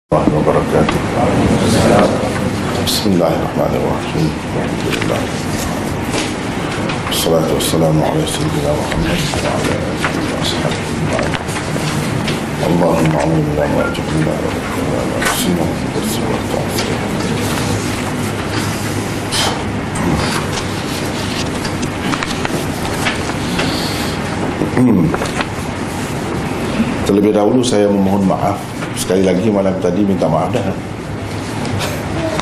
Warahmatullahi wabarakatuh. Bismillahirrahmanirrahim. Alhamdulillah. Wassalatu wassalamu ala sayyidina Muhammad wa ala alihi wa sahbihi. Allahumma alimna ma jahilna wa dhakkirna ma nasina wa barzina wa ta'afir. Terlebih dahulu saya memohon maaf. Sekali lagi malam tadi minta maaf dah,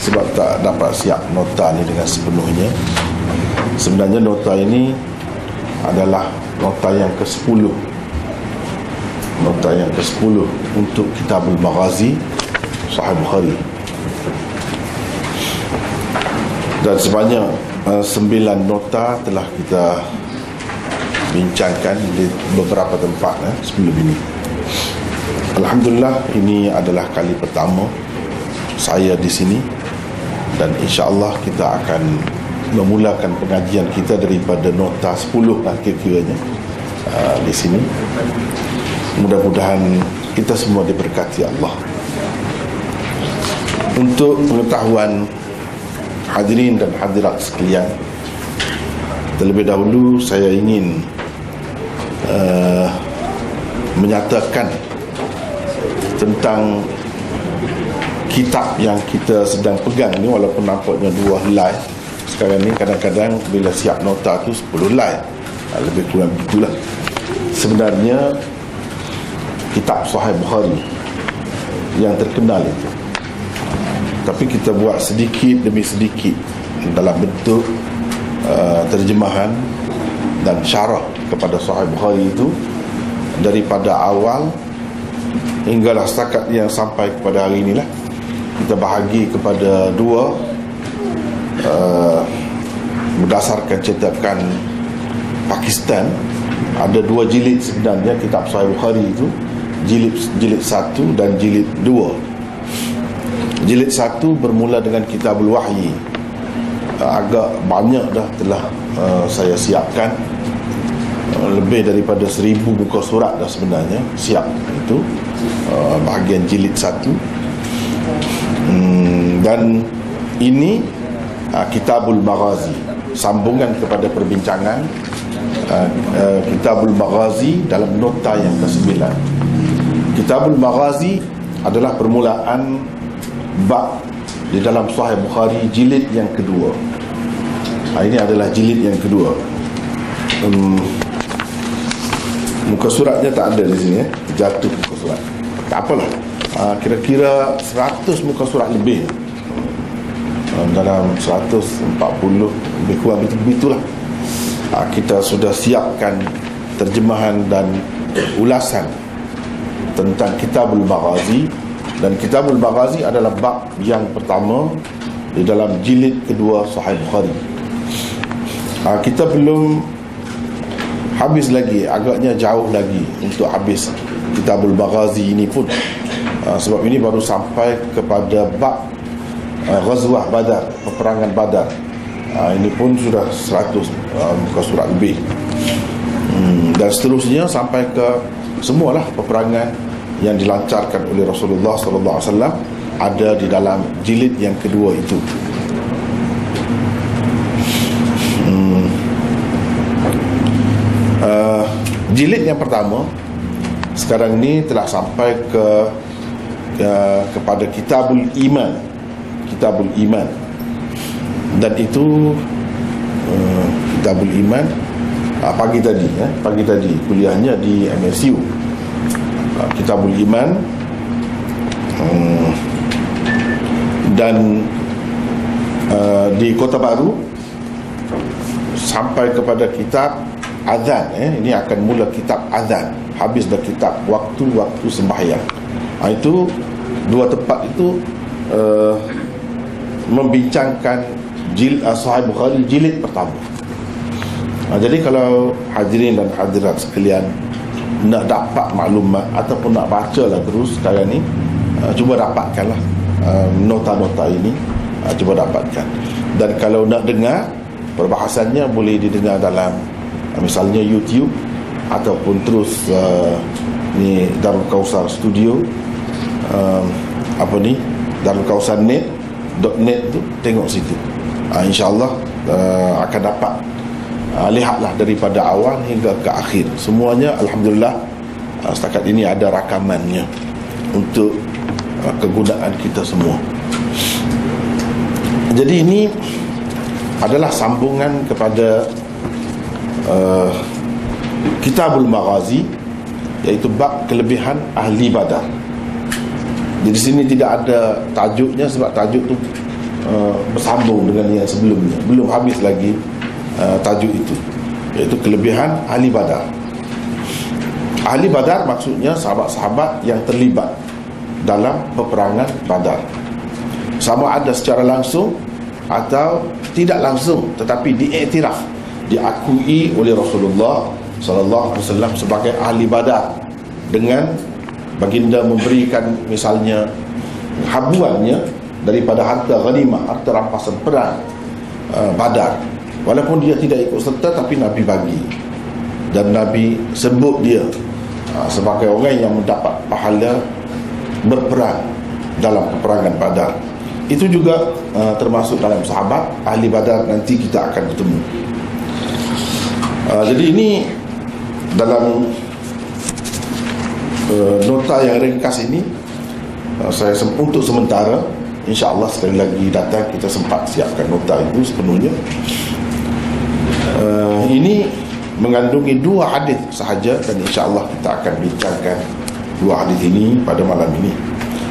sebab tak dapat siap nota ni dengan sepenuhnya. Sebenarnya nota ini adalah nota yang ke-10, nota yang ke-10 untuk Kitabul Maghazi Sahih Bukhari. Dan sebanyak 9 nota telah kita bincangkan di beberapa tempat sebelum ini. Alhamdulillah, ini adalah kali pertama saya di sini, dan insya-Allah kita akan memulakan pengajian kita daripada nota 10 kira-kiranya di sini. Mudah-mudahan kita semua diberkati Allah. Untuk pengetahuan hadirin dan hadirat sekalian, terlebih dahulu saya ingin menyatakan tentang kitab yang kita sedang pegang ni. Walaupun nampaknya 2 helai sekarang ni, kadang-kadang bila siap nota tu 10 helai, lebih kurang begitulah. Sebenarnya kitab Sahih Bukhari yang terkenal itu, tapi kita buat sedikit demi sedikit dalam bentuk terjemahan dan syarah kepada Sahih Bukhari itu, daripada awal hinggalah setakat yang sampai kepada hari inilah. Kita bahagi kepada 2 berdasarkan cetakan Pakistan. Ada 2 jilid sebenarnya kitab Sahih Bukhari itu, jilid 1 dan jilid 2. Jilid 1 bermula dengan Kitabul Wahyi. Agak banyak dah telah saya siapkan, lebih daripada 1000 muka surat dah sebenarnya siap itu, bahagian jilid 1. Dan ini Kitabul Maghazi, sambungan kepada perbincangan Kitabul Maghazi dalam nota yang ke-9. Kitabul Maghazi adalah permulaan bab di dalam Sahih Bukhari jilid yang kedua. Ini adalah jilid yang kedua. Muka suratnya tak ada di sini, jatuh muka surat. Tak apalah, kira-kira 100 muka surat lebih, dalam 140 lebih kurang begitulah. Kita sudah siapkan terjemahan dan ulasan tentang Kitabul Maghazi. Dan Kitabul Maghazi adalah bab yang pertama di dalam jilid kedua Sahih Bukhari. Kita belum habis lagi, agaknya jauh lagi untuk habis Kitabul Maghazi ini pun, sebab ini baru sampai kepada bab Ghazwah Badar, peperangan Badar. Ini pun sudah 100 muka surat lebih, dan seterusnya sampai ke semualah peperangan yang dilancarkan oleh Rasulullah SAW ada di dalam jilid yang kedua itu. Jilid yang pertama sekarang ni telah sampai kepada Kitabul Iman. Kitabul Iman, dan itu Kitabul Iman pagi tadi kuliahnya di MSU. Kitabul Iman, dan di Kota Baru sampai kepada kitab azan. Ini akan mula kitab azan, habis dah kitab waktu-waktu sembahyang. Itu 2 tempat itu membincangkan Sahih Bukhari jilid pertama. Jadi kalau hadirin dan hadirat sekalian nak dapat maklumat ataupun nak baca lah terus sekarang ni, cuba dapatkanlah nota-nota ini, cuba dapatkan. Dan kalau nak dengar perbahasannya, boleh didengar dalam misalnya YouTube, ataupun terus ni Darul Kausar Studio, dalam kawasan .net tu, tengok situ. InsyaAllah akan dapat lihatlah daripada awal hingga ke akhir. Semuanya alhamdulillah setakat ini ada rakamannya untuk kegunaan kita semua. Jadi ini adalah sambungan kepada Kitabul Maghazi, iaitu bab kelebihan ahli Badar. Jadi di sini tidak ada tajuknya sebab tajuk tu bersambung dengan yang sebelumnya. Belum habis lagi tajuk itu, iaitu kelebihan ahli Badar. Ahli Badar maksudnya sahabat-sahabat yang terlibat dalam peperangan Badar, sama ada secara langsung atau tidak langsung, tetapi diiktiraf, diakui oleh Rasulullah sallallahu alaihi wasallam sebagai ahli Badar, dengan baginda memberikan misalnya habuannya daripada harta ghanimah, harta rampasan perang Badar. Walaupun dia tidak ikut serta, tapi Nabi bagi, dan Nabi sebut dia sebagai orang yang mendapat pahala berperang dalam peperangan Badar. Itu juga termasuk dalam sahabat ahli Badar. Nanti kita akan bertemu. Jadi ini dalam nota yang ringkas ini, saya untuk sementara, insyaAllah sekali lagi datang kita sempat siapkan nota itu sepenuhnya. Ini mengandungi 2 hadis sahaja, dan insyaAllah kita akan bincangkan 2 hadis ini pada malam ini,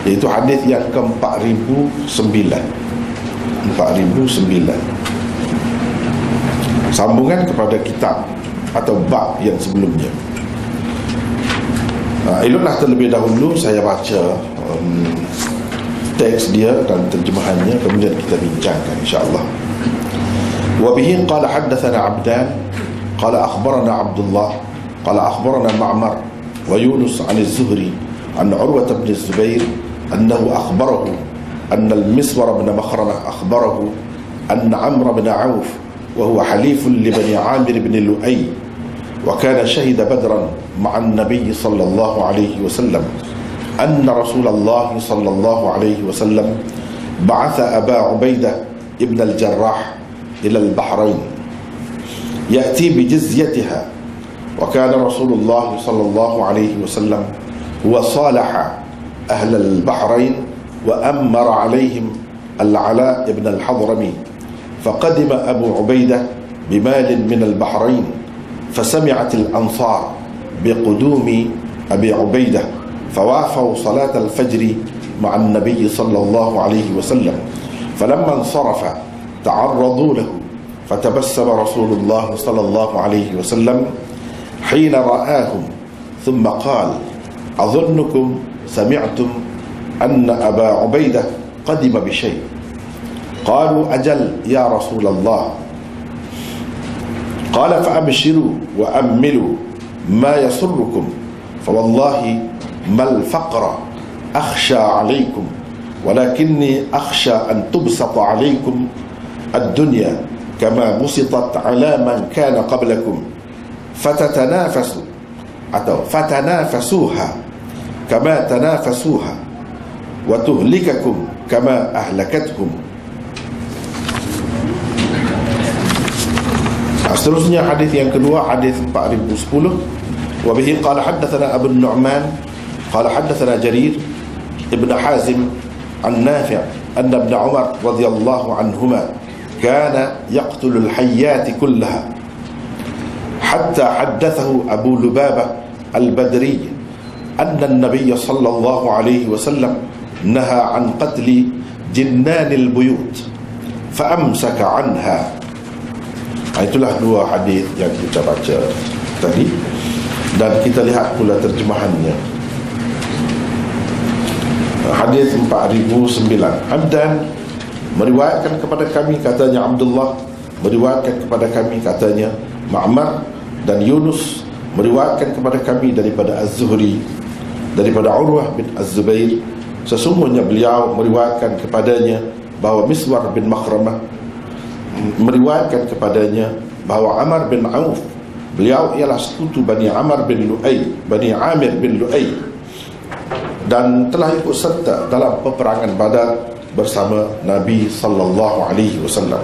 iaitu hadis yang ke-4009. 4009 sambungan kepada kitab atau bab yang sebelumnya. Eloklah terlebih dahulu saya baca teks dia dan terjemahannya, kemudian kita bincangkan insyaAllah. Wa bihi qala haddatsana Abdan qala akhbarana Abdullah qala akhbarana Ma'mar wa Yunus 'an az-Zuhri an Urwah bin Zubair annahu akhbarahu anna al-Miswar bin Makhramah akhbarahu anna Amr bin Auf wa huwa halif li Bani Amir bin Lu'ay wa kana shahida Badran ma'a an-nabiy sallallahu alayhi wa sallam anna Rasulullah sallallahu alayhi wa sallam ba'atha Aba Ubaidah ibn al-Jarrah ila al-Bahrain ya'ti bi jizyatiha wa kana Rasulullah sallallahu alayhi wa sallam huwa salaha أهل البحرين وأمر عليهم العلاء بن الحضرمي فقدم أبو عبيدة بمال من البحرين فسمعت الأنصار بقدوم أبي عبيدة فوافوا صلاة الفجر مع النبي صلى الله عليه وسلم فلما انصرف تعرضوا له فتبسم رسول الله صلى الله عليه وسلم حين رآهم ثم قال أظنكم سمعتم أن أبا عبيدة قدم بشيء قالوا أجل يا رسول الله قال فأبشروا وأملوا ما يسركم فوالله ما الفقر أخشى عليكم ولكني أخشى أن تبسط عليكم الدنيا كما بسطت على من كان قبلكم فتنافسوها كما تنافسوها وتهلككم كما أهلكتهم. Seterusnya hadis yang kedua, hadis 4010. Wa bihi qala haddatsana Abu Nu'man qala haddatsana Jarir ibn Hazim an Nafi' anna Ibn Umar radhiyallahu anhuma kana yaqtulu al-hayyat kullaha hatta haddathahu Abu Lubabah al-Badri أن النبي صلى الله عليه وسلم نهى عن قتل جنان البيوت فأمسك عنها. Itulah 2 hadis yang kita baca tadi, dan kita lihat pula terjemahannya. Hadis 4009. Abdan meriwayatkan kepada kami, katanya Abdullah meriwayatkan kepada kami, katanya Ma'mar, dan Yunus meriwayatkan kepada kami daripada Az-Zuhri, daripada Urwah bin Az-Zubair, sesungguhnya beliau meriwayatkan kepadanya bahawa Miswar bin Makhramah meriwayatkan kepadanya bahawa Amr bin Auf, beliau ialah sekutu Bani Amr bin Lu'ay, Bani Amir bin Lu'ay, dan telah ikut serta dalam peperangan Badar bersama Nabi sallallahu alaihi wasallam.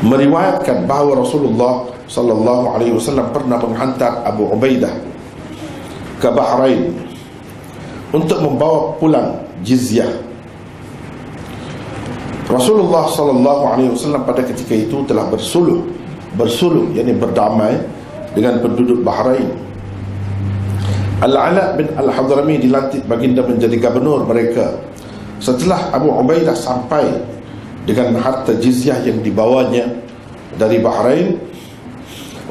Meriwayatkan bahawa Rasulullah sallallahu alaihi wasallam pernah menghantar Abu Ubaidah ke Bahrain untuk membawa pulang jizyah. Rasulullah sallallahu alaihi wasallam pada ketika itu telah bersuluh, yakni berdamai dengan penduduk Bahrain. Al-Ala bin Al-Hadrami dilantik baginda menjadi gubernur mereka. Setelah Abu Ubaidah sampai dengan harta jizyah yang dibawanya dari Bahrain,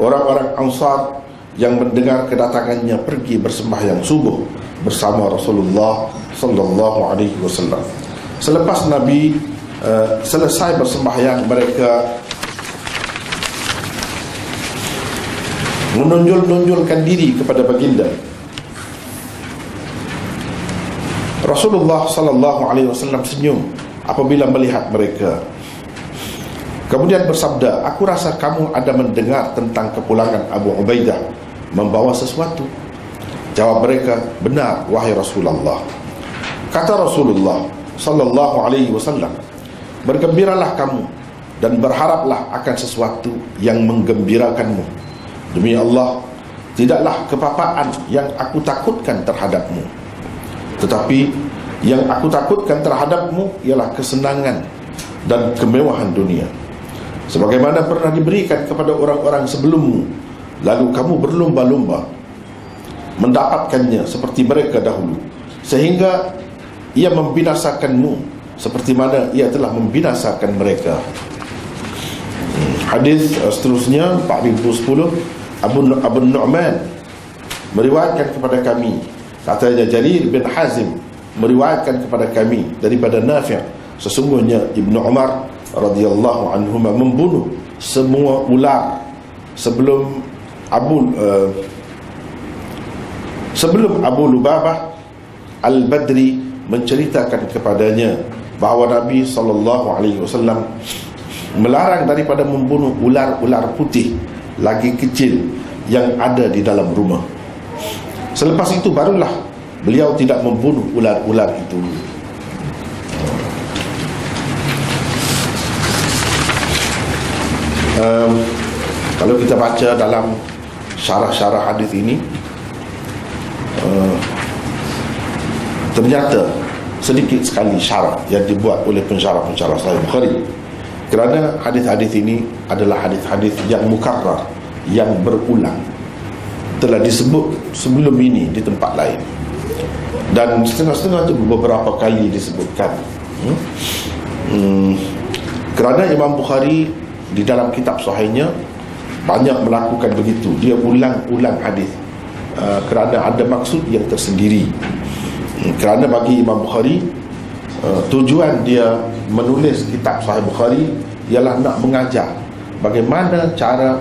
orang-orang Ansar yang mendengar kedatangannya pergi bersembahyang subuh bersama Rasulullah sallallahu alaihi wasallam. Selepas Nabi selesai bersembahyang, mereka menonjolkan diri kepada baginda. Rasulullah sallallahu alaihi wasallam senyum apabila melihat mereka. Kemudian bersabda, "Aku rasa kamu ada mendengar tentang kepulangan Abu Ubaidah membawa sesuatu." Jawab mereka, "Benar, wahai Rasulullah." Kata Rasulullah sallallahu alaihi wasallam, "Bergembiralah kamu dan berharaplah akan sesuatu yang menggembirakanmu. Demi Allah, tidaklah kepapaan yang aku takutkan terhadapmu, tetapi yang aku takutkan terhadapmu ialah kesenangan dan kemewahan dunia, sebagaimana pernah diberikan kepada orang-orang sebelummu, lalu kamu berlomba-lomba mendapatkannya seperti mereka dahulu, sehingga ia membinasakanmu seperti mana ia telah membinasakan mereka." Hadis seterusnya 4010, Abu Nu'man meriwayatkan kepada kami, katanya Jarir bin Hazim meriwayatkan kepada kami daripada Nafi', sesungguhnya Ibnu Umar radhiyallahu anhuma membunuh semua ular sebelum Abu Lubabah Al-Badri menceritakan kepadanya bahawa Nabi sallallahu alaihi wasallam melarang daripada membunuh ular-ular putih lagi kecil yang ada di dalam rumah. Selepas itu barulah beliau tidak membunuh ular-ular itu. Kalau kita baca dalam syarah-syarah hadis ini, ternyata sedikit sekali syarah yang dibuat oleh pensyarah-pensyarah Sahih Bukhari, kerana hadis-hadis ini adalah hadis-hadis yang mukarrar, yang berulang, telah disebut sebelum ini di tempat lain, dan setengah-setengah itu beberapa kali disebutkan. Kerana Imam Bukhari di dalam kitab Sahihnya banyak melakukan begitu, dia ulang-ulang hadis kerana ada maksud yang tersendiri. Kerana bagi Imam Bukhari, tujuan dia menulis kitab Sahih Bukhari ialah nak mengajar bagaimana cara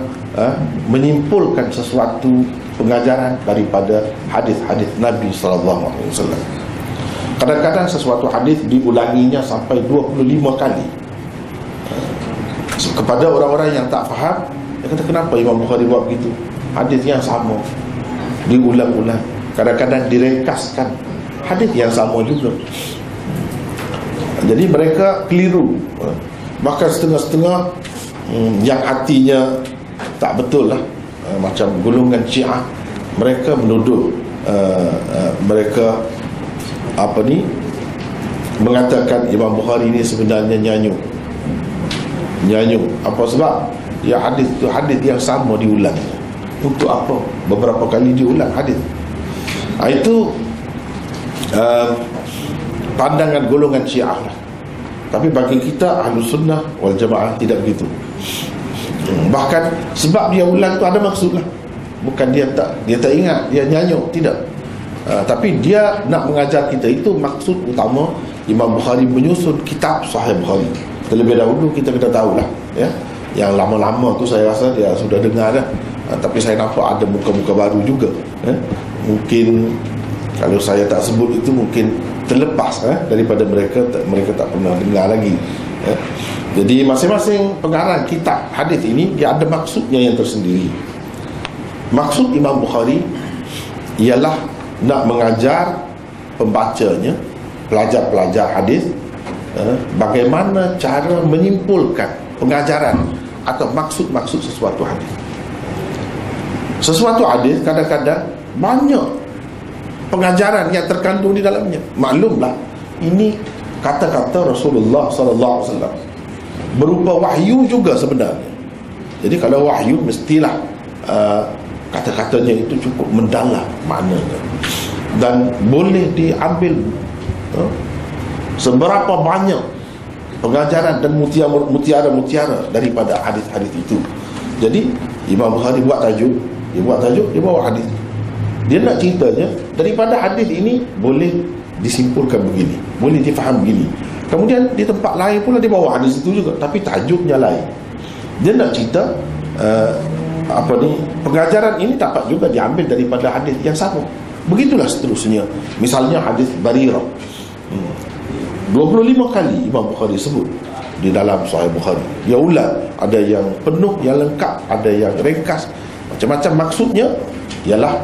menyimpulkan sesuatu pengajaran daripada hadis-hadis Nabi sallallahu alaihi wasallam. Kadang-kadang sesuatu hadis diulanginya sampai 25 kali. Kepada orang-orang yang tak faham, dia kata, kenapa Imam Bukhari buat begitu? Hadis yang sama diulang-ulang, kadang-kadang diringkaskan hadis yang sama juga. Jadi mereka keliru. Bahkan setengah-setengah yang hatinya tak betul lah, macam golongan Syiah, mereka menuduh mereka mengatakan Imam Bukhari ini sebenarnya nyanyu. Apa sebab? Ya hadis tu hadis yang sama diulang. Untuk apa? Beberapa kali diulang hadis. Itu pandangan golongan Syiah lah. Tapi bagi kita Ahlus Sunnah wal Jamaah tidak begitu. Bahkan sebab dia ulang tu ada maksud lah. Bukan dia tak ingat, dia nyanyuk, tidak. Tapi dia nak mengajar kita, itu maksud utama Imam Bukhari menyusun kitab Sahih Bukhari. Terlebih dahulu kita kena tahulah, ya. Yang lama-lama tu saya rasa dia sudah dengar dah. Tapi saya nampak ada muka-muka baru juga, ya. Mungkin kalau saya tak sebut itu mungkin terlepas daripada mereka tak pernah dengar lagi, ya. Jadi masing-masing pengarang kitab hadis ini dia ada maksudnya yang tersendiri. Maksud Imam Bukhari ialah nak mengajar pembacanya, pelajar-pelajar hadis, bagaimana cara menyimpulkan pengajaran atau maksud-maksud sesuatu hadis. Sesuatu hadis kadang-kadang banyak pengajaran yang terkandung di dalamnya. Maklumlah, ini kata-kata Rasulullah sallallahu alaihi wasallam berupa wahyu juga sebenarnya. Jadi kalau wahyu mestilah kata-katanya itu cukup mendalam maknanya dan boleh diambil seberapa banyak pengajaran dan mutiara-mutiara daripada hadis-hadis itu. Jadi Imam Bukhari buat tajuk, dia bawa hadis. Dia nak ceritanya daripada hadis ini boleh disimpulkan begini, boleh difaham begini. Kemudian di tempat lain pula dia bawa hadis itu juga, tapi tajuknya lain. Dia nak cerita pengajaran ini dapat juga diambil daripada hadis yang sama. Begitulah seterusnya. Misalnya hadis Barirah, 25 kali Imam Bukhari sebut di dalam Sahih Bukhari. Dia ulang, ada yang penuh, yang lengkap, ada yang ringkas, macam-macam. Maksudnya ialah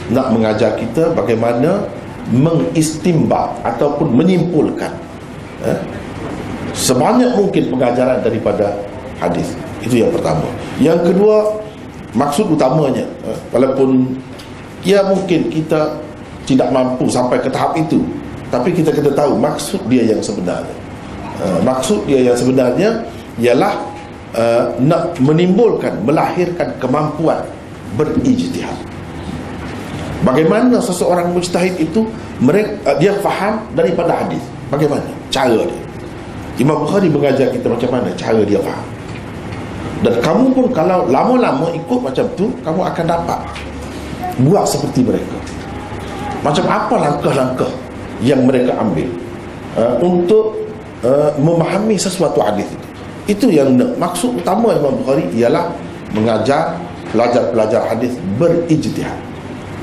nak mengajar kita bagaimana mengistimbat ataupun menyimpulkan sebanyak mungkin pengajaran daripada hadis. Itu yang pertama. Yang kedua, maksud utamanya, walaupun mungkin kita tidak mampu sampai ke tahap itu, tapi kita kena tahu maksud dia yang sebenarnya. Maksud dia yang sebenarnya ialah nak menimbulkan, melahirkan kemampuan berijtihad. Bagaimana seseorang mujtahid itu dia faham daripada hadis. Bagaimana cara dia? Imam Bukhari mengajar kita macam mana cara dia faham. Dan kamu pun kalau lama-lama ikut macam tu, kamu akan dapat buat seperti mereka. Macam apa langkah-langkah yang mereka ambil untuk memahami sesuatu hadis itu. Itu yang maksud utama Imam Bukhari ialah mengajar pelajar-pelajar hadis berijtihad.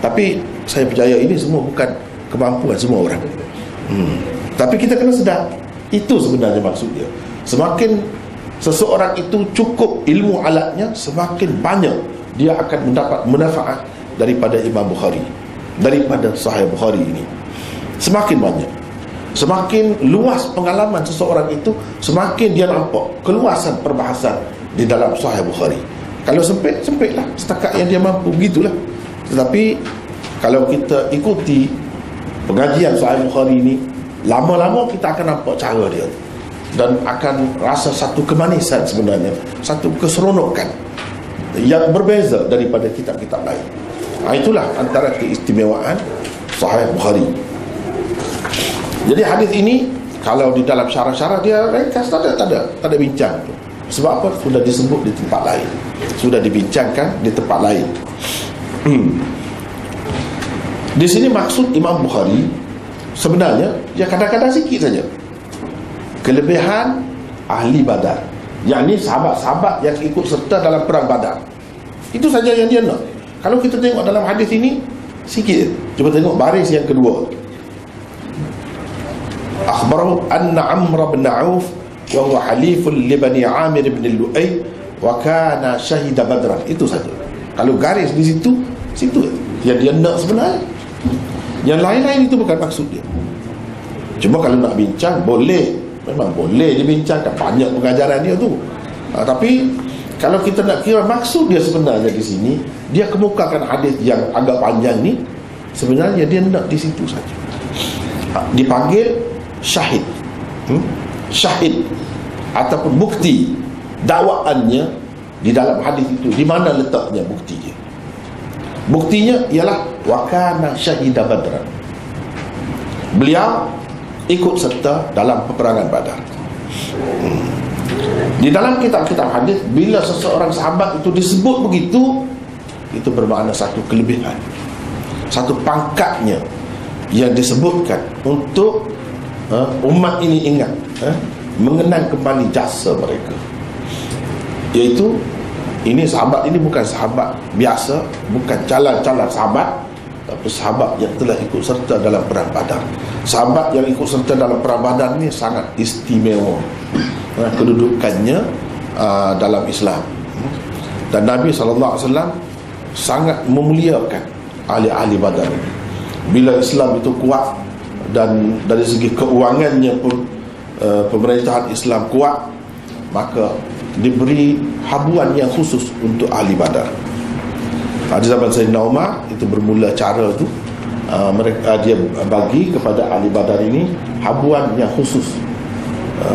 Tapi saya percaya ini semua bukan kemampuan semua orang. Tapi kita kena sedar, itu sebenarnya maksud dia. Semakin seseorang itu cukup ilmu alatnya, semakin banyak dia akan mendapat manfaat daripada Imam Bukhari, daripada Sahih Bukhari ini. Semakin banyak, semakin luas pengalaman seseorang itu, semakin dia nampak keluasan perbahasan di dalam Sahih Bukhari. Kalau sempit, sempitlah setakat yang dia mampu, begitulah. Tetapi kalau kita ikuti pengajian Sahih Bukhari ini, lama-lama kita akan nampak cara dia dan akan rasa satu kemanisan sebenarnya, satu keseronokan yang berbeza daripada kitab-kitab lain. Itulah antara keistimewaan Sahih Bukhari. Jadi hadis ini kalau di dalam syarah-syarah dia ringkas, tak ada bincang. Sebab apa? Sudah disebut di tempat lain, sudah dibincangkan di tempat lain. Di sini maksud Imam Bukhari sebenarnya kadang-kadang sikit saja. Kelebihan ahli Badar, yakni sahabat-sahabat yang ikut serta dalam perang Badar. Itu saja yang dia nak. Kalau kita tengok dalam hadis ini sikit. Cuba tengok baris yang kedua. Akhbarahu anna Amr bin Auf wa huwa halifun li Bani Amir bin Lu'ay wa kana syahida Badran. Itu saja. Kalau garis di situ yang dia nak sebenarnya. Yang lain-lain itu bukan maksud dia. Cuma kalau nak bincang, memang boleh dibincangkan, banyak pengajaran dia tu. Tapi kalau kita nak kira maksud dia sebenarnya di sini, dia kemukakan hadis yang agak panjang ni, sebenarnya dia nak di situ saja. Dipanggil syahid. Syahid ataupun bukti dakwaannya di dalam hadis itu. Di mana letaknya buktinya? Buktinya ialah wa kana syahida Badran. Beliau ikut serta dalam peperangan Badar. Di dalam kitab-kitab hadis, bila seseorang sahabat itu disebut begitu, itu bermakna satu kelebihan, satu pangkatnya yang disebutkan untuk umat ini ingat, mengenang kembali jasa mereka. Iaitu ini sahabat ini bukan sahabat biasa, bukan calon-calon sahabat, tapi sahabat yang telah ikut serta dalam perang Badar. Sahabat yang ikut serta dalam perang Badar ni sangat istimewa kedudukannya dalam Islam. Dan Nabi SAW sangat memuliakan ahli-ahli Badar ini. Bila Islam itu kuat, dan dari segi keuangannya pun pemerintahan Islam kuat, maka diberi habuan yang khusus untuk ahli Badar. Di zaman Sayyidina Umar itu bermula cara tu, dia bagi kepada ahli Badar ini habuan yang khusus.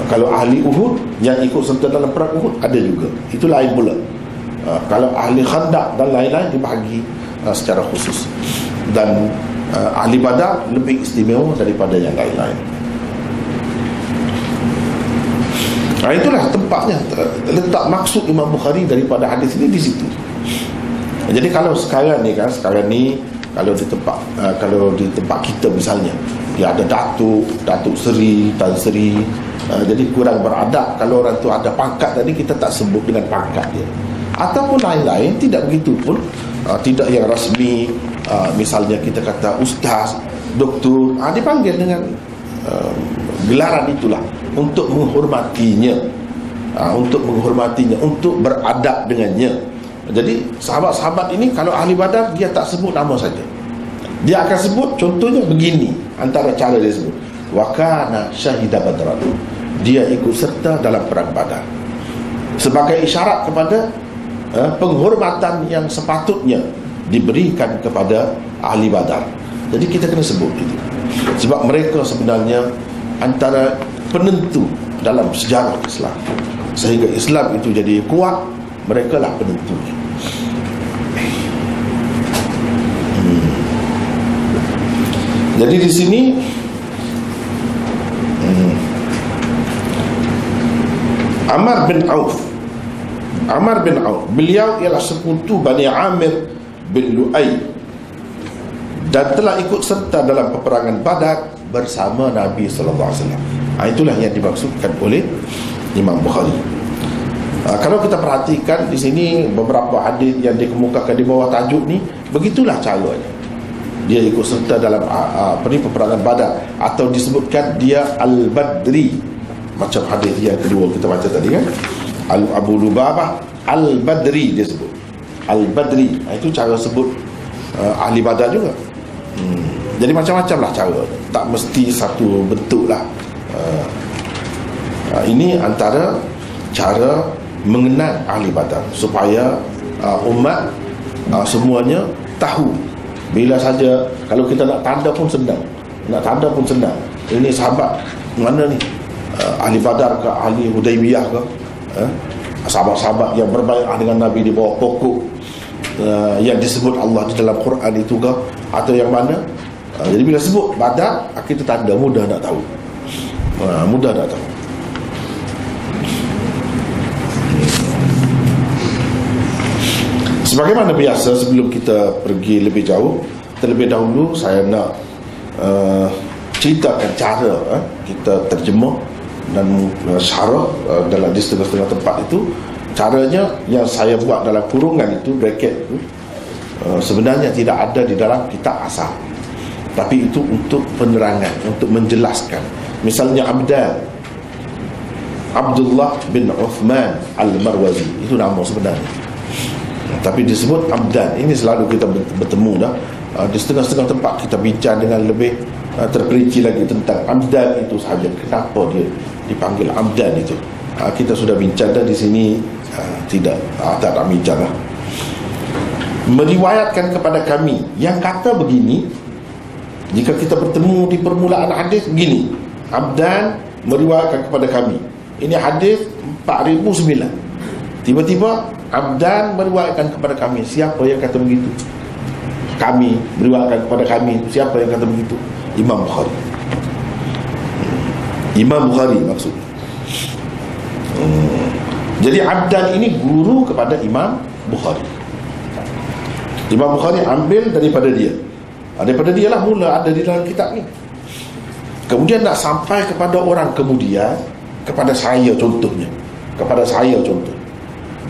Kalau ahli Uhud yang ikut serta dalam perang Uhud ada juga, itu lain pula. Kalau ahli Khandaq dan lain-lain dibagi secara khusus. Dan ahli Badar lebih istimewa daripada yang lain-lain. Itulah tempatnya, letak maksud Imam Bukhari daripada hadis ini di situ. Jadi kalau sekarang ni kalau di tempat kita misalnya, dia ada Datuk Seri, Tan Seri, jadi kurang beradab kalau orang tu ada pangkat tadi, kita tak sebut dengan pangkat dia. Ataupun lain-lain, tidak begitu pun, tidak yang rasmi, misalnya kita kata ustaz, doktor, dipanggil dengan gelaran itulah untuk menghormatinya, untuk beradab dengannya. Jadi sahabat-sahabat ini kalau ahli Badar, dia tak sebut nama saja, dia akan sebut contohnya begini, antara cara dia sebut, wa kana syahida badran, dia ikut serta dalam perang Badar, sebagai isyarat kepada penghormatan yang sepatutnya diberikan kepada ahli Badar. Jadi kita kena sebut itu, sebab mereka sebenarnya antara penentu dalam sejarah Islam, sehingga Islam itu jadi kuat. Mereka lah penentunya. Jadi di sini Amr bin Auf, beliau ialah sekutu Bani Amir bin Lu'ay dan telah ikut serta dalam peperangan Badar bersama Nabi SAW. Itulah yang dimaksudkan oleh Imam Bukhari. Kalau kita perhatikan di sini beberapa hadis yang dikemukakan di bawah tajuk ni, begitulah caranya. Dia ikut serta dalam peperangan Badar, atau disebutkan dia Al-Badri, macam hadis yang kedua kita baca tadi kan, Abu Lubabah Al-Badri dia sebut Al-Badri. Itu cara sebut ahli Badar juga. Jadi macam-macam lah cara, tak mesti satu bentuk lah. Ini antara cara mengenal ahli Badar, supaya umat semuanya tahu. Bila saja, kalau kita nak tanda pun senang, ini sahabat mana ni, ahli Badar ke, ahli Hudaibiyah ke, sahabat-sahabat yang berbaiat dengan Nabi di bawah pokok yang disebut Allah di dalam Quran itu ke, atau yang mana. Jadi bila sebut Badar, kita tanda, mudah nak tahu, mudah nak tahu. Sebagaimana biasa, sebelum kita pergi lebih jauh, terlebih dahulu saya nak ceritakan cara kita terjemah dan syarah dalam di setengah-setengah tempat itu. Caranya yang saya buat dalam kurungan itu, bracket itu, sebenarnya tidak ada di dalam kitab asal, tapi itu untuk penerangan, untuk menjelaskan. Misalnya Abdullah bin Uthman Al-Marwazi, itu nama sebenarnya, tapi disebut Abdan. Ini selalu kita bertemu dah di setengah-setengah tempat, kita bincang dengan lebih terperinci lagi tentang Abdan itu sahaja. Kenapa dia dipanggil Abdan itu, kita sudah bincang dah di sini. Tak nak bincang lah. Meriwayatkan kepada kami, yang kata begini, jika kita bertemu di permulaan hadis begini, Abdan meriwayatkan kepada kami, ini hadis 4009, tiba-tiba Abdan meriwayatkan kepada kami. Siapa yang kata begitu? Kami meriwayatkan kepada kami. Siapa yang kata begitu? Imam Bukhari. Imam Bukhari maksudnya. Jadi Abdan ini guru kepada Imam Bukhari. Imam Bukhari ambil daripada dia. Daripada dia lah mula ada di dalam kitab ni. Kemudian nak sampai kepada orang kemudian, kepada saya contohnya,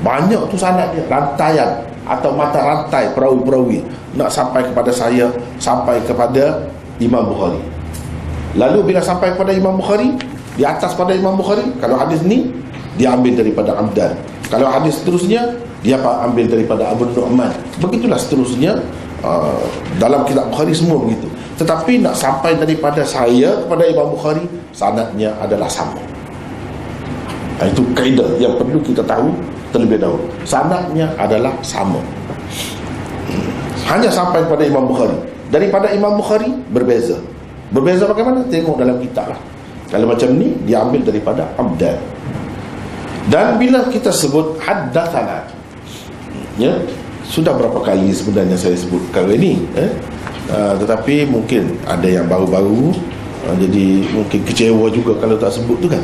banyak tu sanad dia, rantaian atau mata rantai perawi-perawi nak sampai kepada saya, sampai kepada Imam Bukhari. Lalu bila sampai kepada Imam Bukhari, di atas pada Imam Bukhari, kalau hadis ni dia ambil daripada Abdan, kalau hadis seterusnya dia ambil daripada Abu Nu'man. Begitulah seterusnya Dalam kitab Bukhari semua begitu. Tetapi nak sampai daripada saya kepada Imam Bukhari, sanadnya adalah sama. Itu kaedah yang perlu kita tahu terlebih dahulu. Sanadnya adalah sama. Hanya sampai kepada Imam Bukhari. Daripada Imam Bukhari berbeza. Berbeza bagaimana? Tengok dalam kitab lah. Kalau macam ni, dia ambil daripada Abdan. Dan bila kita sebut haddathana, ya, sudah berapa kali sebenarnya saya sebut perkara ini, tetapi mungkin ada yang baru-baru, jadi mungkin kecewa juga kalau tak sebut tu kan.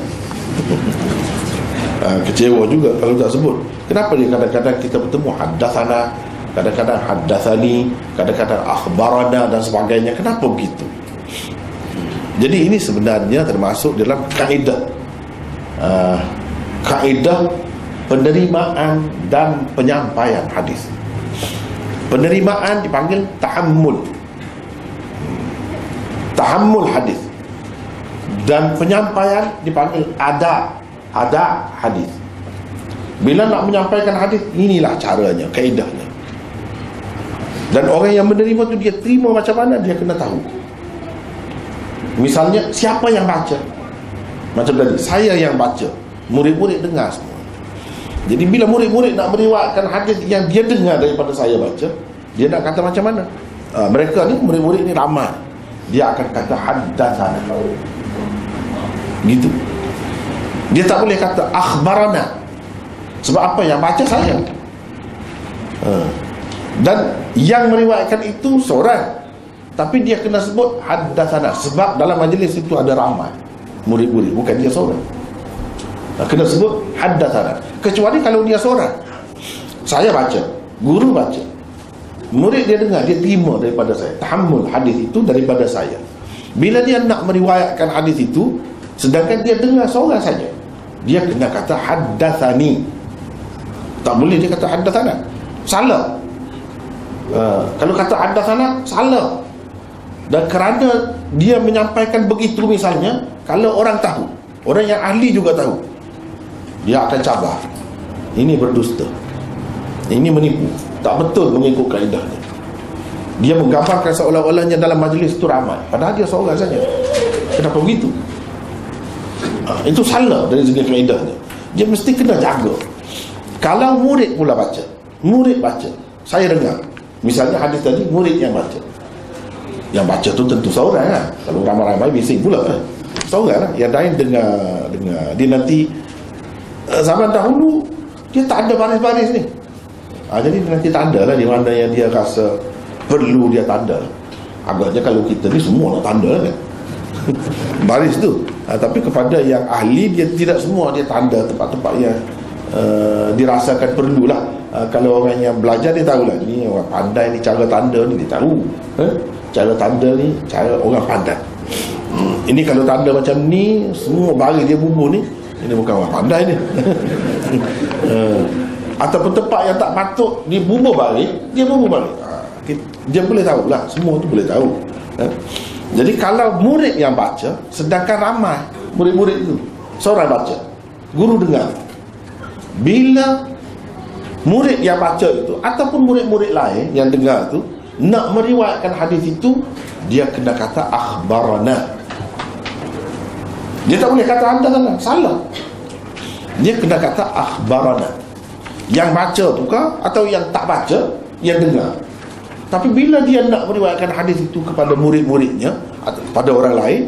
Kecewa juga kalau tak sebut. Kenapa dia kadang-kadang kita bertemu haddathana, kadang-kadang haddathani, kadang-kadang akhbarana dan sebagainya? Kenapa begitu? Jadi ini sebenarnya termasuk dalam kaedah penerimaan dan penyampaian hadis. Penerimaan dipanggil tahammul hadis, dan penyampaian dipanggil ada hadis. Bila nak menyampaikan hadis, inilah caranya, kaedahnya. Dan orang yang menerima tu, dia terima macam mana, dia kena tahu. Misalnya, siapa yang baca? Macam tadi, saya yang baca, murid-murid dengar semua. Jadi bila murid-murid nak meriwayatkan hadis yang dia dengar daripada saya baca, dia nak kata macam mana? Mereka ni, murid-murid ni ramai, dia akan kata haddatsana. Gitu. Dia tak boleh kata akhbarana. Sebab apa? Yang baca saya. Dan yang meriwayatkan itu seorang, tapi dia kena sebut haddatsana, sebab dalam majlis itu ada ramai murid-murid, bukan dia seorang. Kena sebut haddatsana. Kecuali kalau dia seorang, saya baca, guru baca, murid dia dengar, dia terima daripada saya. Tahammul hadis itu daripada saya. Bila dia nak meriwayatkan hadis itu, sedangkan dia dengar seorang saja, dia kena kata haddatsani. Tak boleh dia kata haddatsana, salah. Kalau kata haddatsana, salah. Dan kerana dia menyampaikan begitu, misalnya, kalau orang tahu, orang yang ahli juga tahu, dia akan cabar. Ini berdusta, ini menipu, tak betul mengikut kaedahnya. Dia menggambarkan seolah-olahnya dalam majlis itu ramai, padahal dia seorang saja. Kenapa begitu? Itu salah dari segi kaedahnya. Dia mesti kena jaga. Kalau murid pula baca, murid baca, saya dengar, misalnya hadis tadi, murid yang baca. Yang baca tu tentu seorang lah. Kalau ramai-ramai bising pula kan, seorang lah. Yang lain dengar. Dia nanti zaman dahulu dia tak ada baris-baris ni. Jadi nanti tanda lah di mana yang dia rasa perlu dia tanda. Agaknya kalau kita ni semua nak tanda kan, baris tu. Tapi kepada yang ahli, dia tidak semua dia tanda tempat-tempat yang dirasakan perlulah. Kalau orang yang belajar, dia tahulah ni orang pandai ni, cara tanda ni dia tahu. Cara tanda ni cara orang pandai. Ini kalau tanda macam ni, semua baris dia bubuh ni, ini bukan orang pandai ni. Ataupun tempat yang tak patut dia bubuh baris, dia bubuh baris. Dia boleh tahu lah, semua tu boleh tahu. Jadi kalau murid yang baca, sedangkan ramai murid-murid itu, seorang baca, guru dengar. Bila murid yang baca itu ataupun murid-murid lain yang dengar itu nak meriwayatkan hadis itu, dia kena kata akhbarana. Dia tak boleh kata haddatsana, salah. Dia kena kata akhbarana. Yang baca tu kah atau yang tak baca, yang dengar. Tapi bila dia nak meriwayatkan hadis itu kepada murid-muridnya atau kepada orang lain,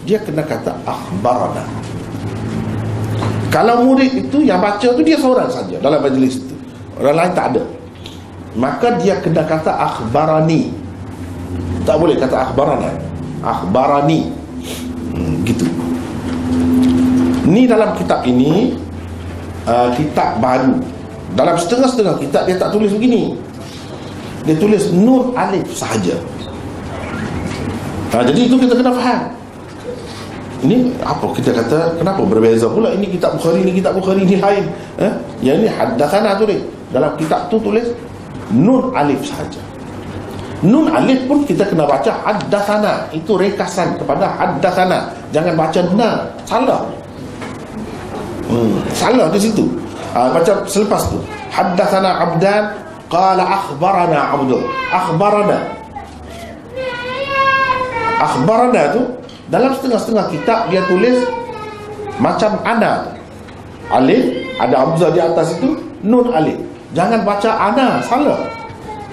dia kena kata akhbarana. Kalau murid itu yang baca tu dia seorang saja dalam majlis itu, orang lain tak ada, maka dia kena kata akhbarani. Tak boleh kata akhbarana, akhbarani. Gitu. Ni dalam kitab ini, kitab baru. Dalam setengah-setengah kitab dia tak tulis begini, dia tulis nun alif sahaja. Jadi itu kita kena faham. Ini apa kita kata, kenapa berbeza pula ini kitab Bukhari, ini kitab Bukhari, ini lain. Yang ini haddatsana tulis. Dalam kitab tu tulis nun alif sahaja. Nun alif pun kita kena baca haddatsana. Itu rekasan kepada haddatsana. Jangan baca na, salah. Salah di situ. Macam selepas tu, haddatsana Abdan, qala akhbarana Abdul. Akhbarana tu dalam setengah-setengah kitab dia tulis macam ana. Alif ada hamzah di atas itu, nun alif. Jangan baca ana, salah.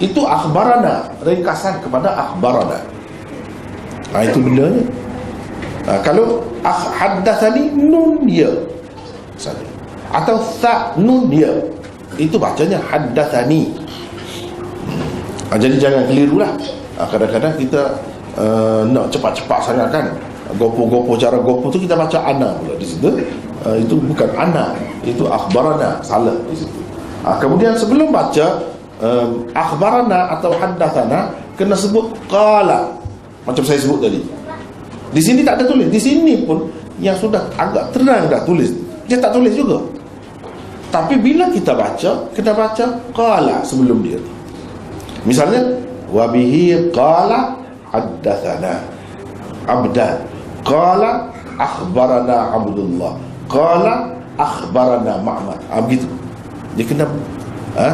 Itu akhbarana, ringkasan kepada akhbarana. Itu bilanya. Kalau haddatsani nun ya saja. Atau sa nun ya. Itu bacanya haddatsani. Jadi jangan kelirulah. Kadang-kadang kita nak cepat-cepat sangat kan. Gopo-gopo, cara gopo tu kita baca ana pula di situ. Itu bukan ana, itu akhbarana, salah di situ. Kemudian sebelum baca akhbarana atau haddatsana kena sebut qala, macam saya sebut tadi. Di sini tak ada tulis, di sini pun yang sudah agak terang dah tulis, dia tak tulis juga. Tapi bila kita baca, kita baca qala sebelum dia. Misalnya wa bihi qala haddatsana Abdan, qala akhbarana Abdullah, qala akhbarana Ma'mar. Begitu. Dia kena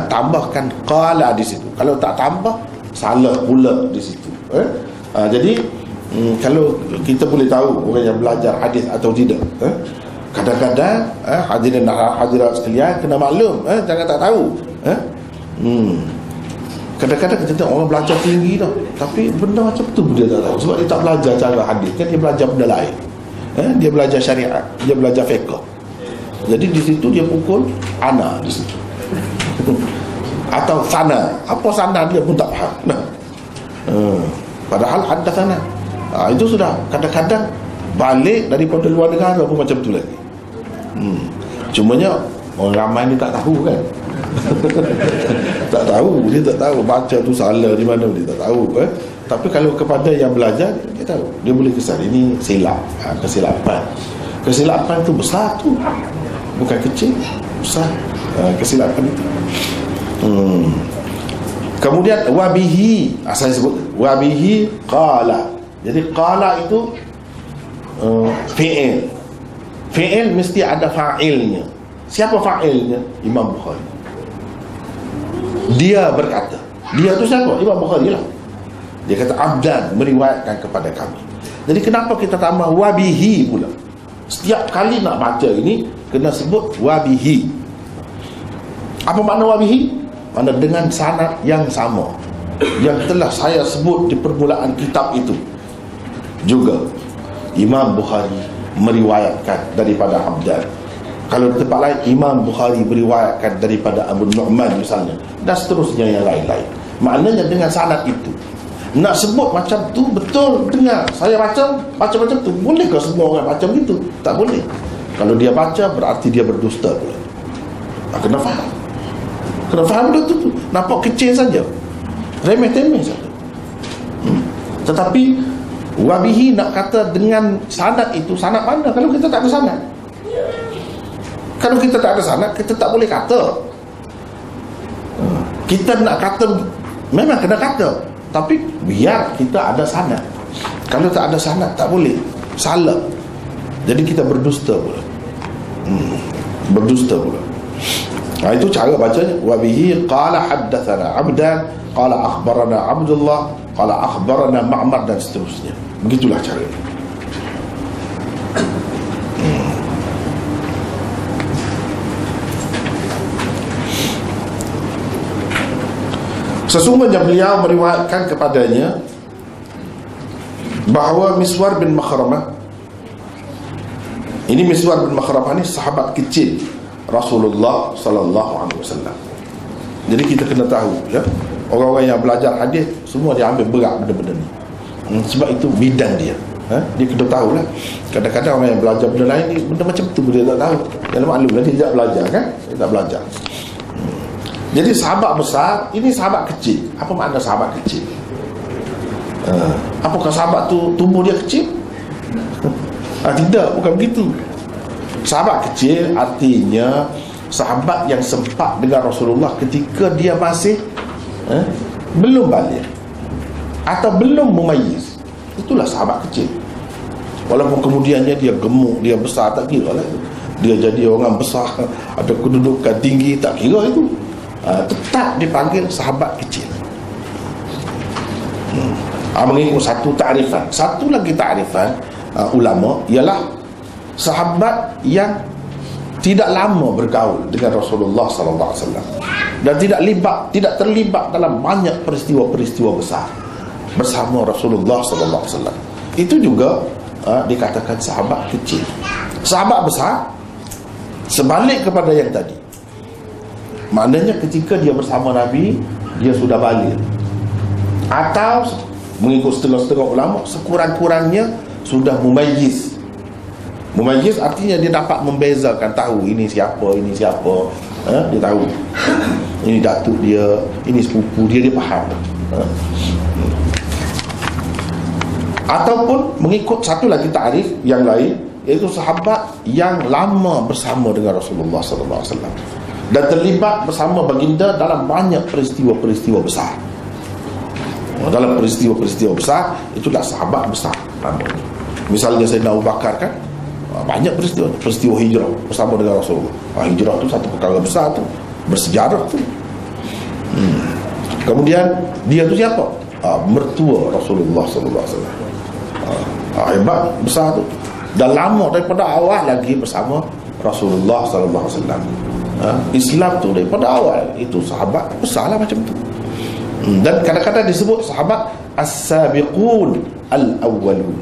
tambahkan qala di situ. Kalau tak tambah, salah pula di situ. Jadi kalau kita boleh tahu orang yang belajar hadis atau tidak, kadang-kadang hadirin hadirat sekalian kena maklum, jangan tak tahu. Kadang-kadang kita tengok orang belajar tinggi dah, tapi benda macam tu dia tak tahu. Sebab dia tak belajar cara hadis, kan dia belajar benda lain. Dia belajar syariat, dia belajar fiqh. Jadi di situ dia pukul ana di situ. Atau sana. Apa sana dia pun tak faham. Padahal haddatsana. Itu sudah kadang-kadang balik daripada luar negara pun macam tu lagi. Cumanya orang ramai ni tak tahu kan. Tak tahu, dia tak tahu baca tu salah di mana, dia tak tahu. Tapi kalau kepada yang belajar, dia tahu, dia boleh kesan ini silap. Kesilapan tu besar tu, bukan kecil, besar kesilapan itu. Kemudian wabihi, saya sebut wabihi qala. Jadi qala itu fi'il. Fi'il mesti ada fa'ilnya. Siapa fa'ilnya? Imam Bukhari. Dia berkata. Dia tu siapa? Imam Bukhari lah. Dia kata Abdan meriwayatkan kepada kami. Jadi kenapa kita tambah wabihi pula? Setiap kali nak baca ini kena sebut wabihi. Apa makna wabihi? Makna dengan sanad yang sama yang telah saya sebut di permulaan kitab itu. Juga Imam Bukhari meriwayatkan daripada Abdan. Kalau di tempat lain Imam Bukhari meriwayatkan daripada Abu Nu'man misalnya, dan seterusnya yang lain-lain. Maknanya dengan sanad itu. Nak sebut macam tu betul, dengar saya baca macam tu. Boleh ke semua orang macam itu? Tak boleh. Kalau dia baca berarti dia berdusta pula. Kena faham. Kena faham betul tu. Nampak kecil saja, remeh-temeh saja. Tetapi wabihi nak kata dengan sanad itu, sanad mana kalau kita tak ada sanad? Kalau kita tak ada sanad, kita tak boleh kata. Kita nak kata memang kena kata, tapi biar kita ada sanad. Kalau tak ada sanad tak boleh, salah. Jadi kita berdusta pula. Berdusta pula. Itu cara bacanya. Wabihi qala haddatsana Abdan, qala akhbarana Abdullah, qala akhbarana Ma'mar, dan seterusnya. Begitulah caranya. Sesungguhnya beliau meriwayatkan kepadanya bahawa Miswar bin Makhramah, ini Miswar bin Makhramah ni sahabat kecil Rasulullah sallallahu alaihi wasallam. Jadi kita kena tahu ya, orang-orang yang belajar hadis semua dia ambil berat benda-benda ni. Sebab itu bidang dia. Dia kena tahulah. Kadang-kadang orang yang belajar benda lain ni benda macam tu dia tak tahu. Yang maklumlah dia tak belajar kan? Dia tak belajar. Jadi sahabat besar, ini sahabat kecil. Apa makna sahabat kecil? Apakah sahabat tu tumbuh dia kecil? Tidak, bukan begitu. Sahabat kecil artinya sahabat yang sempat dengan Rasulullah ketika dia masih belum balik atau belum mumayyiz. Itulah sahabat kecil. Walaupun kemudiannya dia gemuk, dia besar, tak kira lah. Dia jadi orang besar, ada kedudukan tinggi, tak kira itu. tetap dipanggil sahabat kecil. Mengikut satu ta'rifan. Satu lagi ta'rifan ulama ialah sahabat yang tidak lama bergaul dengan Rasulullah sallallahu alaihi wasallam dan tidak terlibat dalam banyak peristiwa-peristiwa besar bersama Rasulullah sallallahu alaihi wasallam. Itu juga dikatakan sahabat kecil. Sahabat besar sebalik kepada yang tadi. Maknanya ketika dia bersama Nabi, dia sudah baligh. Atau mengikut setengah-setengah ulama, sekurang-kurangnya sudah mumayyiz. Mumayyiz artinya dia dapat membezakan, tahu ini siapa, dia tahu. Ini datuk dia, ini sepupu dia faham. Ataupun mengikut satu lagi takrif yang lain, iaitu sahabat yang lama bersama dengan Rasulullah sallallahu alaihi wasallam dan terlibat bersama baginda dalam banyak peristiwa-peristiwa besar. Dalam peristiwa-peristiwa besar, itulah sahabat besar namanya. Misalnya Sayyidina Abu Bakar kan, banyak peristiwa hijrah bersama dengan Rasulullah. Hijrah tu satu perkara besar tu, bersejarah tu. Kemudian dia tu siapa? Mertua Rasulullah sallallahu alaihi wasallam. Hebat, besar tu. Dan lama daripada awal lagi bersama Rasulullah sallallahu alaihi wasallam. Islam tu daripada awal itu sahabat besarlah macam tu. Dan kadang-kadang disebut sahabat as-sabiqun al-awwalun,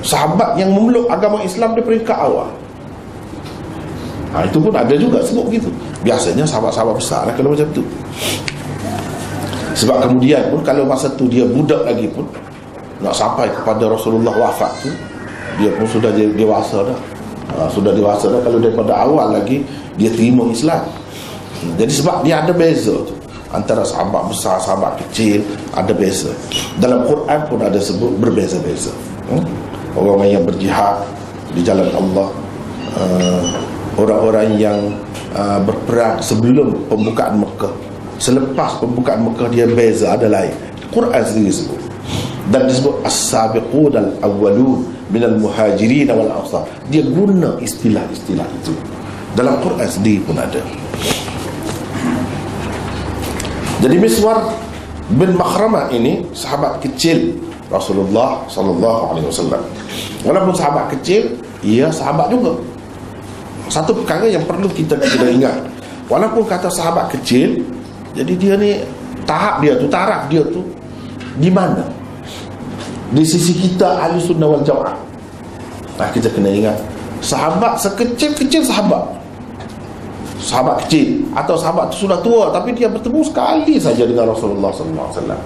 sahabat yang memeluk agama Islam di peringkat awal. Itu pun ada juga sebut begitu. Biasanya sahabat-sahabat besar lah kalau macam tu. Sebab kemudian pun kalau masa tu dia budak lagi pun, nak sampai kepada Rasulullah wafat tu, dia pun sudah dewasa dah. Sudah dewasa dah kalau daripada awal lagi dia terima Islam. Jadi sebab dia ada beza tu antara sahabat besar, sahabat kecil, ada beza. Dalam Quran pun ada sebut berbeza-beza. Orang yang berjihad di jalan Allah, orang-orang yang berperang sebelum pembukaan Mekah, selepas pembukaan Mekah dia beza, ada lain. Quran sendiri sebut. Dan disebut as-sabiqun al-awwalun minal muhajirin wal ansar. Dia guna istilah-istilah itu. Dalam Quran sendiri pun ada. Jadi Miswar bin Makhramah ini sahabat kecil Rasulullah sallallahu alaihi wasallam. Walaupun sahabat kecil, ia sahabat juga. Satu perkara yang perlu kita ingat, walaupun kata sahabat kecil, jadi dia ni taraf dia tu di mana? Di sisi kita ahli sunnah wal jamaah. Kita kena ingat, sahabat sekecil-kecil sahabat kecil atau sahabat tu sudah tua tapi dia bertemu sekali saja dengan Rasulullah sallallahu alaihi wasallam.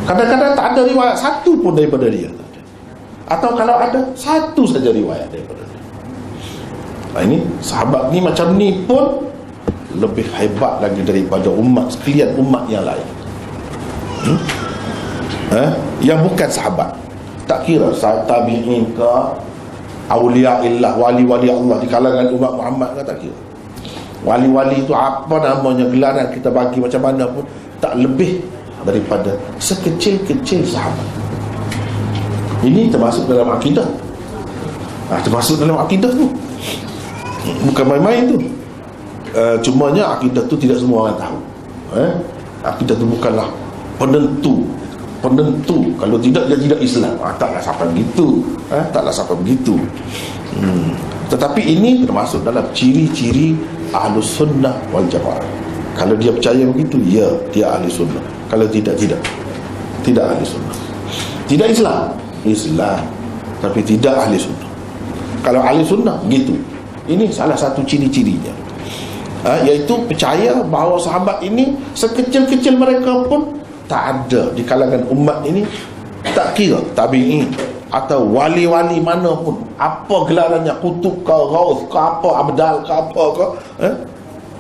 Kadang-kadang tak ada riwayat satu pun daripada dia, atau kalau ada satu saja riwayat daripada dia. Ini sahabat ni macam ni pun lebih hebat lagi daripada sekalian umat yang lain. Yang bukan sahabat, tak kira tabi'in ke, awliya illah, wali-wali Allah di kalangan umat Muhammad ke, tak kira. Wali-wali itu apa namanya, gelaran kita bagi macam mana pun tak lebih daripada sekecil-kecil sahabat. Ini termasuk dalam akidah. Termasuk dalam akidah tu, bukan main-main tu. Cumanya akidah tu tidak semua orang tahu. Akidah tu bukanlah penentu. Kalau tidak dia tidak Islam. Taklah sampai begitu. Tetapi ini termasuk dalam ciri-ciri Ahlus Sunnah wal Jamaah. Kalau dia percaya begitu, ya, dia ahli sunnah. Kalau tidak ahli sunnah. Tidak Islam, tapi tidak ahli sunnah. Kalau ahli sunnah begitu. Ini salah satu ciri-cirinya, iaitu percaya bahawa sahabat ini sekecil-kecil mereka pun tak ada di kalangan umat ini, tak kira tabi'in atau wali-wali mana pun, apa gelarannya, kutub ke, ghaus ke, apa abdal ke, apa ke,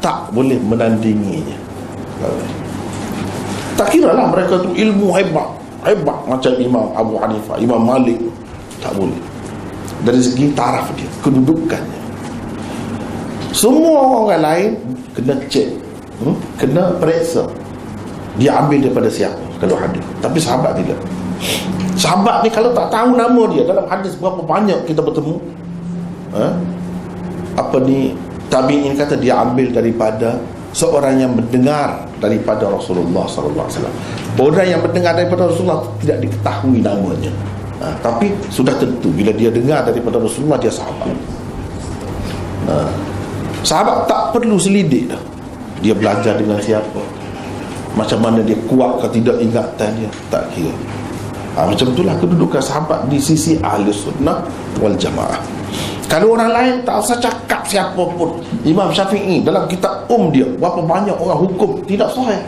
tak boleh menandinginya. Tak kira lah mereka tu ilmu hebat macam Imam Abu Hanifah, Imam Malik, tak boleh. Dari segi taraf dia, kedudukannya, semua orang lain kena cek, kena periksa dia ambil daripada siapa kalau hadis. Tapi sahabat tidak. Sahabat ni kalau tak tahu nama dia dalam hadis berapa banyak kita bertemu, Tabi'in kata dia ambil daripada seorang yang mendengar daripada Rasulullah sallallahu alaihi wasallam. Orang yang mendengar daripada Rasulullah tidak diketahui namanya, tapi sudah tentu bila dia dengar daripada Rasulullah dia sahabat. Sahabat tak perlu selidik dah. Dia belajar dengan siapa, macam mana dia kuat ke tidak ingatan dia, tak kira. Macam itulah kedudukan sahabat di sisi ahli sunnah wal jamaah. Kalau orang lain tak usah cakap siapa pun. Imam Syafi'i dalam kitab dia, berapa banyak orang hukum tidak sahih.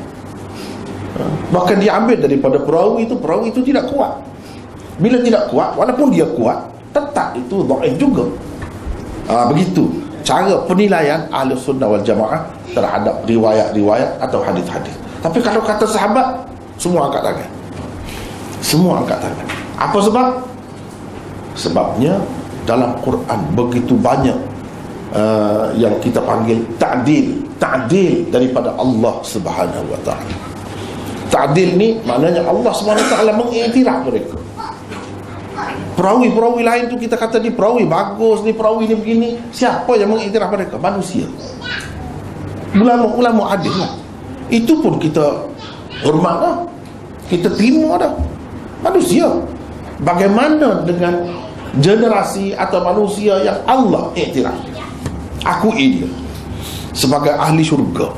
Bahkan dia ambil daripada perawi itu tidak kuat. Bila tidak kuat, walaupun dia kuat, tetap itu dhaif juga. Begitu cara penilaian ahli sunnah wal jamaah terhadap riwayat-riwayat atau hadis-hadis. Tapi kalau kata sahabat, semua angkat tangan. Semua angkat tangan. Apa sebab? Sebabnya dalam Quran begitu banyak yang kita panggil ta'dil daripada Allah Subhanahu wa taala. Ta'dil ni maknanya Allah Subhanahu wa taala mengiktiraf mereka. Perawi-perawi lain tu kita kata ni perawi bagus, ni perawi ni begini. Siapa yang mengiktiraf mereka? Manusia. Ulama adil lah. Itu pun kita hormat dah, kita terima dah. Manusia. Bagaimana dengan generasi atau manusia yang Allah iktiraf, akui dia sebagai ahli syurga?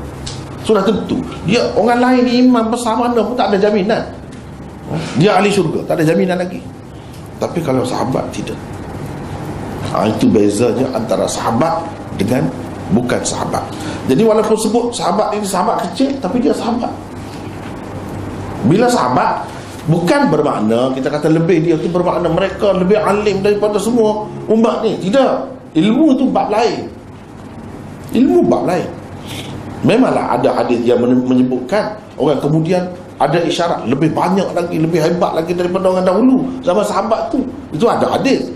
Sudah tentu dia, orang lain imam besar mana pun tak ada jaminan dia ahli syurga, tak ada jaminan lagi. Tapi kalau sahabat tidak. Itu bezanya antara sahabat dengan bukan sahabat. Jadi walaupun sebut sahabat ini sahabat kecil, tapi dia sahabat. Bila sahabat bukan bermakna kita kata lebih, dia tu bermakna mereka lebih alim daripada semua umat ni. Tidak. Ilmu tu bab lain. Ilmu bab lain. Memanglah ada hadis yang menyebutkan orang kemudian ada isyarat lebih banyak lagi, lebih hebat lagi daripada orang dahulu zaman sahabat tu. Itu ada hadis.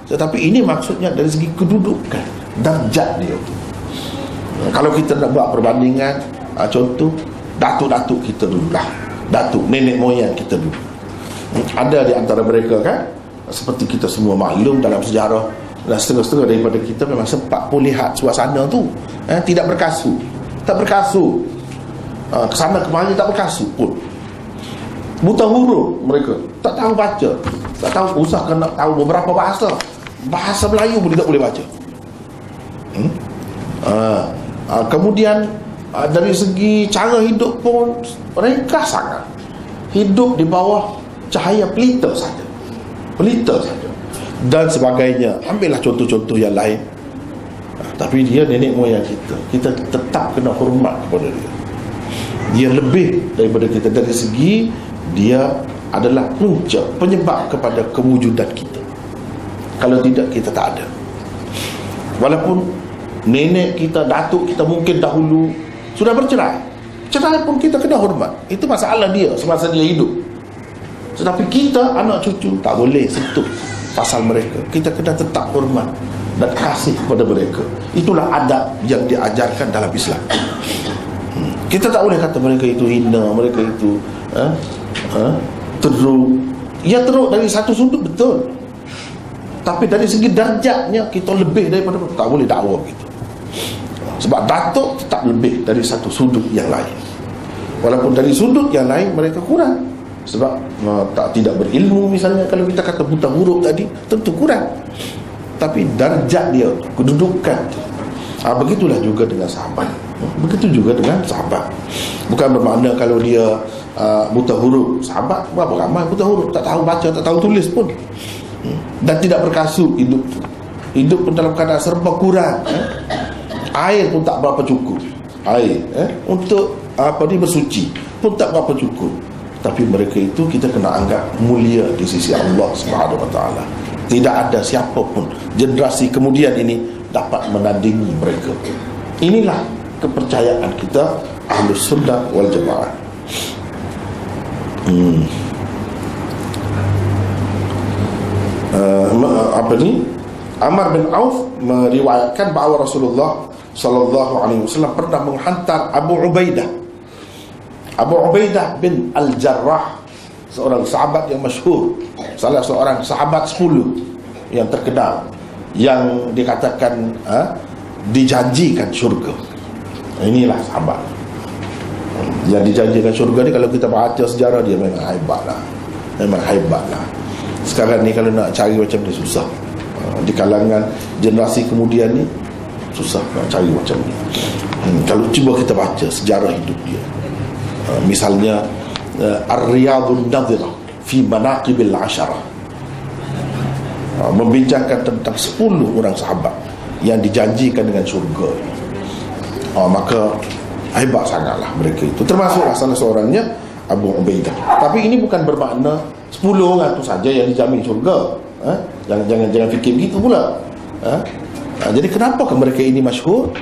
Tetapi ini maksudnya dari segi kedudukan, darjat dia tu. Kalau kita nak buat perbandingan, contoh datuk-datuk kita dulu lah, datuk nenek moyang kita dulu, ada di antara mereka kan, seperti kita semua maklum dalam sejarah, dan setengah-setengah daripada kita memang sempat pun lihat suasana tu, tidak berkasu, kesana kemari tak berkasu pun, buta huruf mereka, tak tahu baca, tak tahu, usahakan nak tahu beberapa bahasa Melayu pun tidak boleh baca. Kemudian dari segi cara hidup pun mereka sangat hidup di bawah cahaya pelita saja dan sebagainya. Ambillah contoh-contoh yang lain. Tapi dia nenek moyang kita tetap kena hormat kepada dia. Dia lebih daripada kita dari segi dia adalah punca penyebab kepada kewujudan kita. Kalau tidak, kita tak ada. Walaupun nenek kita, datuk kita mungkin dahulu sudah bercerai, cerai pun kita kena hormat. Itu masalah dia semasa dia hidup. Tetapi kita anak cucu tak boleh sentuh pasal mereka. Kita kena tetap hormat dan kasih kepada mereka. Itulah adab yang diajarkan dalam Islam. Kita tak boleh kata mereka itu hina, mereka itu teruk. Ya teruk dari satu sudut, betul. Tapi dari segi darjatnya kita lebih daripada, tak boleh dakwa gitu. Sebab datuk tetap lebih dari satu sudut yang lain. Walaupun dari sudut yang lain mereka kurang. Sebab tidak berilmu misalnya, kalau kita kata buta huruf tadi, tentu kurang. Tapi darjat dia, kedudukan dia. Begitulah juga dengan sahabat. Begitu juga dengan sahabat. Bukan bermakna kalau dia buta huruf, sahabat berapa ramai buta huruf, tak tahu baca, tak tahu tulis pun, dan tidak berkasut hidup pun dalam keadaan serba kurang. Air pun tak berapa cukup, air untuk bersuci pun tak berapa cukup. Tapi mereka itu kita kena anggap mulia di sisi Allah Subhanahu wa taala. Tidak ada siapa pun generasi kemudian ini dapat menandingi mereka. Inilah kepercayaan kita Ahlus Sunnah wal Jamaah. Amr bin Auf meriwayatkan bahawa Rasulullah sallallahu alaihi wasallam pernah menghantar Abu Ubaidah bin Al-Jarrah, seorang sahabat yang masyhur, salah seorang sahabat 10 yang terkenal, yang dikatakan dijanjikan syurga. Inilah sahabat yang dijanjikan syurga ni. Kalau kita baca sejarah dia, memang hebat lah. Memang hebat lah. Sekarang ni kalau nak cari macam ni susah. Di kalangan generasi kemudian ni susah nak cari macam ni. Kalau cuba kita baca sejarah hidup dia, misalnya Ar-Riyadun Nadhirah fi Manaqibil Asyarah, membincangkan tentang 10 orang sahabat yang dijanjikan dengan syurga. Maka hebat sangatlah mereka itu. Termasuklah salah seorangnya Abu Ubaidah. Tapi ini bukan bermakna 10 orang tu saja yang dijamin syurga. Jangan fikir begitu pula. Jadi kenapa mereka ini masyhur,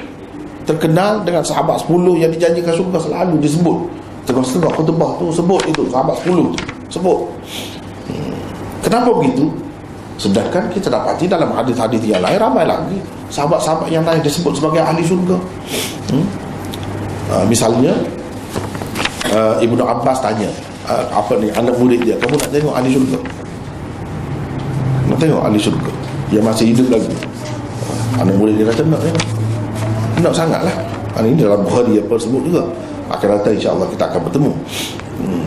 terkenal dengan sahabat 10 yang dijanjikan syurga, selalu disebut. Tengah-tengah khutbah tu sebut itu sahabat 10 tu, sebut. Kenapa begitu? Sedangkan kita dapati dalam hadis-hadis yang lain ramai lagi sahabat-sahabat yang lain disebut sebagai ahli syurga. Misalnya Ibnu Abbas tanya anak murid dia, kamu nak tengok ahli syurga? Nak tengok ahli syurga yang masih hidup lagi? Anak murid dia kata nak tengok. Nak sangatlah. Ini dalam Bukhari apa sebut juga. Akan datang insya-Allah kita akan bertemu.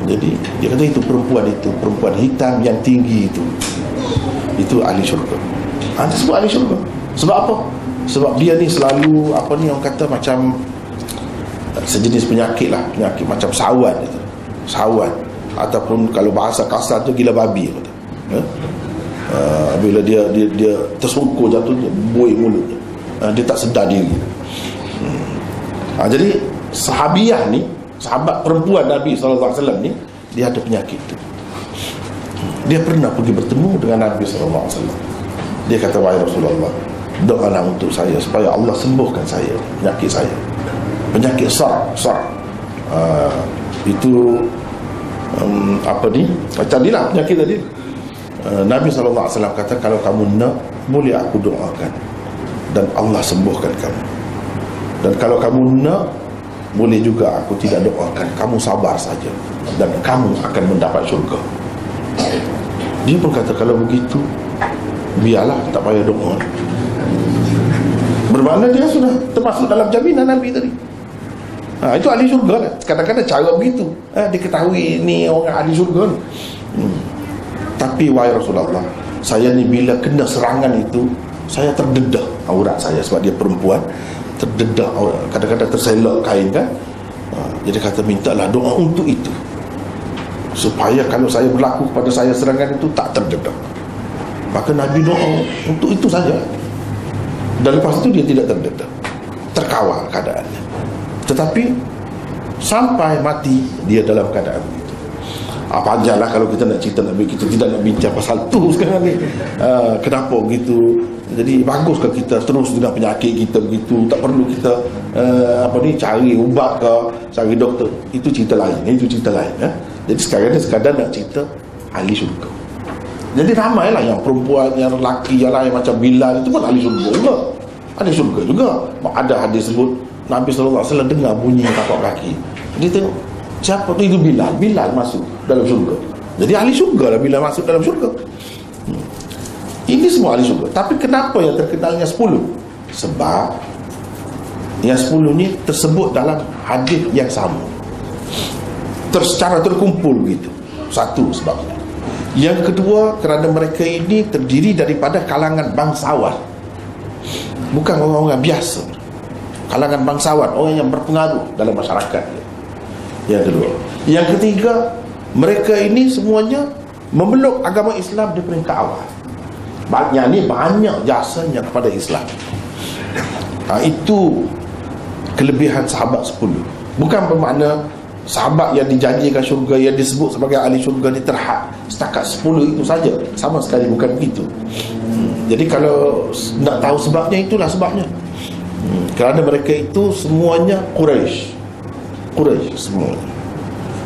Jadi dia kata itu perempuan hitam yang tinggi itu ahli syurga. Dia sebut ahli syurga. Sebab apa? Sebab dia ni selalu orang kata macam sejenis penyakit lah, penyakit macam sawan itu. Sawan, ataupun kalau bahasa kasar tu gila babi kata. Bila dia tersungkur jatuh, buih mulut, dia tak sedar diri. Jadi sahabiah ni, sahabat perempuan Nabi SAW ni, dia ada penyakit tu. Dia pernah pergi bertemu dengan Nabi SAW. Dia kata, wahai Rasulullah, doalah untuk saya supaya Allah sembuhkan saya, penyakit saya, penyakit sar. Itu tadilah penyakit tadi. Nabi SAW kata, kalau kamu nak, boleh aku doakan dan Allah sembuhkan kamu. Dan kalau kamu nak, boleh juga aku tidak doakan, kamu sabar saja dan kamu akan mendapat syurga. Dia pun kata, kalau begitu biarlah, tak payah doa. Bermakna dia sudah termasuk dalam jaminan Nabi tadi. Itu ahli syurga lah. Kadang-kadang cara begitu, diketahui ni orang ahli syurga ni. Tapi wahai Rasulullah, saya ni bila kena serangan itu, saya terdedah aurat saya. Sebab dia perempuan, terdedah aurat. Kadang-kadang terselak kain kan. Jadi kata, mintalah doa untuk itu, supaya kalau saya berlaku kepada saya serangan itu, tak terdedah. Maka Nabi doa untuk itu saja. Dan lepas itu dia tidak terdedah, terkawal keadaannya. Tetapi sampai mati dia dalam keadaan itu. Panjanglah kalau kita nak cerita Nabi, kita tidak nak bincang pasal tu sekarang ni. Kenapa begitu? Jadi baguskan kita terus dengan penyakit kita begitu, tak perlu kita cari ubat ke, cari doktor. Itu cerita lain. Jadi sekarang ni sekadar nak cerita ahli syurga. Jadi ramailah yang perempuan, yang lelaki yang lain macam Bilal, itu pun ahli syurga juga. Ahli syurga juga. Ada hadis sebut Nabi SAW dengar bunyi tapak kaki. Dia tengok, siapa tu? Itu Bilal. Bilal masuk dalam syurga. Jadi ahli syurga lah Bilal masuk dalam syurga. Ini semua ahli syurga. Tapi kenapa yang terkenalnya 10? Sebab yang 10 ni tersebut dalam hadis yang sama, secara terkumpul begitu. Satu sebabnya. Yang kedua, kerana mereka ini terdiri daripada kalangan bangsawan, bukan orang-orang biasa. Kalangan bangsawan, orang yang berpengaruh dalam masyarakat. Yang kedua. Yang ketiga, mereka ini semuanya memeluk agama Islam di peringkat awal. Banyak jasanya kepada Islam. Itu kelebihan sahabat 10. Bukan bermakna sahabat yang dijanjikan syurga, yang disebut sebagai ahli syurga ni terhad setakat 10 itu saja. Sama sekali bukan begitu. Jadi kalau nak tahu sebabnya, itulah sebabnya. Kerana mereka itu semuanya Quraisy semuanya,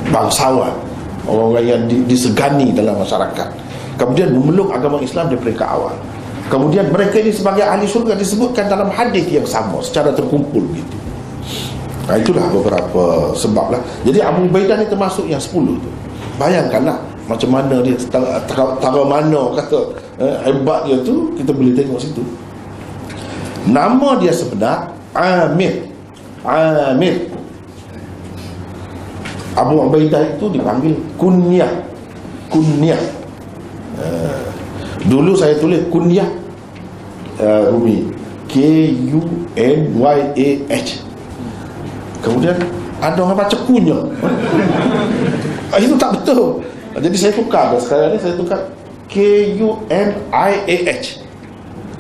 bangsawan, orang-orang yang disegani dalam masyarakat, kemudian memeluk agama Islam di peringkat awal. Kemudian mereka ini sebagai ahli syurga disebutkan dalam hadis yang sama secara terkumpul gitu. Itulah beberapa sebab lah. Jadi Abu Ubaidah ni termasuk yang 10 tu. Bayangkanlah macam mana dia, tara mana kata hebat dia tu, kita boleh tengok situ. Nama dia sebenar Amir. Amir. Abu Ubaidah itu dipanggil kunyah. Kunyah. Dulu saya tulis kunyah Rumi, Kunyah. Kemudian ada orang baca kunyah. Itu tak betul. Jadi saya tukar. Sekarang ni saya tukar Kunyah.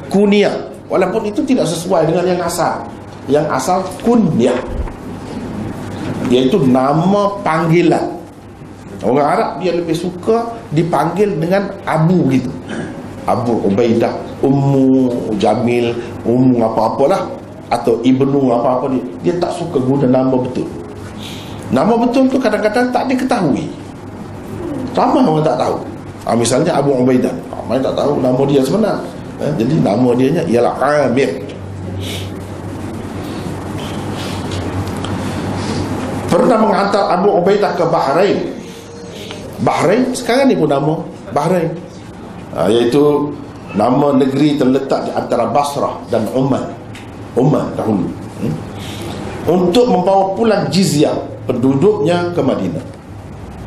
Kunyah. Walaupun itu tidak sesuai dengan yang asal. Yang asal kunyah, iaitu nama panggilan. Orang Arab dia lebih suka dipanggil dengan Abu gitu. Abu Ubaidah, Ummu Jamil, Ummu apa-apalah, atau Ibnu apa-apa dia tak suka guna nama betul. Nama betul tu kadang-kadang tak diketahui. Ramai orang tak tahu. Misalnya Abu Ubaidah, ramai tak tahu nama dia sebenar. Jadi nama dia ialah Amir. Pernah menghantar Abu Ubaidah ke Bahrain. Bahrain sekarang ni pun nama Bahrain, iaitu nama negeri terletak di antara Basrah dan Oman. Oman dahulu, untuk membawa pulang jizyah penduduknya ke Madinah.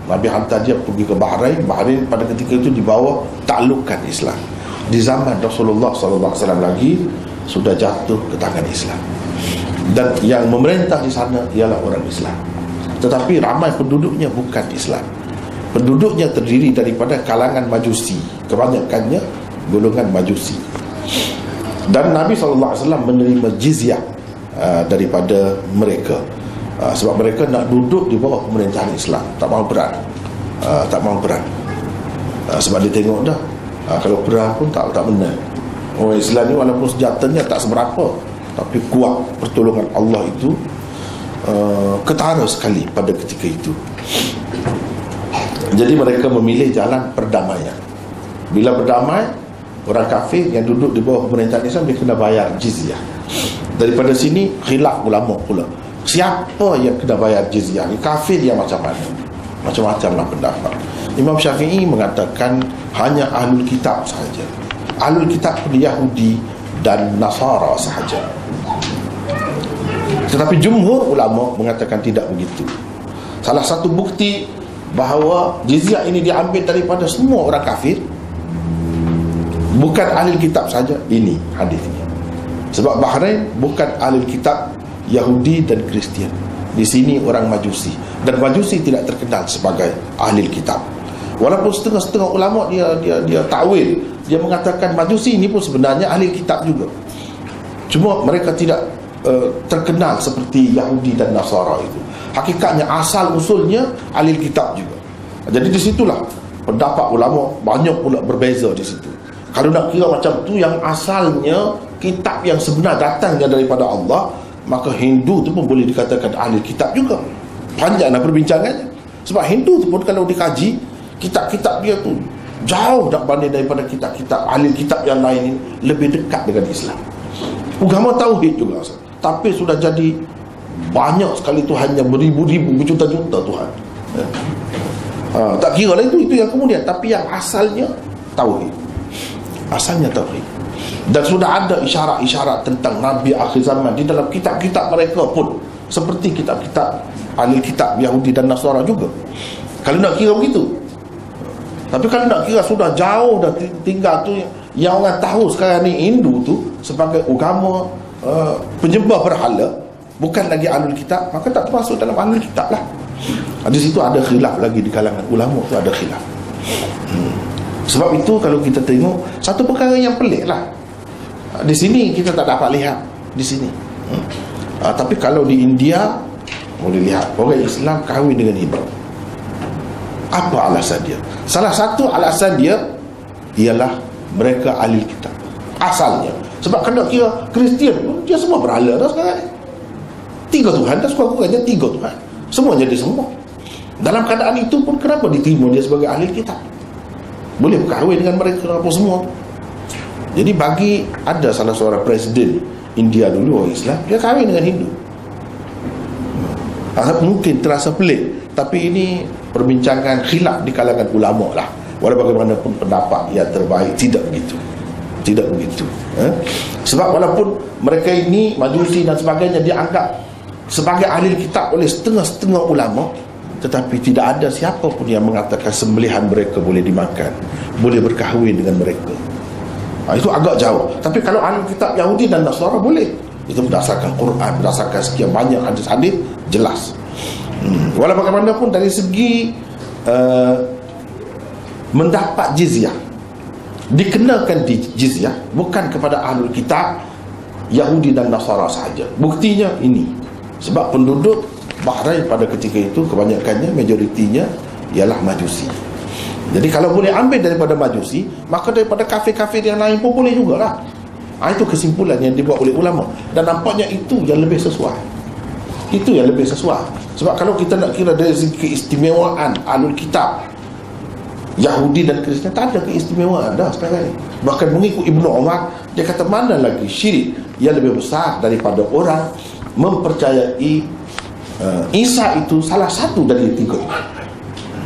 Nabi hantar dia pergi ke Bahrain. Bahrain pada ketika itu dibawa taklukan Islam. Di zaman Rasulullah SAW lagi sudah jatuh ke tangan Islam, dan yang memerintah di sana ialah orang Islam. Tetapi ramai penduduknya bukan Islam. Penduduknya terdiri daripada kalangan Majusi, kebanyakannya golongan Majusi. Dan Nabi SAW menerima jizyah daripada mereka, sebab mereka nak duduk di bawah pemerintahan Islam, tak mahu perang. Tak mahu perang, sebab dia tengok dah, kalau perang pun tak benar. Orang Islam ni walaupun senjatanya tak seberapa, tapi kuat pertolongan Allah itu ketara sekali pada ketika itu. Jadi mereka memilih jalan perdamaian. Bila berdamai, orang kafir yang duduk di bawah pemerintahan Islam dia kena bayar jizyah. Daripada sini khilaf ulama pula, siapa yang kena bayar jizyah ni, kafir dia macam mana? Macam-macamlah pendapat. Imam Syafi'i mengatakan hanya ahlul kitab sahaja. Ahlul kitab pun Yahudi dan Nasara sahaja. Tetapi jumhur ulama mengatakan tidak begitu. Salah satu bukti bahawa jizyah ini diambil daripada semua orang kafir, bukan ahli kitab saja, ini hadisnya. Sebab Bahrain bukan ahli kitab, Yahudi dan Kristian. Di sini orang Majusi, dan Majusi tidak terkenal sebagai ahli kitab. Walaupun setengah-setengah ulama dia takwil, dia mengatakan Majusi ini pun sebenarnya ahli kitab juga. Cuma mereka tidak terkenal seperti Yahudi dan Nasara itu. Hakikatnya asal usulnya ahli kitab juga. Jadi di situlah pendapat ulama banyak pula berbeza di situ. Kalau nak kira macam tu, yang asalnya kitab yang sebenar datangnya daripada Allah, maka Hindu tu pun boleh dikatakan ahli kitab juga. Panjanglah perbincangannya. Sebab Hindu tu pun kalau dikaji, kitab-kitab dia tu jauh tak banding daripada kitab-kitab ahli kitab yang lain ini, lebih dekat dengan Islam. Agama tauhid juga, tapi sudah jadi banyak sekali Tuhan yang beribu-ribu, berjuta-juta Tuhan. Tak kira lah itu yang kemudian, tapi yang asalnya tauhid. Asalnya tauhid. Dan sudah ada isyarat-isyarat tentang Nabi akhir zaman di dalam kitab-kitab mereka pun, seperti kitab-kitab ahli kitab Yahudi dan Nasara juga, kalau nak kira begitu. Tapi kalau nak kira sudah jauh dah tinggal tu, yang orang tahu sekarang ni Hindu tu sebagai agama penyembah berhala, bukan lagi ahlul kitab, maka tak termasuk dalam ahlul kitab lah. Di situ ada khilaf lagi di kalangan ulama tu, ada khilaf. Sebab itu kalau kita tengok satu perkara yang pelik lah, di sini kita tak dapat lihat di sini. Tapi kalau di India boleh lihat orang Islam kahwin dengan Hindu. Apa alasan dia? Salah satu alasan dia ialah mereka ahli kitab asalnya. Sebab kalau kira Kristian, dia semua berhala dah sekarang ni. 3 Tuhan dah, sekurang-kurangnya 3 Tuhan, semua jadi semua. Dalam keadaan itu pun kenapa diterima dia sebagai ahli kitab? Boleh berkahwin dengan mereka apa semua. Jadi bagi ada salah seorang presiden India dulu, orang Islam, dia kahwin dengan Hindu. Mungkin terasa pelik, tapi ini perbincangan khilaf di kalangan ulama lah. Walau bagaimanapun pendapat yang terbaik tidak begitu. Tidak begitu. Sebab walaupun mereka ini Majusi dan sebagainya dianggap sebagai ahli kitab oleh setengah-setengah ulama, tetapi tidak ada siapa pun yang mengatakan sembelihan mereka boleh dimakan, boleh berkahwin dengan mereka. Itu agak jauh. Tapi kalau ahli kitab Yahudi dan Nasara boleh. Itu berdasarkan Quran, berdasarkan sekian banyak hadis-hadis, jelas. Walau bagaimanapun dari segi mendapat jizyah, dikenakan jizyah bukan kepada ahlul kitab Yahudi dan Nasara sahaja. Buktinya ini, sebab penduduk Bahrain pada ketika itu kebanyakannya, majoritinya ialah Majusi. Jadi kalau boleh ambil daripada Majusi, maka daripada kafir-kafir yang lain pun boleh jugalah. Itu kesimpulan yang dibuat oleh ulama, dan nampaknya itu yang lebih sesuai. Itu yang lebih sesuai. Sebab kalau kita nak kira dari segi keistimewaan ahlul kitab Yahudi dan Kristian, tak ada keistimewaan dah sekarang ni. Bahkan mengikut Ibnu Umar, dia kata mana lagi syirik yang lebih besar daripada orang mempercayai Isa itu salah satu dari tiga.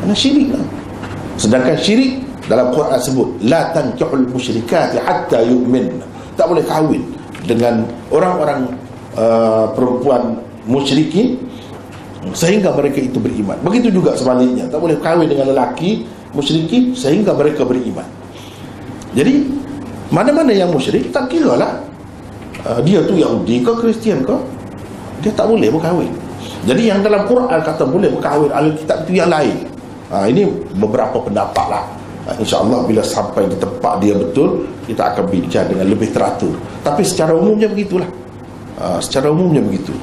Mana syirik lah. Sedangkan syirik dalam Quran sebut la tankihul musyrikati hatta yu'min. Tak boleh kahwin dengan orang-orang perempuan musyrikin sehingga mereka itu beriman. Begitu juga sebaliknya, tak boleh kahwin dengan lelaki musyrikin sehingga mereka beriman. Jadi mana-mana yang musyrik, tak kira lah dia tu Yahudi ke Kristian ke, dia tak boleh berkahwin. Jadi yang dalam Quran kata boleh berkahwin ahli kitab itu yang lain. Ini beberapa pendapat lah. InsyaAllah bila sampai di tempat dia betul, kita akan bincang dengan lebih teratur. Tapi secara umumnya begitulah. Secara umumnya begitu.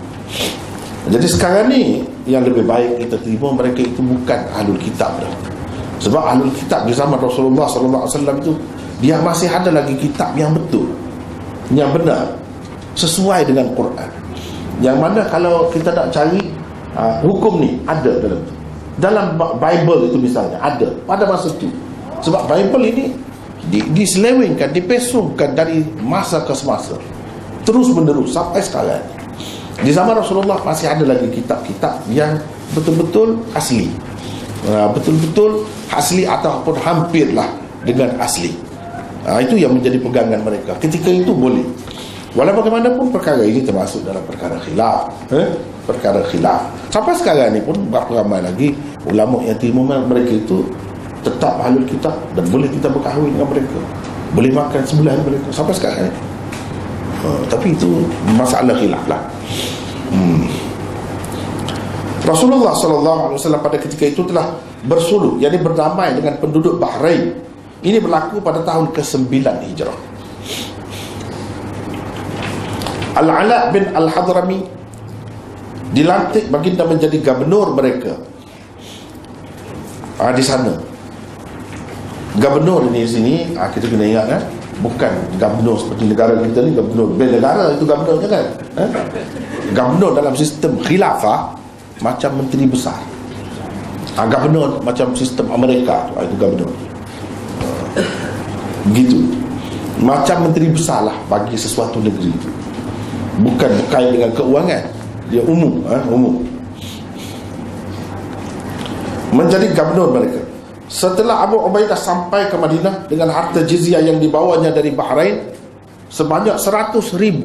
Jadi sekarang ni yang lebih baik kita terima mereka itu bukan ahlul kitab dah. Sebab ahlul kitab di zaman Rasulullah SAW itu, dia masih ada lagi kitab yang betul, yang benar, sesuai dengan Quran. Yang mana kalau kita nak cari hukum ni ada dalam Bible itu misalnya, ada pada masa itu. Sebab Bible ini diselewengkan, dipesongkan dari masa ke semasa, terus menerus sampai sekarang. Di zaman Rasulullah masih ada lagi kitab-kitab yang betul-betul asli, betul-betul asli ataupun hampirlah dengan asli. Itu yang menjadi pegangan mereka. Ketika itu boleh. Walau bagaimanapun perkara ini termasuk dalam perkara khilaf, perkara khilaf. Sampai sekarang ni pun berapa ramai lagi ulama yang terima mereka itu tetap ahlul kitab dan boleh kita berkahwin dengan mereka, boleh makan sebulan mereka sampai sekarang. Tapi itu masalah khilaf lah. Rasulullah SAW pada ketika itu telah bersuluh, yakni berdamai dengan penduduk Bahrain. Ini berlaku pada tahun ke-9 Hijrah. Al-Ala bin Al-Hadrami dilantik baginda menjadi gubernur mereka di sana. Gubernur ini di sini kita kena ingat bukan gubernur seperti negara kita ni, gubernur negara itu gubernurnya kan. Gubernur dalam sistem khilafah macam menteri besar. Gubernur macam sistem Amerika itu gubernur. Begitu. Macam menteri besar lah bagi sesuatu negeri. Bukan berkait dengan keuangan, dia umum, umum. Menjadi gubernur mereka. Setelah Abu Ubaidah sampai ke Madinah dengan harta jizyah yang dibawanya dari Bahrain sebanyak 100,000.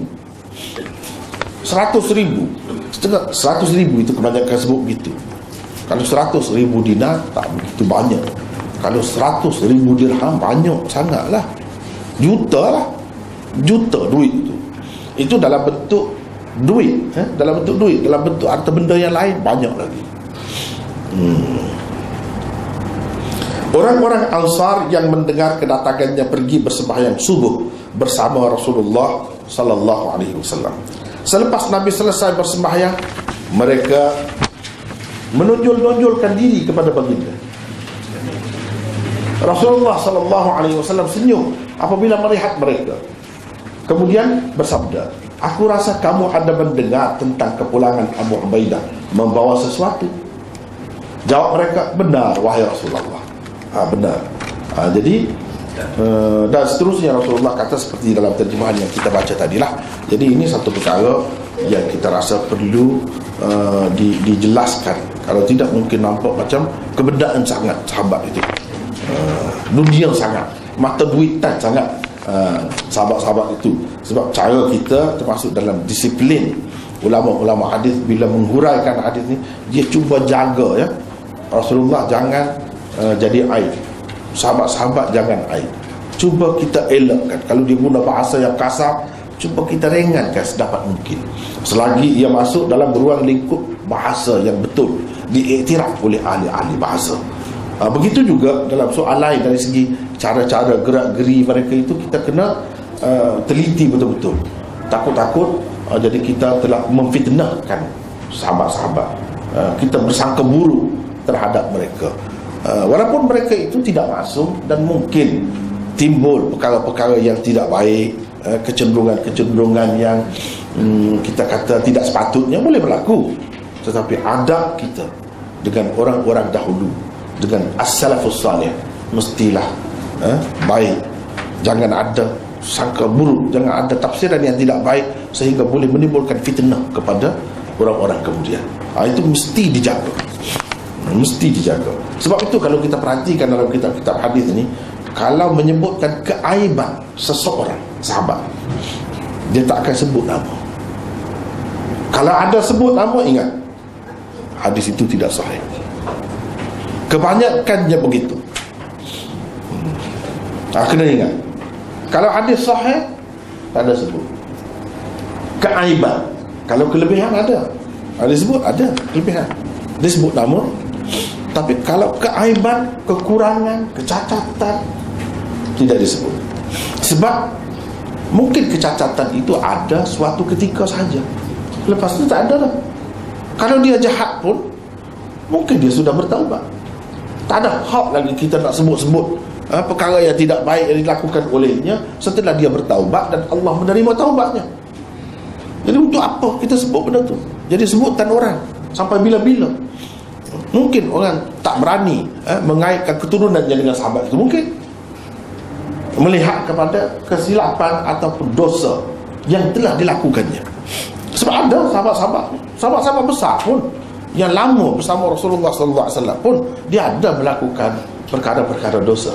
100,000. Setengah 100,000 itu kebanyakan sebut begitu. Kalau 100,000 dinar tak begitu banyak. Kalau 100,000 dirham banyak sangatlah. Juta lah. Juta duit itu. Itu dalam bentuk duit, dalam bentuk duit, dalam bentuk harta benda yang lain banyak lagi. Orang-orang Ansar yang mendengar kedatangannya pergi bersembahyang subuh bersama Rasulullah sallallahu alaihi wasallam. Selepas Nabi selesai bersembahyang, mereka menonjol-nonjolkan diri kepada baginda. Rasulullah sallallahu alaihi wasallam senyum apabila melihat mereka. Kemudian bersabda, "Aku rasa kamu ada mendengar tentang kepulangan Abu Ubaidah membawa sesuatu." Jawab mereka, "Benar wahai Rasulullah." Benar. Jadi dan seterusnya Rasulullah kata seperti dalam terjemahan yang kita baca tadilah. Jadi ini satu perkara yang kita rasa perlu dijelaskan. Kalau tidak mungkin nampak macam kebedaan sangat sahabat itu, dunia sangat, mata duitan sangat. sahabat-sahabat itu. Sebab cara kita termasuk dalam disiplin ulama-ulama hadis bila menghuraikan hadis ni, dia cuba jaga, ya, Rasulullah jangan jadi aib, sahabat-sahabat jangan aib. Cuba kita elakkan. Kalau dia guna bahasa yang kasar, cuba kita ringankan sedapat mungkin, selagi ia masuk dalam ruang lingkup bahasa yang betul, diiktiraf oleh ahli-ahli bahasa. Begitu juga dalam soal lain, dari segi cara-cara gerak-geri mereka itu kita kena teliti betul-betul. Takut-takut jadi kita telah memfitnahkan sahabat-sahabat, kita bersangka buruk terhadap mereka, walaupun mereka itu tidak masuk dan mungkin timbul perkara-perkara yang tidak baik, kecenderungan-kecenderungan yang kita kata tidak sepatutnya boleh berlaku. Tetapi adab kita dengan orang-orang dahulu, dengan as-salafus salih, mestilah baik. Jangan ada sangka buruk, jangan ada tafsiran yang tidak baik sehingga boleh menimbulkan fitnah kepada orang-orang kemudian. Itu mesti dijaga, mesti dijaga. Sebab itu kalau kita perhatikan dalam kitab-kitab hadis ini, kalau menyebutkan keaiban seseorang sahabat, dia tak akan sebut nama. Kalau ada sebut nama, ingat, hadis itu tidak sahih. Kebanyakannya begitu. Kena ingat, kalau hadis sahih tak ada sebut keaiban. Kalau kelebihan ada disebut, ada kelebihan, dia sebut nama. Tapi kalau keaiban, kekurangan, kecacatan, tidak disebut. Sebab mungkin kecacatan itu ada suatu ketika saja, lepas itu tak ada dah. Kalau dia jahat pun, mungkin dia sudah bertaubat. Tak ada hak lagi kita nak sebut-sebut perkara yang tidak baik yang dilakukan olehnya setelah dia bertaubat dan Allah menerima taubatnya. Jadi untuk apa kita sebut benda tu? Jadi sebutan orang sampai bila-bila. Mungkin orang tak berani mengaitkan keturunannya dengan sahabat itu, mungkin melihat kepada kesilapan ataupun dosa yang telah dilakukannya. Sebab ada sahabat-sahabat besar pun yang lama bersama Rasulullah SAW pun dia ada melakukan perkara-perkara dosa.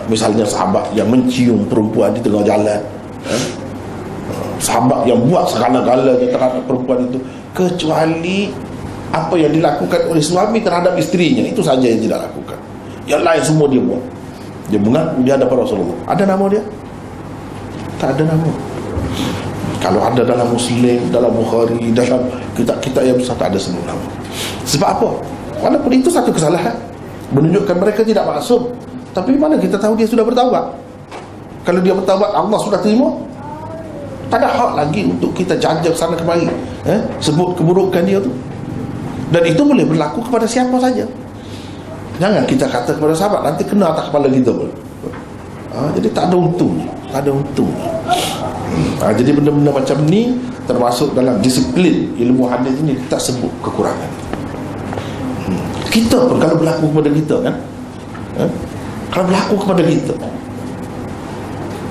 Misalnya sahabat yang mencium perempuan di tengah jalan, sahabat yang buat segala-galanya terhadap perempuan itu, kecuali apa yang dilakukan oleh suami terhadap isterinya, itu saja yang tidak lakukan. Yang lain semua dia buat. Dia mengaku di hadapan Rasulullah. Ada nama dia? Tak ada nama. Kalau ada dalam Muslim, dalam Bukhari, dalam kitab-kitab yang besar, tak ada semua nama. Sebab apa? Walaupun itu satu kesalahan, menunjukkan mereka tidak maksum. Tapi mana kita tahu dia sudah bertaubat? Kalau dia bertaubat, Allah sudah terima. Tak ada hak lagi untuk kita jaga sana kemari, sebut keburukan dia tu. Dan itu boleh berlaku kepada siapa saja. Jangan kita kata kepada sahabat, nanti kena atas kepala kita pun. Jadi tak ada untung, tak ada untung. Jadi benda-benda macam ni termasuk dalam disiplin ilmu hadis ini, kita sebut kekurangan. Kita pun kalau berlaku kepada kita kan, kalau berlaku kepada kita,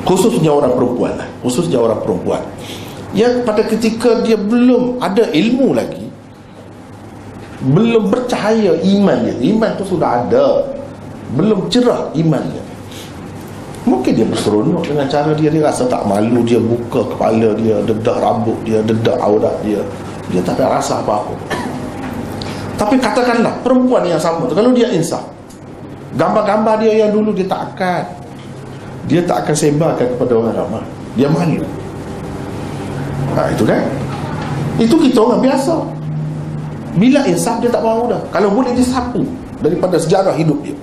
khususnya orang perempuan, yang pada ketika dia belum ada ilmu lagi, belum bercahaya imannya, iman tu sudah ada, belum cerah imannya, mungkin dia berseronok dengan cara dia rasa tak malu, dia buka kepala dia, dedah rambut dia, dedah aurat dia tak ada rasa apa-apa. Tapi katakanlah perempuan yang sama tu, kalau dia insaf, gambar-gambar dia yang dulu dia tak akan sebarkan kepada orang ramai, dia malu. Itu kan, itu kita orang biasa. Bila insaf dia tak mahu dah. Kalau boleh dia sapu daripada sejarah hidup dia.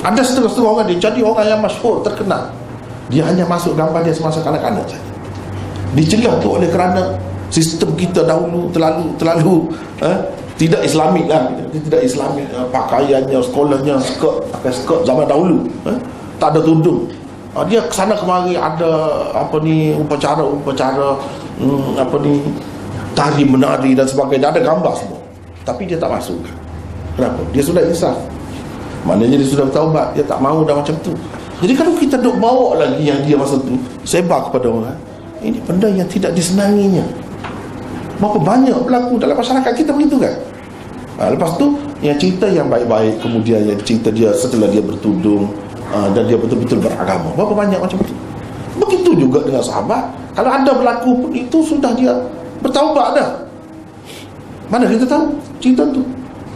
Ada setengah-setengah orang dia jadi orang yang masyhur, terkenal, dia hanya masuk gambar dia semasa kanak-kanak saja. Dicelah tu oleh kerana sistem kita dahulu terlalu tidak islamik lah. Tidak islamik, pakaiannya, sekolahnya skirt, pakai skirt zaman dahulu, tak ada tudung. Dia kesana kemari ada upacara tari menari dan sebagainya, ada gambar semua, tapi dia tak masuk. Kenapa? Dia sudah insaf, maknanya dia sudah bertaubat, dia tak mahu dah macam tu. Jadi kalau kita duk bawa lagi yang dia masa tu sebar kepada orang, ini benda yang tidak disenanginya. Berapa banyak berlaku dalam masyarakat kita begitu kan. Lepas tu yang cerita yang baik-baik, kemudian yang cerita dia setelah dia bertudung, dan dia betul-betul beragama. Berapa banyak macam itu? Begitu juga dengan sahabat. Kalau ada berlaku pun itu sudah dia bertaubat dah. Mana kita tahu cerita tu?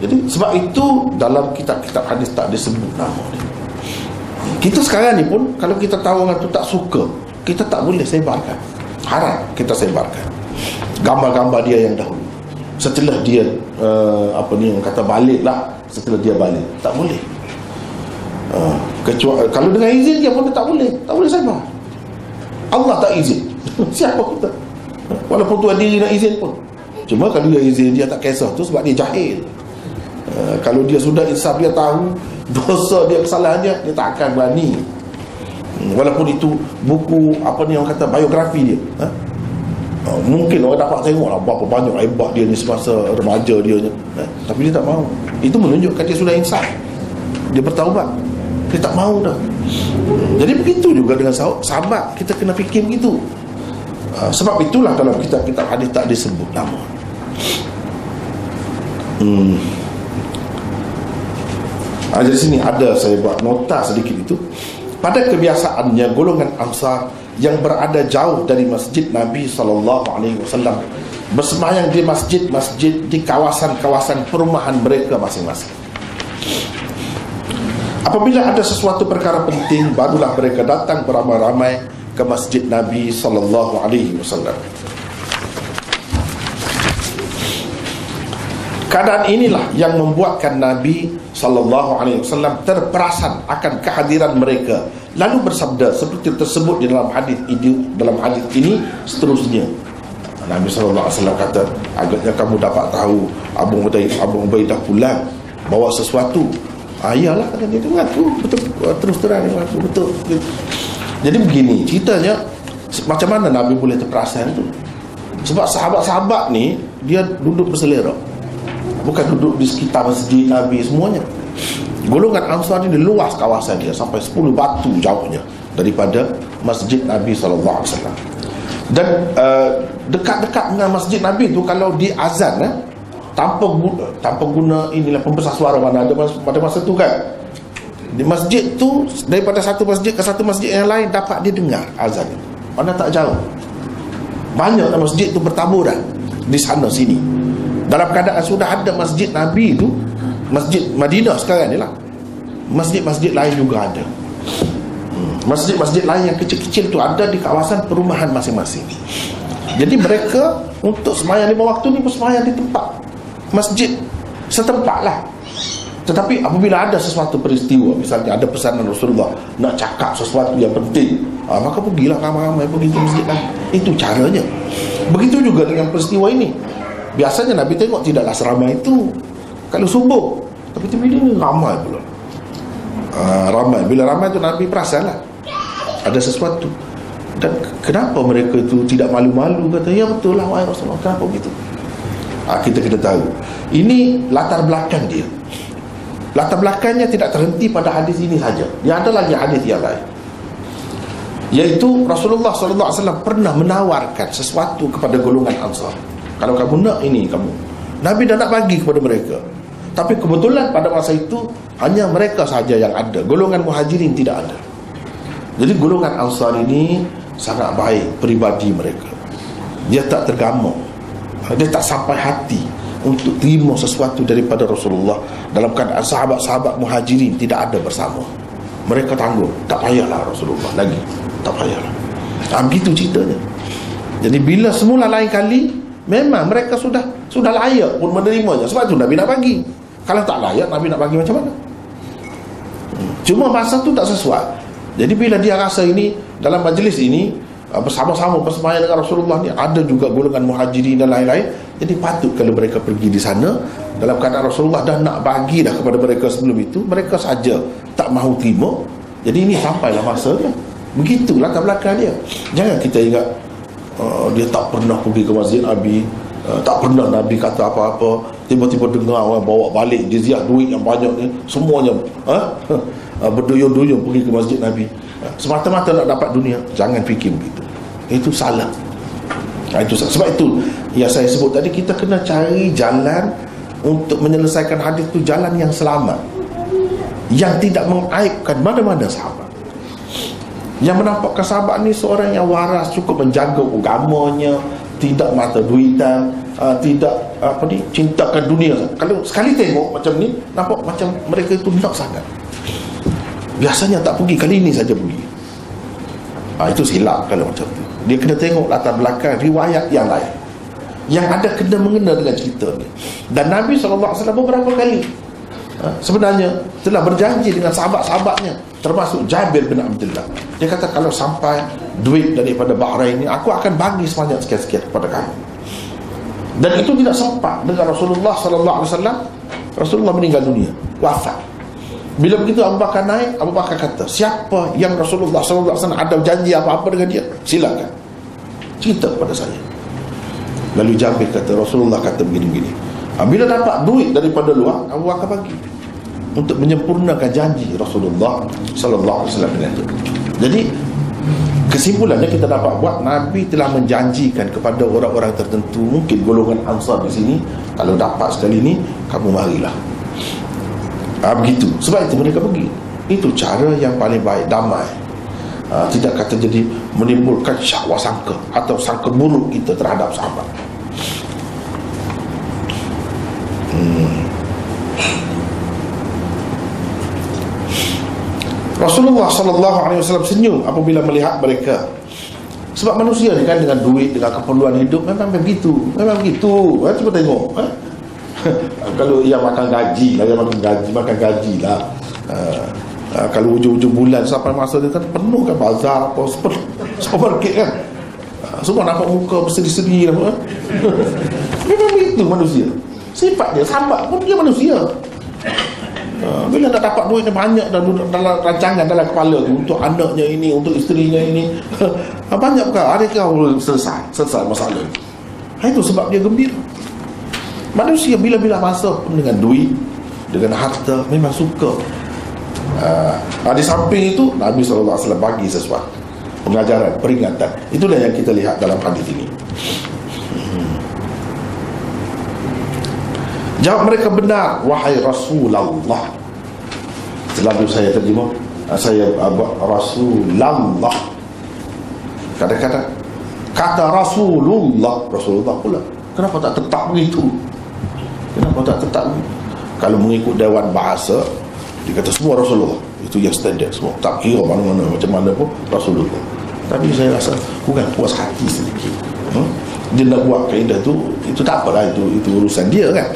Jadi sebab itu dalam kitab-kitab hadis tak disebut nama dia. Kita sekarang ni pun kalau kita tahu orang tu tak suka, kita tak boleh sebarkan. Haram kita sebarkan gambar-gambar dia yang dahulu. Setelah dia orang kata balik lah, setelah dia balik tak boleh. Kecuali kalau dengan izin dia pun tak boleh sebar. Allah tak izin. Siapa kita? Walaupun tuan diri nak izin pun. Cuma kalau dia izin, dia tak kisah tu sebab dia jahil. Kalau dia sudah insaf, dia tahu dosa dia, kesalahan dia tak akan berani. Walaupun itu buku orang kata biografi dia, mungkin orang dapat tengok lah berapa banyak hebat dia ni semasa remaja dia ni, tapi dia tak mahu. Itu menunjukkan dia sudah insaf, dia bertaubat. Dia tak mahu dah. Jadi begitu juga dengan sahabat, kita kena fikir begitu. Sebab itulah dalam kitab-kitab hadis tak disebut nama. Jadi sini ada saya buat nota sedikit itu. Pada kebiasaannya golongan Ansar yang berada jauh dari masjid Nabi SAW bersemayam di masjid-masjid di kawasan-kawasan perumahan mereka masing-masing. Apabila ada sesuatu perkara penting, barulah mereka datang beramai-ramai ke masjid Nabi SAW. Keadaan inilah yang membuatkan Nabi SAW terperasan akan kehadiran mereka, lalu bersabda seperti tersebut di dalam hadis ini seterusnya. Nabi SAW kata, agaknya kamu dapat tahu Abu Ubaidah pulang bawa sesuatu. Iyalah, kata dia, mengaku betul, terus terang dia mengaku betul. Jadi begini ceritanya, macam mana Nabi boleh terperasan itu? Sebab sahabat-sahabat ni dia duduk berselera, bukan duduk di sekitar masjid Nabi semuanya. Golongan Ansar ni luas kawasan dia, sampai 10 batu jauhnya daripada masjid Nabi SAW. Dan dekat-dekat dengan masjid Nabi tu, kalau di azan tanpa guna inilah pembesar suara mana ada pada masa tu kan, di masjid tu, daripada satu masjid ke satu masjid yang lain dapat didengar azan. Mana tak jauh, banyak masjid tu bertaburan di sana sini. Dalam keadaan sudah ada masjid Nabi tu, masjid Madinah sekarang ni lah, masjid-masjid lain juga ada. Masjid-masjid lain yang kecil-kecil tu ada di kawasan perumahan masing-masing. Jadi mereka untuk sembahyang 5 waktu ni pun sembahyang di tempat masjid setempat lah. Tetapi apabila ada sesuatu peristiwa, misalnya ada pesanan Rasulullah nak cakap sesuatu yang penting, maka pergilah ramai-ramai pergi ke masjid lah. Itu caranya. Begitu juga dengan peristiwa ini. Biasanya Nabi tengok tidaklah seramai itu kalau subuh, tapi bila ini ramai pula. Ramai. Bila ramai tu Nabi perasan lah ada sesuatu. Dan kenapa mereka itu tidak malu-malu, kata, ya betul lah wahai Rasulullah, kenapa begitu? Kita kena tahu ini latar belakang dia. Latar belakangnya tidak terhenti pada hadis ini saja. Dia ada lagi hadis yang lain, iaitu Rasulullah SAW pernah menawarkan sesuatu kepada golongan Ansar. Kalau kamu nak ini, kamu, Nabi dah nak bagi kepada mereka, tapi kebetulan pada masa itu hanya mereka saja yang ada, golongan Muhajirin tidak ada. Jadi golongan Ansar ini sangat baik peribadi mereka. Dia tak tergamuk, dia tak sampai hati untuk terima sesuatu daripada Rasulullah dalam keadaan sahabat-sahabat Muhajirin tidak ada bersama. Mereka tanggung, tak payahlah Rasulullah lagi, tak payahlah. Begitu ceritanya. Jadi bila semula lain kali, memang mereka sudah layak pun menerimanya. Sebab itu Nabi nak bagi. Kalau tak layak, Nabi nak bagi macam mana? Cuma masa tu tak sesuai. Jadi bila dia rasa ini, dalam majlis ini bersama-sama bersemayam dengan Rasulullah ni ada juga golongan Muhajirin dan lain-lain, jadi patut kalau mereka pergi di sana dalam keadaan Rasulullah dah nak bagi dah kepada mereka sebelum itu, mereka saja tak mahu terima. Jadi ini sampailah masanya. Begitu latar belakang dia. Jangan kita ingat dia tak pernah pergi ke masjid Nabi, tak pernah Nabi kata apa-apa, tiba-tiba dengar orang bawa balik jizyah duit yang banyak ni, semuanya berduyun-duyun pergi ke masjid Nabi semata-mata nak dapat dunia. Jangan fikir begitu, itu salah. Sebab itu yang saya sebut tadi, kita kena cari jalan untuk menyelesaikan hadis itu, jalan yang selamat. yang tidak mengaibkan mana-mana sahabat, yang menampakkan sahabat ni seorang yang waras, cukup menjaga agamanya, tidak mata duitan, tidak cintakan dunia. Kalau sekali tengok macam ni, nampak macam mereka itu nak sangat. Biasanya tak pergi, kali ini saja pergi. Itu silap kalau macam tu. Dia kena tengok latar belakang riwayat yang lain, yang ada kena mengena dengan cerita ni. Dan Nabi SAW beberapa kali sebenarnya telah berjanji dengan sahabat-sahabatnya, termasuk Jabir bin Abdullah. Dia kata, kalau sampai duit daripada Bahrain ini, aku akan bagi sebanyak sekian-sekian kepada kamu. Dan itu tidak sempat dengan Rasulullah SAW. Rasulullah meninggal dunia, wafat. Bila begitu Abu Bakar naik, Abu Bakar kata, siapa yang Rasulullah SAW ada janji apa-apa dengan dia, silakan cerita kepada saya. Lalu Jabir kata, Rasulullah kata begini-begini. Bila dapat duit daripada luar, Abu Bakar bagi untuk menyempurnakan janji Rasulullah SAW dengan itu. Jadi kesimpulannya kita dapat buat, Nabi telah menjanjikan kepada orang-orang tertentu, mungkin golongan Ansar di sini, kalau dapat sekali ni, kamu marilah. Begitu. Sebab itu mereka pergi. Itu cara yang paling baik, damai. Tidak kata jadi menimbulkan syahwat sangka atau sangka buruk kita terhadap sahabat. Rasulullah SAW senyum apabila melihat mereka. Sebab manusia ni kan, dengan duit, dengan keperluan hidup, memang begitu. Cuba tengok. Kalau ia makan gaji lah, makan gaji lah. Kalau hujung-hujung bulan sampai masa dia kan penuh kan bazar apa, supermarket kan, semua nampak muka berseri-seri lah. Memang begitu manusia. Sifat dia, sahabat pun dia manusia. Bila dah dapat duit banyak dalam rancangan, dalam kepala tu, untuk anaknya ini, untuk isterinya ini, banyak perkara, ada kau selesai masalah. Itu sebab dia gembira. Manusia bila-bila masa pun dengan duit, dengan harta, memang suka. Di samping itu, Nabi SAW bagi sesuatu, pengajaran, peringatan. Itulah yang kita lihat dalam hadis ini. Jawab mereka, benar wahai Rasulullah. Selalu saya terjemah, saya buat Rasulullah. Kadang-kadang kata Rasulullah pula. Kenapa tak tetap begitu? Kalau mengikut Dewan Bahasa, dia kata semua Rasulullah. Itu yang standard semua, tak kira mana-mana, macam mana pun Rasulullah. Tapi saya rasa kurang puas hati sedikit. Dia nak buat kaedah tu, itu tak apalah, itu urusan dia kan.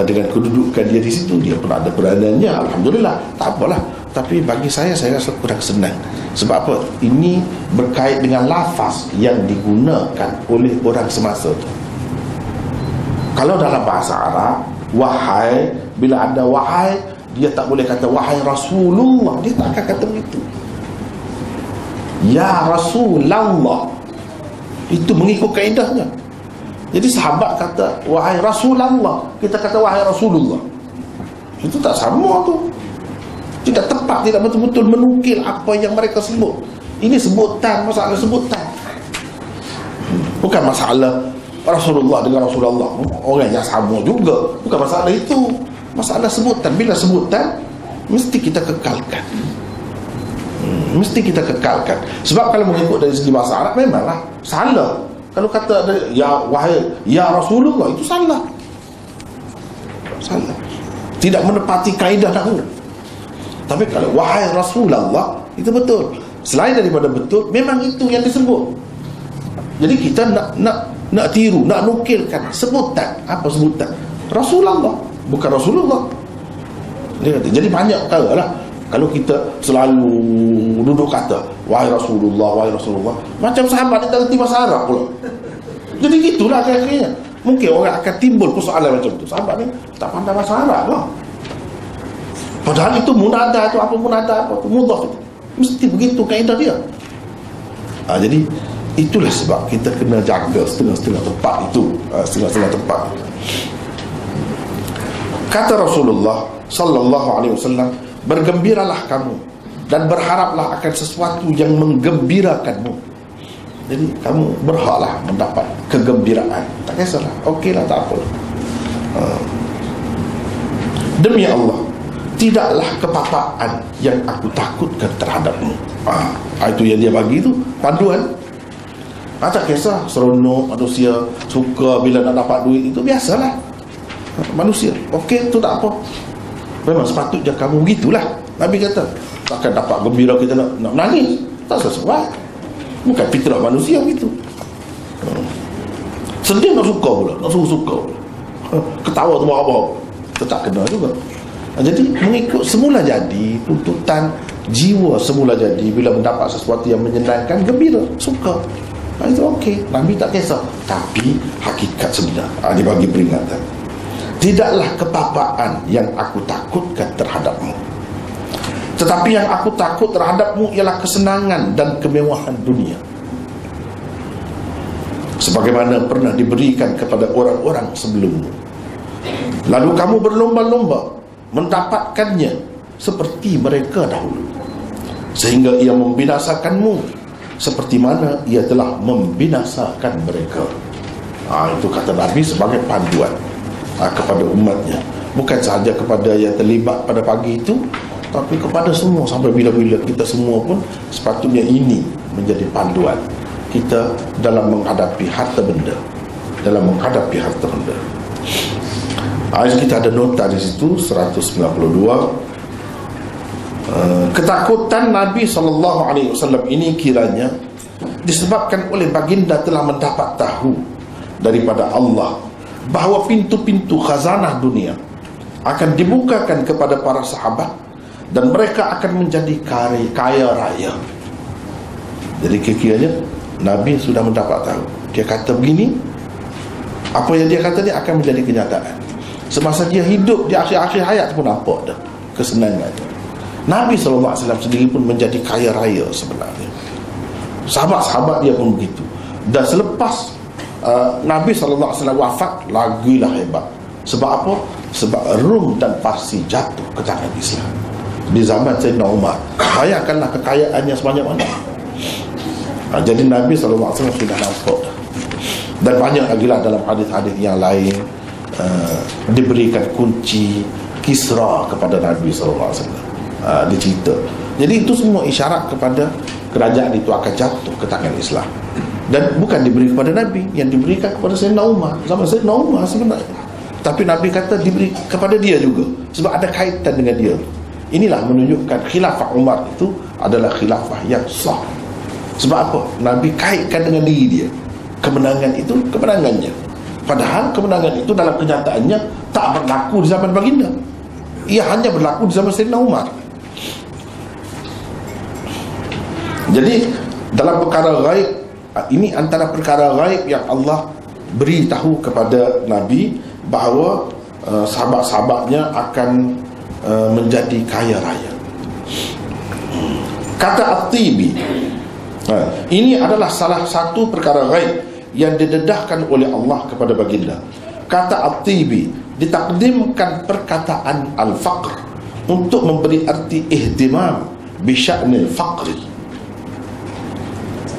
Dengan kedudukan dia di situ, dia pun ada peranannya, alhamdulillah, tak apalah. Tapi bagi saya rasa kurang senang. Sebab apa? Ini berkait dengan lafaz yang digunakan oleh orang semasa tu. Kalau dalam bahasa Arab, wahai, bila ada wahai, dia tak boleh kata wahai Rasulullah, dia tak akan kata begitu. Ya Rasulullah, itu mengikut kaedahnya. Jadi sahabat kata wahai Rasulullah, kita kata wahai Rasulullah, itu tak sama tu. Tidak tepat, tidak betul-betul menukil apa yang mereka sebut. Ini sebutan, masalah sebutan, bukan masalah Rasulullah dengan Rasulullah orangnya sama juga, bukan masalah itu. Masalah sebutan. Bila sebutan, mesti kita kekalkan. Sebab kalau mengikut dari segi bahasa Arab, memanglah salah. Kalau kata ya wahai ya Rasulullah, itu salah. Tidak menepati kaedah dahulu. Tapi kalau wahai Rasulullah, itu betul. Selain daripada betul, memang itu yang disebut. Jadi kita nak tiru, nak nukilkan sebutan. Apa sebutan? Rasulullah, bukan Rasulullah. Dia kata, jadi banyak perkara lah. Kalau kita selalu duduk kata wahai Rasulullah, macam sahabat dia tak kerti bahasa Arab pula. Jadi gitulah akhirnya. Mungkin orang akan timbul persoalan macam tu, sahabat ni tak pandai bahasa Arab lah. Padahal itu munada, itu apa munada, apa tu mudhaf, mesti begitu kaedah dia. Jadi itulah sebab kita kena jaga setengah-setengah tempat itu, setengah-setengah tempat. Kata Rasulullah sallallahu alaihi wasallam, bergembiralah kamu dan berharaplah akan sesuatu yang menggembirakanmu. Jadi kamu berhaklah mendapat kegembiraan. Tak kisahlah, okeylah, tak apa. Demi Allah, tidaklah kepapaan yang aku takutkan terhadapmu. Itu yang dia bagi tu panduan. Tak kisah seronok manusia suka bila nak dapat duit, itu biasalah manusia. Okey, tu tak apa, memang sepatutnya kamu begitulah. Nabi kata takkan dapat gembira kita nak menangis, tak sesuai. Bukan fitrah manusia begitu. Sedih nak suka pula, nak suka pula. Ketawa tu apa, itu tak kena juga. Jadi mengikut semula jadi, tuntutan jiwa semula jadi, bila mendapat sesuatu yang menyenangkan, gembira, suka, itu okey. Nabi tak kisah. Tapi hakikat sebenar, dia bagi peringatan. Tidaklah kepapaan yang aku takutkan terhadapmu, tetapi yang aku takut terhadapmu ialah kesenangan dan kemewahan dunia, sebagaimana pernah diberikan kepada orang-orang sebelummu. Lalu kamu berlomba-lomba mendapatkannya seperti mereka dahulu, sehingga ia membinasakanmu seperti mana ia telah membinasakan mereka. Itu kata Nabi sebagai panduan kepada umatnya, bukan sahaja kepada yang terlibat pada pagi itu, tapi kepada semua sampai bila-bila. Kita semua pun sepatutnya ini menjadi panduan kita dalam menghadapi harta benda, dalam menghadapi harta benda. Kita ada nota di situ 192. Ketakutan Nabi SAW ini kiranya disebabkan oleh baginda telah mendapat tahu daripada Allah bahawa pintu-pintu khazanah dunia akan dibukakan kepada para sahabat dan mereka akan menjadi kaya raya. Jadi kiranya Nabi sudah mendapat tahu. Dia kata begini, apa yang dia kata ni akan menjadi kenyataan. Semasa dia hidup di akhir-akhir hayat pun nampak dah kesenangan. Nabi SAW sendiri pun menjadi kaya raya sebenarnya. Sahabat-sahabat dia pun begitu. Dan selepas Nabi SAW wafat, lagilah hebat. Sebab apa? Sebab Rum dan Parsi jatuh ke tangan Islam di zaman Sayyidina Umar. Bayangkanlah kekayaannya sebanyak mana. Jadi Nabi SAW sudah nampak. Dan banyak lagi lah dalam hadis-hadis yang lain, diberikan kunci Kisra kepada Nabi SAW. Dicerita. Jadi itu semua isyarat kepada kerajaan itu akan jatuh ke tangan Islam. Dan bukan diberi kepada Nabi, yang diberikan kepada Sayyidina Umar. Zaman Sayyidina Umar sebenarnya, tapi Nabi kata diberi kepada dia juga, sebab ada kaitan dengan dia. Inilah menunjukkan khilafah Umar itu adalah khilafah yang sah. Sebab apa? Nabi kaitkan dengan diri dia. Kemenangan itu kemenangannya, padahal kemenangan itu dalam kenyataannya tak berlaku di zaman baginda. Ia hanya berlaku di zaman Sayyidina Umar. Jadi dalam perkara ghaib, ini antara perkara ghaib yang Allah beritahu kepada Nabi bahawa sahabat-sahabatnya akan menjadi kaya raya. Kata At-Tibi, ini adalah salah satu perkara ghaib yang didedahkan oleh Allah kepada baginda. Kata At-Tibi, ditakdimkan perkataan al-faqr untuk memberi arti ihtimam bi sya'nil faqri.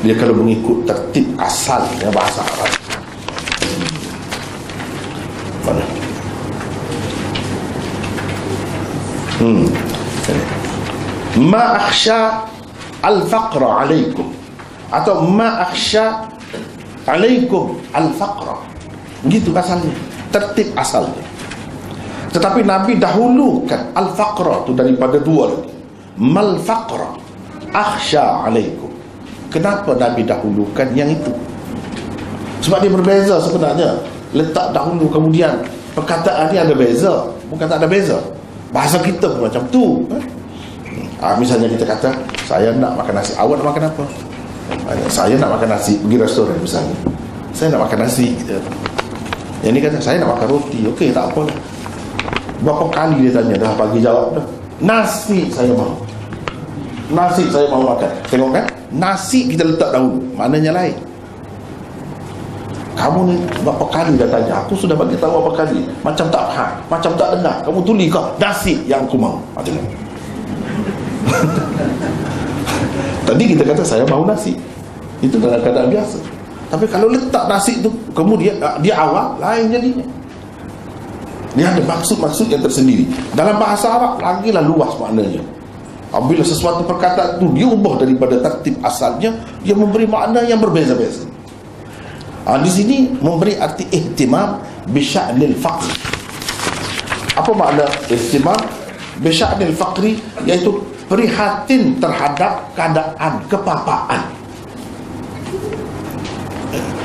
Dia kalau mengikut tertib asalnya bahasa Arab. Mana? Ma akhsha al-faqra alaikum, atau ma akhsha alaikum al-faqra. Begitu asalnya, tertib asalnya. Tetapi Nabi dahulukan al-faqra itu daripada dua lagi. Mal faqra akhsha alaikum. Kenapa Nabi dahulukan yang itu? Sebab dia berbeza sebenarnya. Letak dahulu kemudian, perkataan ni ada beza, bukan tak ada beza. Bahasa kita pun macam tu. Misalnya kita kata, saya nak makan nasi, awak nak makan apa? Saya nak makan nasi, pergi restoran misalnya, saya nak makan nasi. Yang ni kata, saya nak makan roti. Okey, tak apa lah. Berapa kali dia tanya, dah pagi jawab dah, nasi saya mahu. Nasi saya mahu makan. Tengok kan, nasi kita letak dahulu, maknanya lain. Kamu ni berapa kali dah tanya, aku sudah bagi tahu berapa kali, macam tak faham, macam tak dengar. Kamu tulis kau nasi yang aku mahu. Macam ni. Tadi kita kata saya mahu nasi, itu dalam keadaan biasa. Tapi kalau letak nasi tu kemudian dia awal, lain jadinya. Dia ada maksud-maksud yang tersendiri. Dalam bahasa Arab lagilah luas maknanya. Apabila sesuatu perkataan itu diubah daripada tertib asalnya, dia memberi makna yang berbeza-beza. Di sini memberi arti ihtimam bisya'nil faqri. Apa makna ihtimam bisya'nil faqri? Iaitu prihatin terhadap keadaan kepapaan.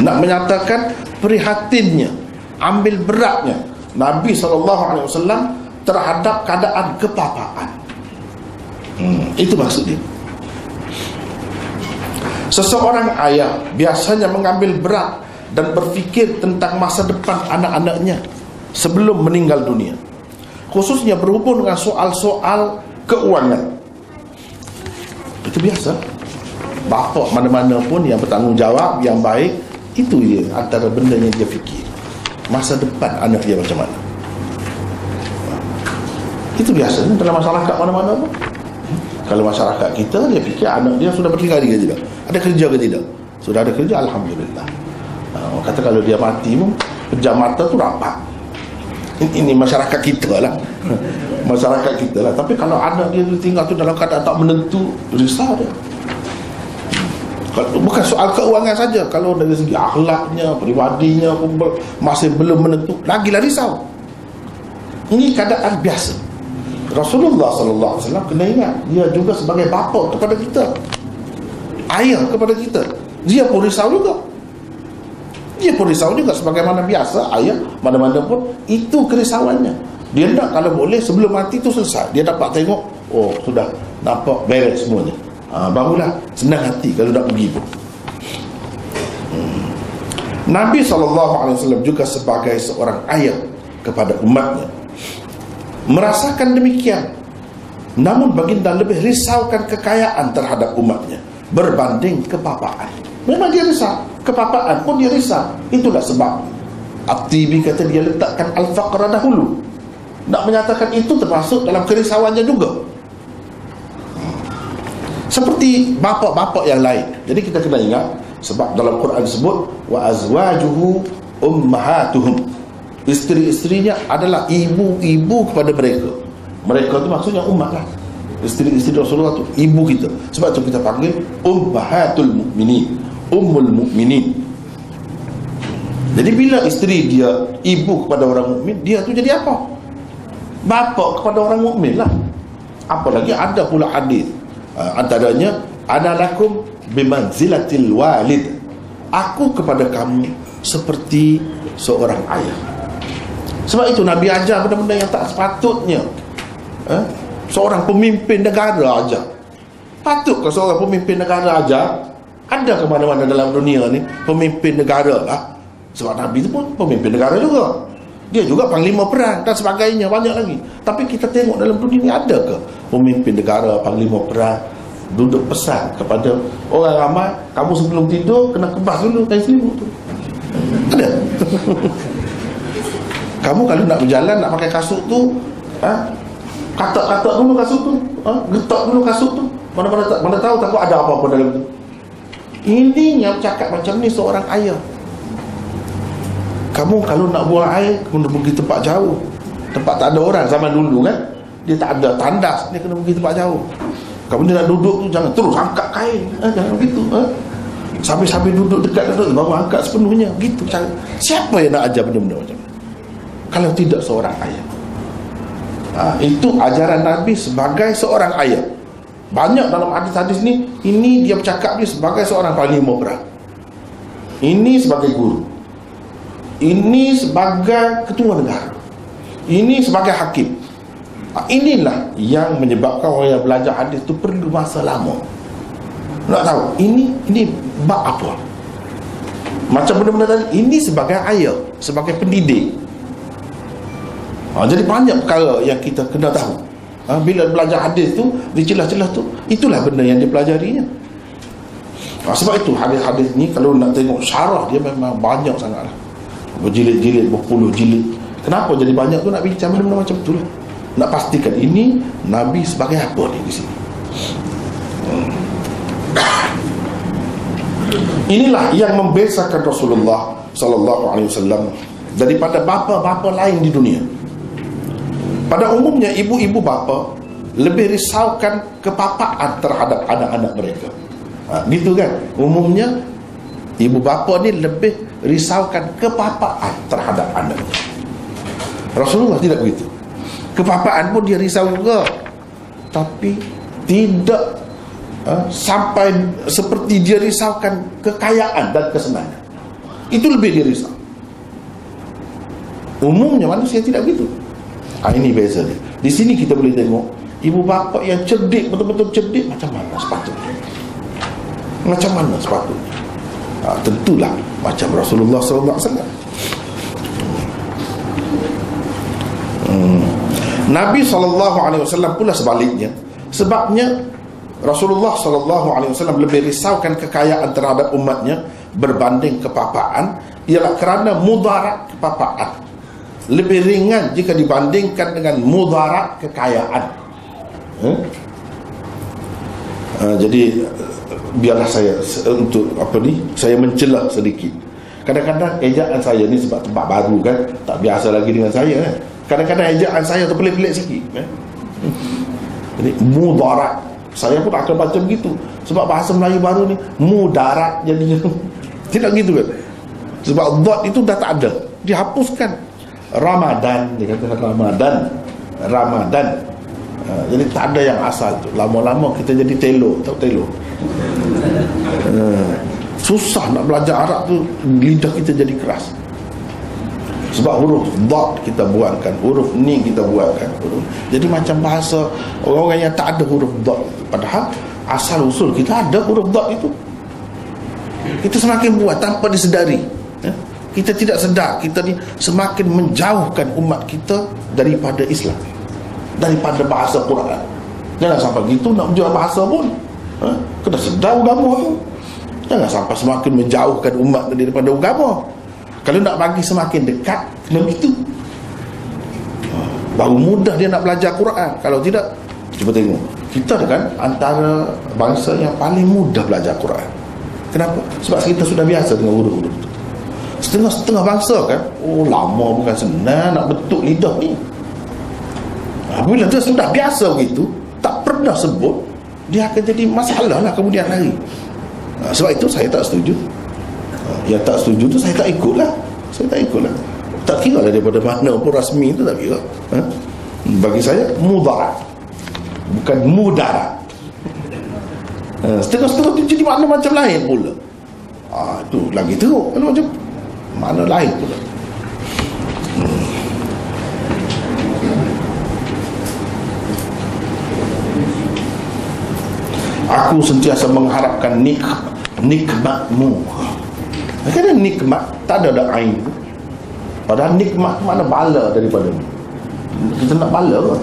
Nak menyatakan prihatinnya, ambil beratnya Nabi SAW terhadap keadaan kepapaan. Itu maksudnya. Seseorang ayah biasanya mengambil berat dan berfikir tentang masa depan anak-anaknya sebelum meninggal dunia, khususnya berhubung dengan soal-soal keuangan. Itu biasa. Bapa mana-mana pun yang bertanggungjawab, yang baik, itu dia antara benda yang dia fikir, masa depan anak dia macam mana. Itu biasa dalam masyarakat mana-mana pun. Kalau masyarakat kita, dia fikir anak dia sudah bertingkari ke tidak, ada kerja ke tidak. Sudah ada kerja, Alhamdulillah. Kata kalau dia mati pun pejam mata tu rapat. Ini masyarakat kita lah. Masyarakat kita lah. Tapi kalau anak dia tinggal tu dalam keadaan tak menentu, risau dia. Bukan soal keuangan saja, kalau dari segi akhlaknya, peribadinya pun masih belum menentu, lagilah risau. Ini keadaan biasa. Rasulullah SAW kena ingat, dia juga sebagai bapa kepada kita, ayah kepada kita. Dia pun risau juga. Dia pun risau juga sebagaimana biasa ayah mana-mana pun, itu kerisauannya. Dia nak kalau boleh sebelum mati tu selesai, dia dapat tengok, oh sudah nampak beres semuanya, barulah senang hati kalau nak pergi pun. Nabi SAW juga sebagai seorang ayah kepada umatnya merasakan demikian. Namun baginda lebih risaukan kekayaan terhadap umatnya berbanding kepapaan. Memang dia risau, kepapaan pun dia risau. Itulah sebab At-Tibi kata dia letakkan al-faqra dahulu, nak menyatakan itu termasuk dalam kerisauannya juga, seperti bapa-bapa yang lain. Jadi kita kena ingat, sebab dalam Quran disebut wa azwajuhu ummahatuhum, isteri-isterinya adalah ibu-ibu kepada mereka. Mereka tu maksudnya umat lah. Isteri-isteri Rasulullah tu ibu kita. Sebab tu kita panggil ummahatul mu'minin, ummul mu'minin. Jadi bila isteri dia ibu kepada orang mukmin, dia tu jadi apa? Bapa kepada orang mukmin lah. Apalagi ada pula hadis, antaranya ana lakum bimanzilatil walid, aku kepada kamu seperti seorang ayah. Sebab itu Nabi ajar benda-benda yang tak sepatutnya. Seorang pemimpin negara ajar. Patutkah seorang pemimpin negara ajar? Ada ke mana-mana dalam dunia ni pemimpin negara lah. Sebab Nabi itu pun pemimpin negara juga. Dia juga panglima perang dan sebagainya, banyak lagi. Tapi kita tengok dalam dunia ni ada ke pemimpin negara, panglima perang duduk pesan kepada orang ramai, kamu sebelum tidur kena kebas dulu kain selimut tu? Ada? Kamu kalau nak berjalan, nak pakai kasut tu, katak-katak dulu kasut tu, getak dulu kasut tu. Mana tahu takut ada apa-apa dalam tu. Ini yang cakap macam ni seorang ayah. Kamu kalau nak buang air, kena pergi tempat jauh, tempat tak ada orang. Zaman dulu kan, dia tak ada tandas, dia kena pergi tempat jauh. Kamu dia nak duduk tu, jangan terus angkat kain, jangan begitu. Sambil-sambil duduk dekat baru angkat sepenuhnya, gitu cara. Siapa yang nak ajar benda-benda macam ni kalau tidak seorang ayah? Itu ajaran Nabi sebagai seorang ayah. Banyak dalam hadis-hadis ni, ini dia bercakap dia sebagai seorang panglima perang, ini sebagai guru, ini sebagai ketua negara, ini sebagai hakim. Inilah yang menyebabkan orang yang belajar hadis tu perlu masa lama nak tahu ini bab apa. Macam benda-benda tadi, ini sebagai ayah, sebagai pendidik. Jadi banyak perkara yang kita kena tahu. Bila belajar hadis tu, di celah-celah tu, itulah benda yang dipelajarinya. Sebab itu hadis-hadis ni kalau nak tengok syarah dia memang banyak sangat lah, berjilid-jilid, berpuluh jilid. Kenapa jadi banyak tu? Nak bincang benda-benda macam tu lah, nak pastikan ini Nabi sebagai apa ni di sini. Inilah yang membezakan Rasulullah SAW daripada bapa-bapa lain di dunia. Pada umumnya ibu-ibu bapa lebih risaukan kepapaan terhadap anak-anak mereka. Gitu kan? Umumnya ibu bapa ni lebih risaukan kepapaan terhadap anaknya. Rasulullah tidak begitu. Kepapaan pun dia risau juga, tapi tidak sampai seperti dia risaukan kekayaan dan kesenangan. Itu lebih dia risau. Umumnya manusia tidak begitu. Ini beza dia. Di sini kita boleh tengok ibu bapa yang cerdik, betul-betul cerdik, macam mana sepatutnya. Macam mana sepatutnya. Tentulah macam Rasulullah SAW. Nabi SAW pula sebaliknya. Sebabnya Rasulullah SAW lebih risaukan kekayaan terhadap umatnya berbanding kepapaan, ialah kerana mudarat kepapaan lebih ringan jika dibandingkan dengan mudarat kekayaan. Jadi biarlah saya untuk saya mencela sedikit. Kadang-kadang ejaan saya ni sebab tempat baru kan, tak biasa lagi dengan saya kan. Kadang-kadang ejaan saya terpelik-pelik sikit Jadi mudarat, saya pun akan baca begitu. Sebab bahasa Melayu baru ni mudarat jadinya. Tidak gitu kan. Sebab dot itu dah tak ada, dihapuskan. Ramadan, dia kata Ramadan. Jadi tak ada yang asal tu. Lama-lama kita jadi telo. Tahu telo? Susah nak belajar Arab tu, lidah kita jadi keras. Sebab huruf dot kita buangkan, huruf ni kita buangkan. Jadi macam bahasa orang-orang yang tak ada huruf dot. Padahal asal usul kita ada huruf dot itu. Kita semakin buat tanpa disedari. Kita tidak sedar kita ni semakin menjauhkan umat kita daripada Islam, daripada bahasa Quran. Jangan sampai gitu nak belajar bahasa pun. Kena sedar agama tu. Jangan sampai semakin menjauhkan umat daripada agama. Kalau nak bagi semakin dekat, kena begitu. Baru mudah dia nak belajar Quran. Kalau tidak, cuba tengok, kita kan antara bangsa yang paling mudah belajar Quran. Kenapa? Sebab kita sudah biasa dengan huruf-huruf itu. Setengah-setengah bangsa kan, lama bukan senang nak betul lidah ni. Bila dia sudah biasa begitu, tak pernah sebut, dia akan jadi masalah lah kemudian hari. Sebab itu saya tak setuju. Yang tak setuju tu saya tak ikut lah. Tak kira lah daripada mana pun rasmi tu, tak kira. Bagi saya mudarat, bukan mudarat. Setengah-setengah tu jadi makna macam lain pula. Itu lagi teruk. Kalau macam makna lain pula. Aku sentiasa mengharapkan nikmatmu. Kerana nikmat tak ada ain. Padahal nikmat mana bala daripada ni. Kita nak bala ke?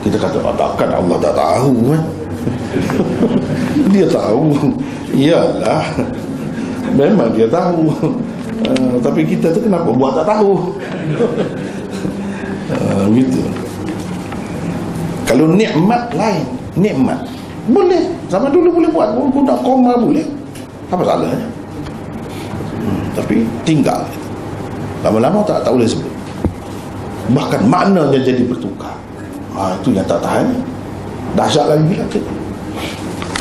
Kita kata takkan Allah tak tahu kan? Dia tahu. Iyalah, memang dia tahu. Tapi kita tu kenapa buat tak tahu? Gitu. Kalau nikmat lain, nikmat boleh, zaman dulu boleh buat, guna koma boleh, apa salahnya? Tapi tinggal, lama-lama tak boleh sebut. Bahkan maknanya jadi bertukar. Itu yang tak tahan. Dahsyat lagi bila kita.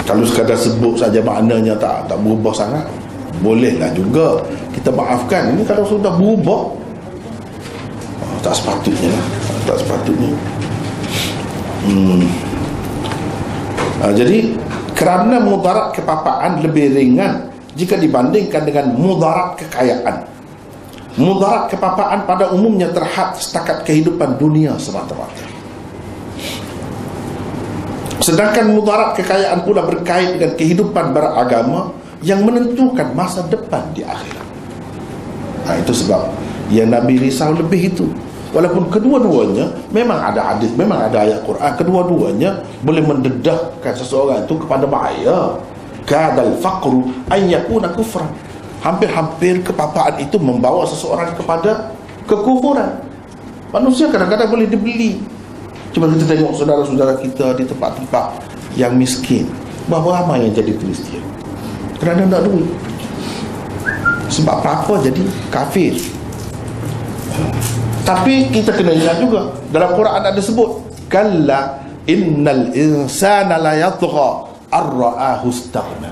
Kalau sekadar sebut saja maknanya tak berubah sangat, bolehlah juga kita maafkan. Ini kalau sudah berubah, tak sepatutnya. Jadi kerana mudarat kepapaan lebih ringan jika dibandingkan dengan mudarat kekayaan. Mudarat kepapaan pada umumnya terhad setakat kehidupan dunia semata-mata. Sedangkan mudarat kekayaan pula berkait dengan kehidupan beragama yang menentukan masa depan di akhirat. Itu sebab yang Nabi risau lebih itu. Walaupun kedua-duanya memang ada hadis, memang ada ayat Quran, kedua-duanya boleh mendedahkan seseorang itu kepada bahaya. Kadal faqru an yakuna kufran. Hampir-hampir kepapaan itu membawa seseorang kepada kekufuran. Manusia kadang-kadang boleh dibeli. Cuba kita tengok saudara-saudara kita di tempat-tempat yang miskin, berapa ramai yang jadi Kristian kerana nak duit. Sebab apa jadi kafir? Tapi kita kena ingat juga, dalam Quran ada sebut, kalla innal insana la yatgha ar-ra'ahu istaghna.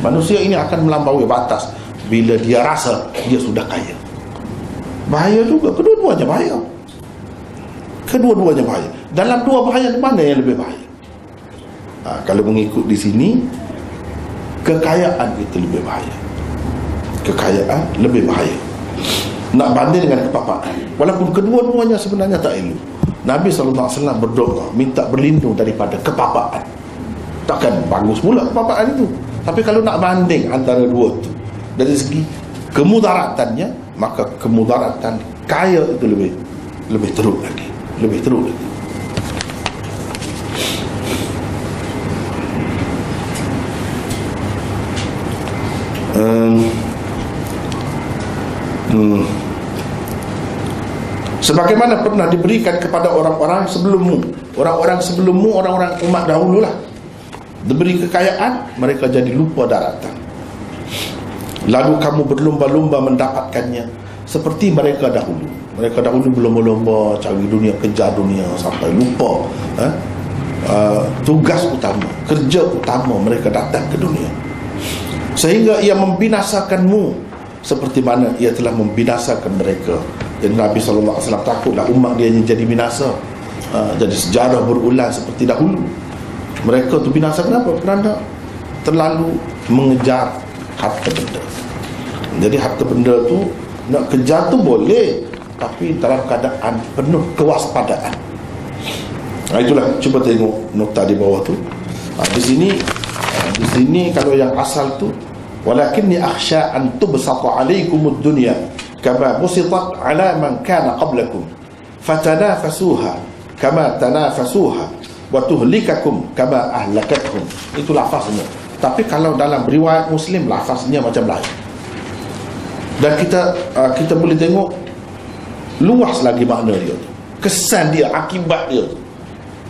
Manusia ini akan melampaui batas bila dia rasa dia sudah kaya. Bahaya juga, kedua-duanya bahaya. Kedua-duanya bahaya. Dalam dua bahaya, mana yang lebih bahaya? Kalau mengikut di sini, kekayaan itu lebih bahaya. Kekayaan lebih bahaya. Nak banding dengan kepapaan, walaupun kedua-duanya sebenarnya tak elok. Nabi SAW berdoa minta berlindung daripada kepapaan. Takkan bagus pula kepapaan itu. Tapi kalau nak banding antara dua itu, dari segi kemudaratannya, maka kemudaratan kaya itu lebih teruk lagi. Lebih teruk lagi. Sebagaimana pernah diberikan kepada orang-orang sebelummu. Orang-orang sebelummu, orang-orang umat dahulu lah, diberi kekayaan, mereka jadi lupa daratan. Lalu kamu berlumba-lumba mendapatkannya seperti mereka dahulu. Mereka dahulu berlumba-lumba cari dunia, kejar dunia sampai lupa tugas utama, kerja utama mereka datang ke dunia, sehingga ia membinasakanmu seperti mana ia telah membinasakan mereka. Dan Nabi SAW takutlah umat dia jadi binasa, jadi sejarah berulang seperti dahulu. Mereka tu binasa kenapa? Kerana terlalu mengejar harta benda. Jadi harta benda tu nak kejar tu boleh, tapi dalam keadaan penuh kewaspadaan. Itulah, cuba tengok nota di bawah tu. Di sini kalau yang asal tu, walakinni akhsha an tubsata alaikumud dunya kama busitat ala man kana qablakum fatanafasuha kama tanafasuha wa tuhlikakum kama ahlakatkum. Itu lafaznya. Tapi kalau dalam riwayat Muslim, lafaznya macam lain. Dan kita boleh tengok luas lagi makna dia, kesan dia, akibat dia,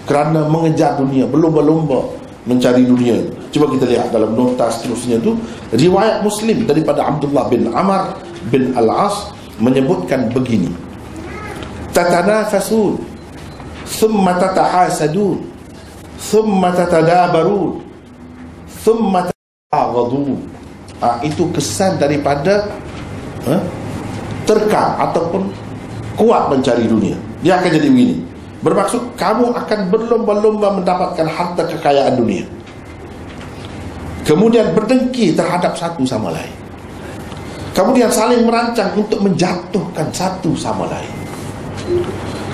kerana mengejar dunia, berlomba-lomba mencari dunia. Cuba kita lihat dalam nota seterusnya tu, riwayat Muslim daripada Abdullah bin Amr bin Al-As menyebutkan begini: tatanafasun thumma tatahasadun thumma tatadabarun thumma taghadun. Itu kesan daripada terkam ataupun kuat mencari dunia. Dia akan jadi begini, bermaksud kamu akan berlomba-lomba mendapatkan harta kekayaan dunia, kemudian berdengki terhadap satu sama lain, kemudian saling merancang untuk menjatuhkan satu sama lain,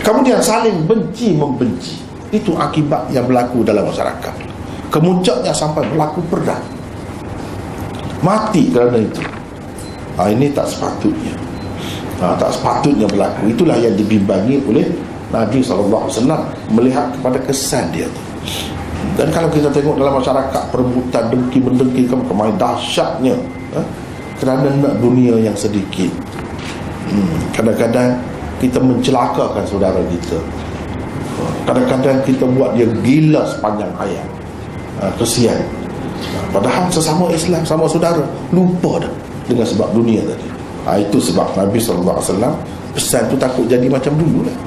kemudian saling benci membenci. Itu akibat yang berlaku dalam masyarakat. Kemuncaknya sampai berlaku perang, mati kerana itu. Ini tak sepatutnya, tak sepatutnya berlaku. Itulah yang dibimbangi oleh Nabi SAW melihat kepada kesan dia tu. Dan kalau kita tengok dalam masyarakat, perebutan dengki mendengki kemai dahsyatnya, kerana nak dunia yang sedikit. Kadang-kadang kita mencelakakan saudara kita, kadang-kadang kita buat dia gila sepanjang hayat. Kesian. Padahal sesama Islam, sama saudara, lupa dah dengan sebab dunia tadi. Itu sebab Nabi SAW pesan tu takut jadi macam dulu lah.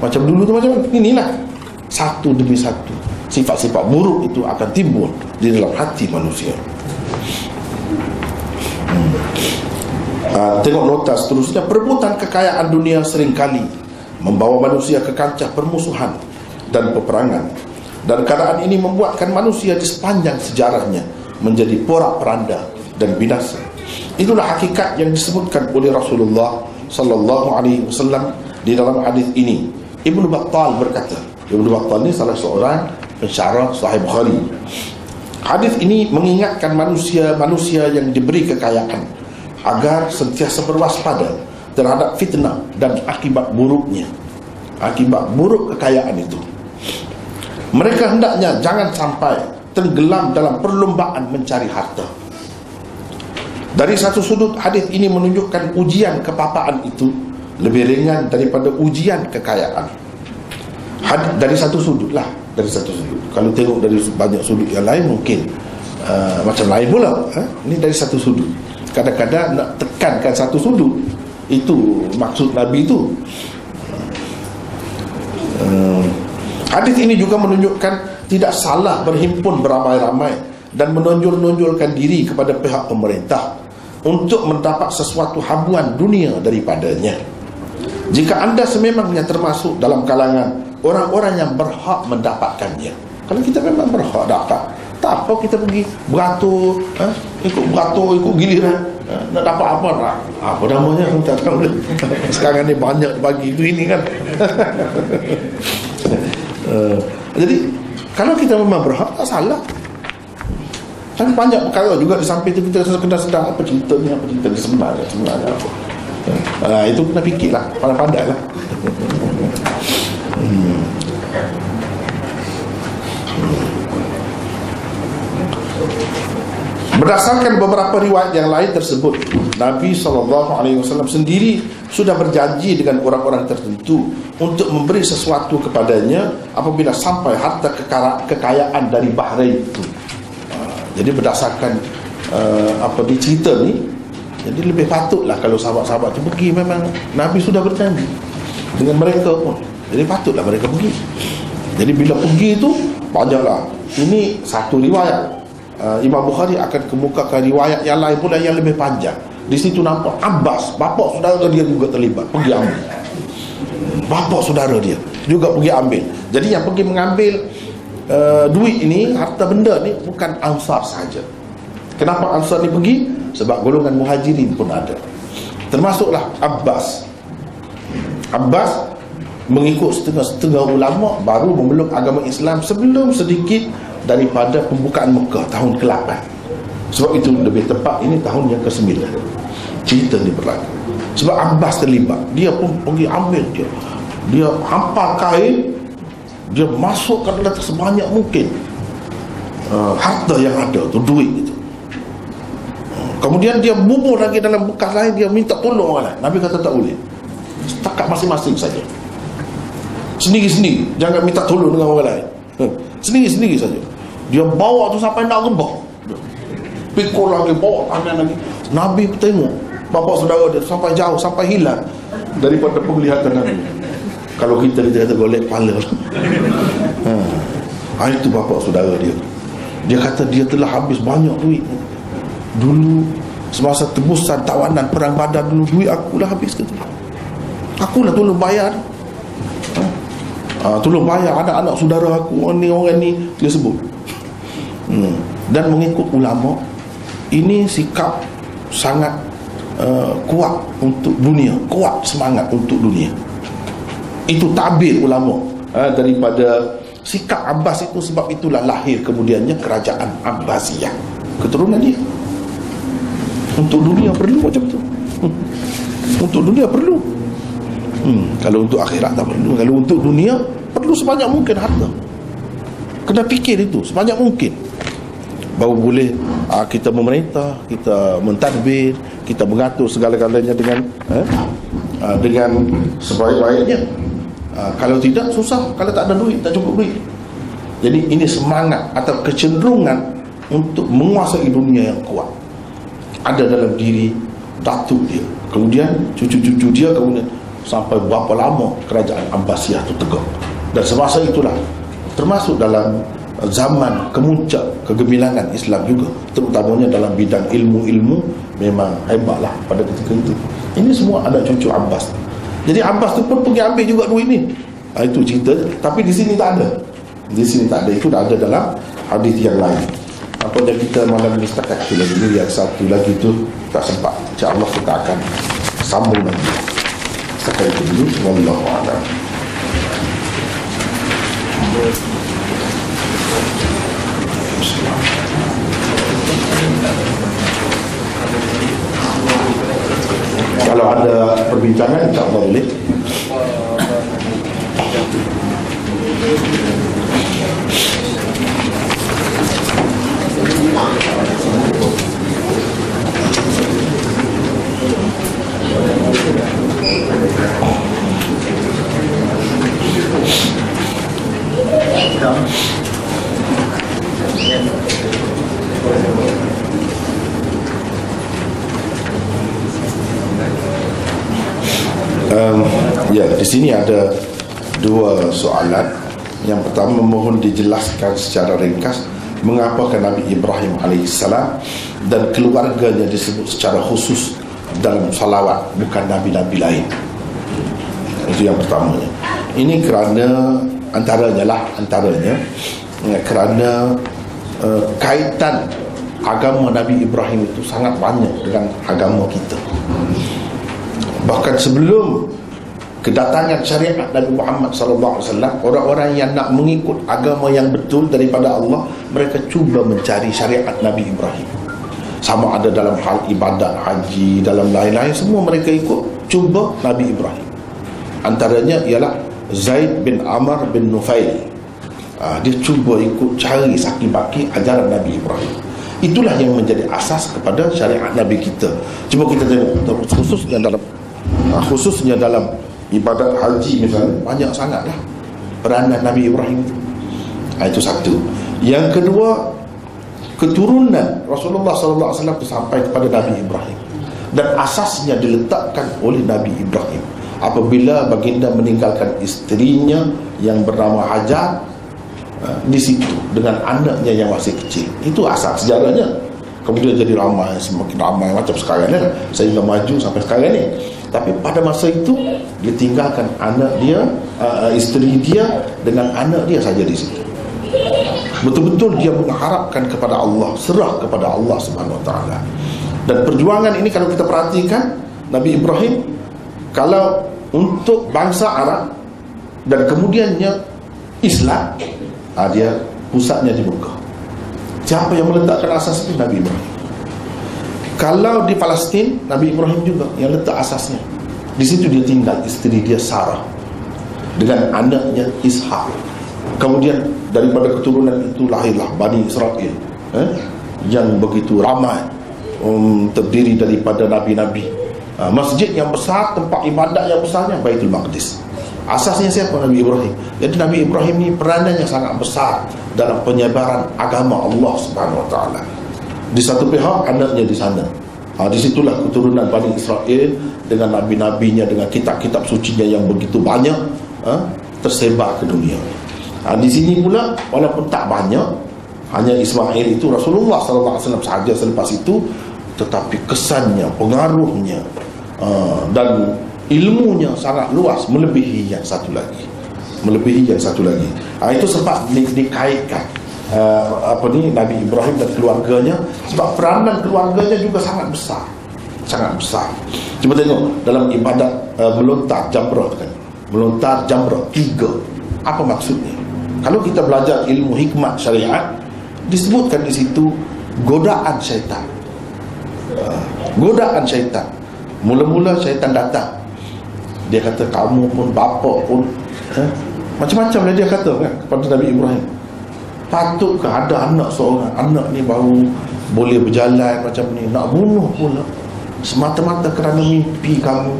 Macam dulu tu macam inilah, satu demi satu sifat-sifat buruk itu akan timbul di dalam hati manusia. Tengok nota seterusnya. Perebutan kekayaan dunia seringkali membawa manusia ke kancah permusuhan dan peperangan, dan keadaan ini membuatkan manusia di sepanjang sejarahnya menjadi porak-poranda dan binasa. Itulah hakikat yang disebutkan oleh Rasulullah sallallahu alaihi wasallam di dalam hadis ini. Ibnu Battal berkata, Ibnu Battal ini salah seorang pensyarah Sahih Bukhari. Hadis ini mengingatkan manusia yang diberi kekayaan agar sentiasa berwaspada terhadap fitnah dan akibat buruknya, akibat buruk kekayaan itu. Mereka hendaknya jangan sampai tenggelam dalam perlombaan mencari harta. Dari satu sudut, hadis ini menunjukkan ujian kepapaan itu lebih ringan daripada ujian kekayaan. Dari satu sudut lah, dari satu sudut. Kalau tengok dari banyak sudut yang lain mungkin macam lain pula. Ini dari satu sudut. Kadang-kadang nak tekankan satu sudut, Itu maksud Nabi itu. Hadis ini juga menunjukkan tidak salah berhimpun beramai-ramai dan menonjol-nonjolkan diri kepada pihak pemerintah untuk mendapat sesuatu habuan dunia daripadanya. Jika anda sememangnya termasuk dalam kalangan orang-orang yang berhak mendapatkannya. Kalau kita memang berhak dapat, tak apa kita pergi beratur, ikut giliran, nak dapat apa nak? Apa namanya? Tak tahu. Sekarang ni banyak bagi itu ini kan. Jadi kalau kita memang berhak, tak salah. Kan banyak perkara juga di samping itu kita kena sedar apa ceritanya sebenarnya apa. Itu kena fikirlah, pandai-pandai lah. Berdasarkan beberapa riwayat yang lain tersebut, Nabi SAW sendiri sudah berjanji dengan orang-orang tertentu untuk memberi sesuatu kepadanya apabila sampai harta kekayaan dari Bahrain itu. Jadi berdasarkan apa dicerita ni, jadi lebih patutlah kalau sahabat-sahabat itu pergi. Memang Nabi sudah berjanji dengan mereka pun, jadi patutlah mereka pergi. Jadi bila pergi itu banyaklah. Ini satu riwayat. Imam Bukhari akan kemukakan riwayat yang lain pula yang lebih panjang. Di situ nampak Abbas, bapa saudara dia juga terlibat, pergi ambil. Bapa saudara dia juga pergi ambil. Jadi yang pergi mengambil duit ini, harta benda ni, bukan Ansar saja. Kenapa Ansar ni pergi? Sebab golongan Muhajirin pun ada. Termasuklah Abbas. Abbas mengikut setengah-setengah ulama baru memeluk agama Islam sebelum sedikit daripada pembukaan Mekah tahun ke-8. Sebab itu lebih tepat ini tahun yang ke-9 cerita ni berlaku. Sebab Abbas terlibat, dia pun pergi ambil, dia hampar kain, dia masukkan dalam sebanyak mungkin harta yang ada tu, duit itu. Kemudian dia bubur lagi dalam bekas lain, dia minta tolong orang lain. Nabi kata tak boleh, setakat masing-masing saja, sendiri-sendiri, jangan minta tolong dengan orang lain. Sendiri-sendiri saja. Dia bawa tu sampai nak rembah, pikul lagi, bawa tangan lagi. Nabi tengok bapa saudara dia sampai jauh, sampai hilang daripada penglihatan Nabi. Kalau kita kata golek kepala. Itu bapa saudara dia. Dia kata dia telah habis banyak duit dulu semasa tebusan tawanan perang Badar dulu. Duit akulah habis kata. Akulah tolong bayar. Tolong bayar anak-anak saudara aku, orang ni dia sebut. Dan mengikut ulama, ini sikap sangat kuat untuk dunia, kuat semangat untuk dunia. Itu tabir ulama daripada sikap Abbas itu. Sebab itulah lahir kemudiannya kerajaan Abbasiyah, keturunan dia. Untuk dunia perlu macam tu. Untuk dunia perlu. Kalau untuk akhirat tak perlu. Kalau untuk dunia perlu sebanyak mungkin harta. Kena fikir itu sebanyak mungkin, baru boleh kita memerintah, kita mentadbir, kita mengatur segala-galanya dengan sebaik-baiknya. Kalau tidak, susah. Kalau tak ada duit, tak cukup duit. Jadi ini semangat atau kecenderungan untuk menguasai dunia yang kuat ada dalam diri datuk dia, kemudian cucu-cucu dia, kemudian sampai berapa lama kerajaan Abbasiyah itu tegak. Dan semasa itulah termasuk dalam zaman kemuncak kegemilangan Islam juga, terutamanya dalam bidang ilmu-ilmu, memang hebatlah pada ketika itu. Ini semua anak cucu Abbas. Jadi Abbas tu pun pergi ambil juga duit ni. Itu cerita, tapi di sini tak ada. Di sini tak ada. Itu dah ada dalam hadis yang lain. Apa yang kita malam ini setakat itu lagi. Yang satu lagi tu tak sempat. InsyaAllah kita akan sambung lagi. Setakat itu dulu. Wallahu a'lam. Kalau ada perbincangan, insyaAllah boleh. Ya, di sini ada dua soalan. Yang pertama, mohon dijelaskan secara ringkas mengapa Nabi Ibrahim alaihissalam dan keluarganya disebut secara khusus dalam salawat, bukan nabi-nabi lain. Itu yang pertamanya. Ini kerana antaranya kerana kaitan agama Nabi Ibrahim itu sangat banyak dengan agama kita. Bahkan sebelum kedatangan syariat Nabi Muhammad SAW, orang-orang yang nak mengikut agama yang betul daripada Allah, mereka cuba mencari syariat Nabi Ibrahim. Sama ada dalam hal ibadat, haji, dalam lain-lain, semua mereka ikut cuba Nabi Ibrahim. Antaranya ialah Zaid bin Amr bin Nufail. Dia cuba ikut cari saki-baki ajaran Nabi Ibrahim. Itulah yang menjadi asas kepada syariat Nabi kita. Cuba kita tengok khususnya dalam ibadat haji misalnya, banyak sangatlah peranan Nabi Ibrahim itu. Itu satu. Yang kedua, keturunan Rasulullah SAW itu sampai kepada Nabi Ibrahim, dan asasnya diletakkan oleh Nabi Ibrahim apabila baginda meninggalkan isterinya yang bernama Hajar di situ dengan anaknya yang masih kecil. Itu asas sejarahnya. Kemudian jadi ramai, semakin ramai macam sekarang ni, sehingga maju sampai sekarang ni. Tapi pada masa itu dia tinggalkan anak dia, isteri dia dengan anak dia saja di situ. Betul-betul dia mengharapkan kepada Allah, serah kepada Allah Subhanahu Wa Taala. Dan perjuangan ini kalau kita perhatikan, Nabi Ibrahim kalau untuk bangsa Arab dan kemudiannya Islam, dia pusatnya di Mekah. Siapa yang meletakkan asas itu? Nabi Ibrahim. Kalau di Palestin, Nabi Ibrahim juga yang letak asasnya. Di situ dia tinggal, isteri dia Sarah dengan anaknya Ishak. Kemudian daripada keturunan itu lahirlah Bani Israel, yang begitu ramai, terdiri daripada nabi-nabi. Masjid yang besar, tempat ibadat yang besarnya Baitul Maqdis. Asasnya siapa? Nabi Ibrahim. Jadi Nabi Ibrahim ni peranannya sangat besar dalam penyebaran agama Allah Subhanahu Wa Taala. Di satu pihak anaknya di sana. Di situlah keturunan Bani Israel dengan nabi-nabinya, dengan kitab-kitab sucinya yang begitu banyak, tersebar ke dunia. Di sini pula walaupun tak banyak, hanya Ismail itu Rasulullah SAW sahaja selepas itu, tetapi kesannya, pengaruhnya dan ilmunya sangat luas, melebihi yang satu lagi. Itu sebab dikaitkan Nabi Ibrahim dan keluarganya, sebab peranan keluarganya juga sangat besar. Cuba tengok dalam ibadat melontar jamrah kan. Melontar jamrah 3. Apa maksudnya? Kalau kita belajar ilmu hikmah syariat, disebutkan di situ godaan syaitan. Godaan syaitan. Mula-mula syaitan datang. Dia kata kamu pun, bapa pun, macam-macam dia kata kan kepada Nabi Ibrahim. Patutkah ada anak seorang, anak ni baru boleh berjalan macam ni, nak bunuh pula semata-mata kerana mimpi kamu?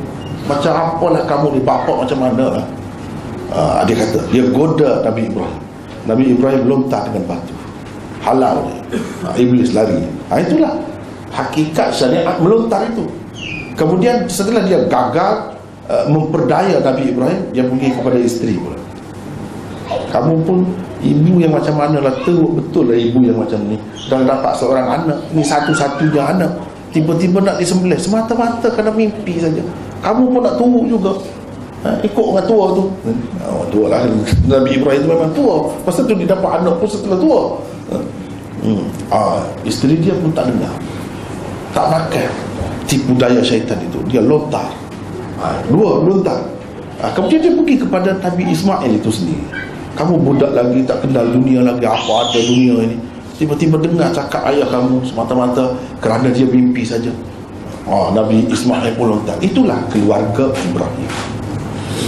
Macam apalah kamu ni, bapa macam mana lah? Dia kata, dia goda Nabi Ibrahim. Nabi Ibrahim lontar dengan batu, halau dia. Iblis lari. Itulah hakikat syariat melontar itu. Kemudian setelah dia gagal memperdaya Nabi Ibrahim, dia pergi kepada isteri pula. Kamu pun ibu yang macam mana lah, teruk betul lah ibu yang macam ni, dan dapat seorang anak, ni satu-satunya anak, tiba-tiba nak disembelih semata-mata kerana mimpi saja. Kamu pun nak turut juga, ikut dengan tua tu. Tua lah, Nabi Ibrahim tu memang tua. Pasal tu dia dapat anak pun setelah tua. Isteri dia pun tak dengar, tak makan tipu daya syaitan itu. Dia lontar, lontar. Kemudian dia pergi kepada Nabi Ismail itu sendiri. Kamu budak lagi, tak kenal dunia lagi, apa ada dunia ini. Tiba-tiba dengar cakap ayah kamu semata-mata kerana dia mimpi saja. Nabi Ismail pun lontar. Itulah keluarga Ibrahim,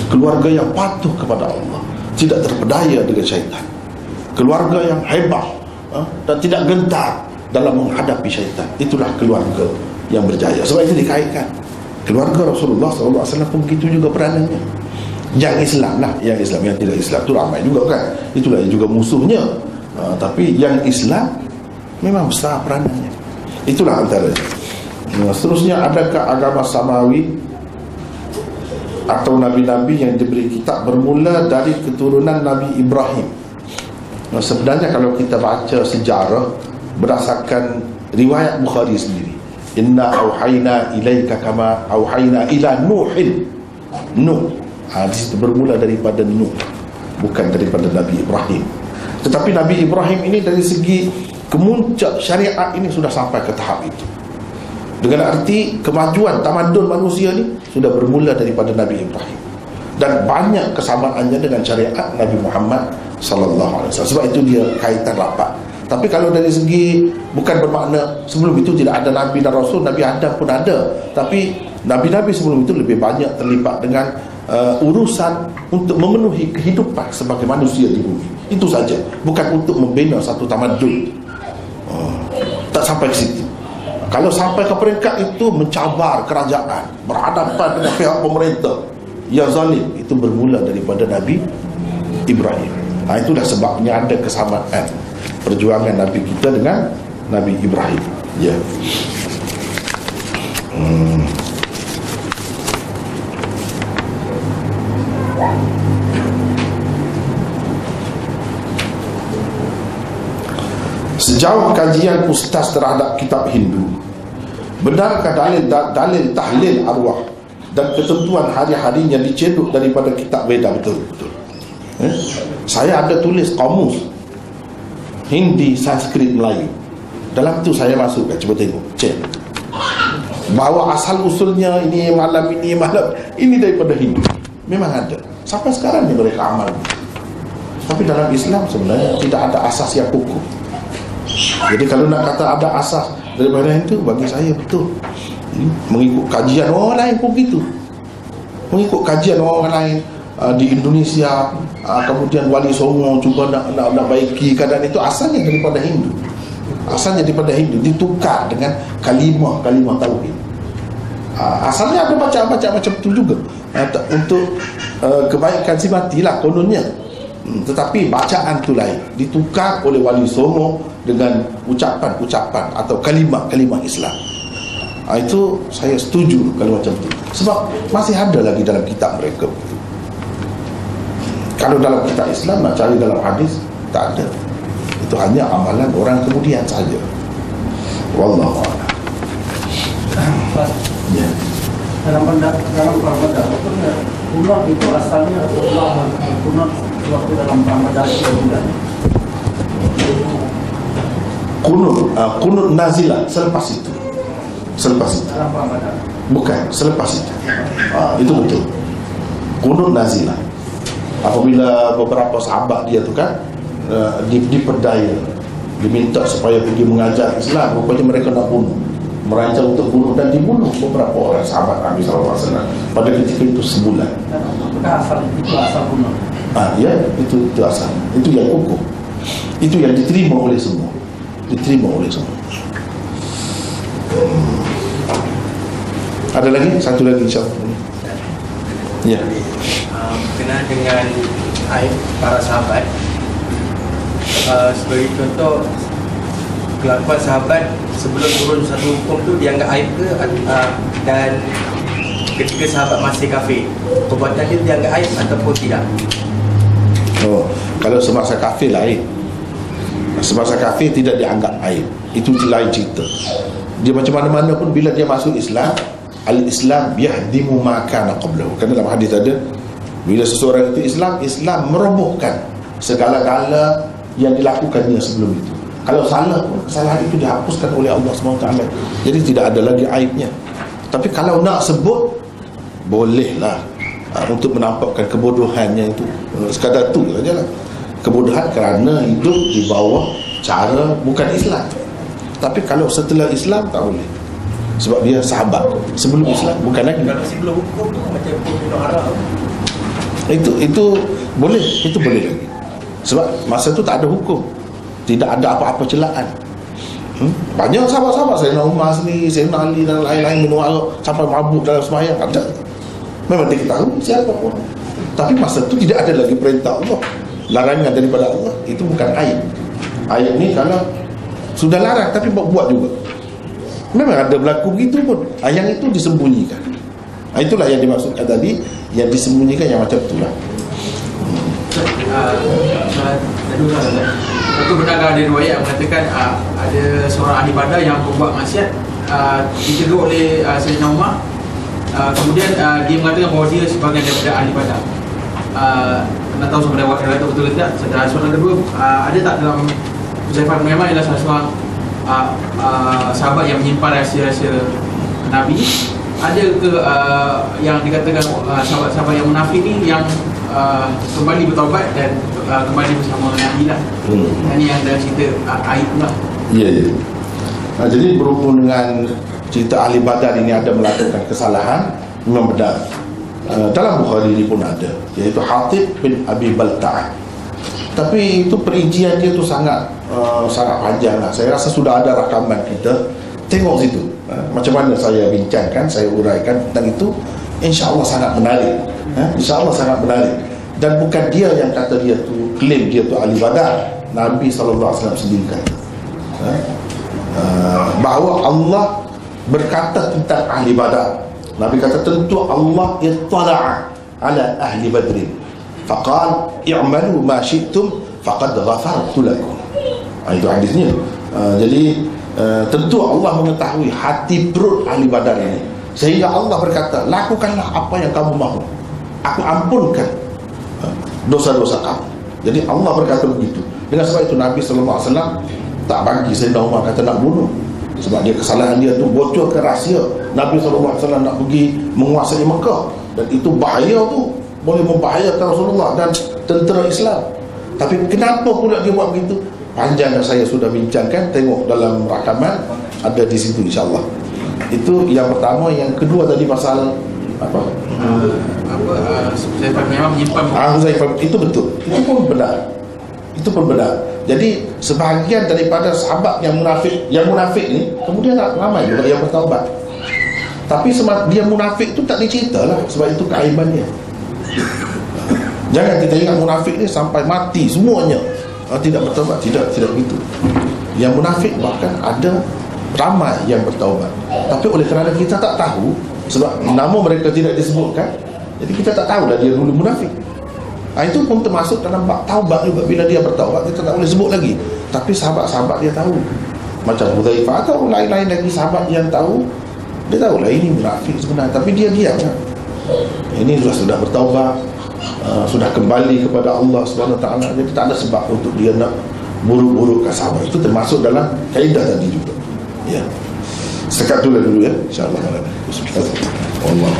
keluarga yang patuh kepada Allah, tidak terpedaya dengan syaitan, keluarga yang hebat dan tidak gentar dalam menghadapi syaitan. Itulah keluarga yang berjaya. Sebab itu dikaitkan keluarga Rasulullah SAW pun begitu juga peranannya. Yang Islam lah, yang Islam, yang tidak Islam tu ramai juga kan, itulah juga musuhnya. Tapi yang Islam memang besar peranannya. Itulah antara. Seterusnya, adakah agama samawi atau nabi-nabi yang diberi kitab bermula dari keturunan Nabi Ibrahim. Nah, sebenarnya kalau kita baca sejarah berdasarkan riwayat Bukhari sendiri, inna auhayna ilaika kama auhayna ila Nuhin. Nuh, di situ bermula daripada Nuh, bukan daripada Nabi Ibrahim. Tetapi Nabi Ibrahim ini dari segi kemuncak syariat ini sudah sampai ke tahap itu, dengan arti kemajuan tamadun manusia ni sudah bermula daripada Nabi Ibrahim, dan banyak kesamaannya dengan syariat Nabi Muhammad sallallahu alaihi wasallam. Sebab itu dia kaitan rapat. Tapi kalau dari segi, bukan bermakna sebelum itu tidak ada Nabi dan Rasul. Nabi Adam pun ada, tapi Nabi-Nabi sebelum itu lebih banyak terlibat dengan urusan untuk memenuhi kehidupan sebagai manusia di bumi. Itu saja, bukan untuk membina satu tamadun. Tak sampai ke situ. Kalau sampai ke peringkat itu, mencabar kerajaan, berhadapan dengan pihak pemerintah yang zalim, itu bermula daripada Nabi Ibrahim. Itulah sebabnya ada kesamaan perjuangan Nabi kita dengan Nabi Ibrahim. Ya. Sejauh kajian ustaz terhadap kitab Hindu, benarkah dalil tahlil arwah dan ketentuan hari-harinya diceduk daripada kitab Veda? Betul. Saya ada tulis kamus Hindi, Sanskrit, Melayu. Dalam tu saya masukkan, cuba tengok, cek bahawa asal usulnya ini malam ini daripada Hindu. Memang ada. Sampai sekarang ni mereka amal. Tapi dalam Islam sebenarnya tidak ada asas yang kukuh. Jadi kalau nak kata ada asas daripada itu, bagi saya betul. Mengikut kajian orang lain pun begitu. Mengikut kajian orang lain di Indonesia, kemudian Wali Songo cuba nak baiki keadaan itu, asalnya daripada Hindu. Asalnya daripada Hindu, ditukar dengan kalimah tauhid. Asalnya ada bacaan macam tu juga, untuk kebaikan si mati lah kononnya. Tetapi bacaan tu lain, ditukar oleh Wali Songo dengan ucapan-ucapan atau kalimah Islam. Itu saya setuju kalau macam tu, sebab masih ada lagi dalam kitab mereka. Kalau dalam kitab Islam nak cari dalam hadis, tak ada. Itu hanya amalan orang kemudian saja. Wallahu a'lam. Ya. Dalam Ramadan kunut itu asalnya kunut waktu dalam Ramadan bulan. Kunut nazilah selepas itu. Dalam Ramadan. Bukan, selepas itu. Itu betul. Kunut nazilah. Apabila beberapa sahabat dia tu kan diperdaya, diminta supaya pergi mengajar Islam, rupanya mereka nak bunuh, merancang untuk bunuh, dan dibunuh beberapa orang sahabat Nabi SAW pada ketika itu sebulan. Itu asal bunuh. Ya, itu asal. Itu yang hukum. Itu yang diterima oleh semua. Ada lagi? Satu lagi insyaAllah. Ya. Berkenaan dengan aib para sahabat, sebagai contoh, kelakuan sahabat sebelum turun satu hukum tu dianggap aib ke, dan ketika sahabat masih kafir, perbuatan dia dianggap aib ataupun tidak? Kalau semasa kafir lain. Semasa kafir tidak dianggap aib, itu lain cerita. Dia macam mana-mana pun, bila dia masuk Islam, al-Islam yahdimu ma kana qablahu. Kan dalam hadis ada, bila seseorang itu Islam merobohkan segala-gala yang dilakukannya sebelum itu. Kalau salah pun, kesalahan itu dihapuskan oleh Allah SWT. Jadi tidak ada lagi aibnya. Tapi kalau nak sebut, bolehlah untuk menampakkan kebodohannya itu. Sekadar tu sajalah. Kebodohan kerana hidup di bawah cara bukan Islam. Tapi kalau setelah Islam, tak boleh. Sebab dia sahabat. Sebelum Islam bukan lagi. Kalau sebelum hukum tu macam hukum haram, itu boleh, itu boleh lagi. Sebab masa tu tak ada hukum, tidak ada apa-apa celaan. Banyak sahabat-sahabat, Sayyidina Umar sendiri, Sayyidina Ali dan lain-lain minum arak sampai mabuk dalam sembahyang, ada. Memang diketahui siapa pun. Tapi masa tu tidak ada lagi perintah Allah, larangan daripada Allah. Itu bukan aib. Aib ni kalau sudah larang tapi buat juga. Memang ada berlaku begitu pun, yang itu disembunyikan. Itulah yang dimaksudkan tadi, yang disembunyikan yang macam itulah. Satu benar ada riwayat yang mengatakan ada seorang ahli badar yang membuat maksiat, ditegur oleh Sayyidina Umar. Kemudian dia mengatakan bahawa dia sebagai daripada ahli badar. Nak tahu sebenarnya riwayat itu betul ke tidak? Soalan kedua, ada tak dalam Huzaifah bin Yaman ialah salah seorang sahabat yang menyimpan rahsia-rahsia Nabi? Ada ke yang dikatakan sahabat-sahabat yang munafik ni yang kembali bertaubat dan kembali bersama Nabi lah? Ini yang dalam cerita aib lah. Ya, ya. Jadi berhubung dengan cerita ahli badar ini ada melakukan kesalahan, memang benar. Dalam Bukhari ini pun ada, iaitu Hatib bin Abi Balta'ah. Tapi itu perincian dia tu sangat panjang lah. Saya rasa sudah ada rakaman kita, tengok situ macam mana saya bincangkan, saya uraikan tentang itu. InsyaAllah sangat menarik, InsyaAllah sangat menarik. Dan bukan dia yang kata dia tu, klaim dia tu ahli badar. Nabi SAW sendiri kata bahawa Allah berkata tentang ahli badar. Nabi kata tentu Allah ittala'a ala ahli badrin faqal i'malu ma syi'tum faqad ghafartu lakum. Itu hadisnya. Jadi tentu Allah mengetahui hati perut ahli badar ini, sehingga Allah berkata lakukanlah apa yang kamu mahu, aku ampunkan dosa-dosa kamu. Jadi Allah berkata begitu. Dengan sebab itu Nabi SAW tak bagi Sayyidina Umar kata nak bunuh, sebab dia kesalahan dia tu bocor ke rahsia Nabi SAW nak pergi menguasai Mekah, dan itu bahaya tu, boleh membahayakan Rasulullah dan tentera Islam. Tapi kenapa pula dia buat begitu? Panjang yang saya sudah bincangkan, tengok dalam rakaman ada di situ insyaAllah. Itu yang pertama. Yang kedua tadi pasal apa? Huzaifah memang menyimpan. Huzaifah itu betul, itu pun benar, itu pun benar. Jadi sebahagian daripada sahabat yang munafik ni kemudian ramai juga yang bertaubat. Tapi dia munafik tu tak dicerita lah, sebab itu keaibannya. Jangan kita ingat munafik ni sampai mati semuanya tidak bertaubat, tidak begitu. Yang munafik bahkan ada ramai yang bertaubat, tapi oleh kerana kita tak tahu, sebab nama mereka tidak disebutkan, jadi kita tak tahu dah dia dulu munafik. Itu pun termasuk dalam bab taubat juga. Bila dia bertaubat kita tak boleh sebut lagi, tapi sahabat-sahabat dia tahu, macam Huzaifah atau lain-lain lagi sahabat yang tahu, dia tahu lah ini munafik sebenarnya, tapi dia diam kan? Ini sudah bertaubat, sudah kembali kepada Allah SWT. Jadi tak ada sebab untuk dia nak buruk-burukkan sahabat. Itu termasuk dalam kaedah tadi juga. Ya. Sekat dulu ya, insyaAllah. Allah.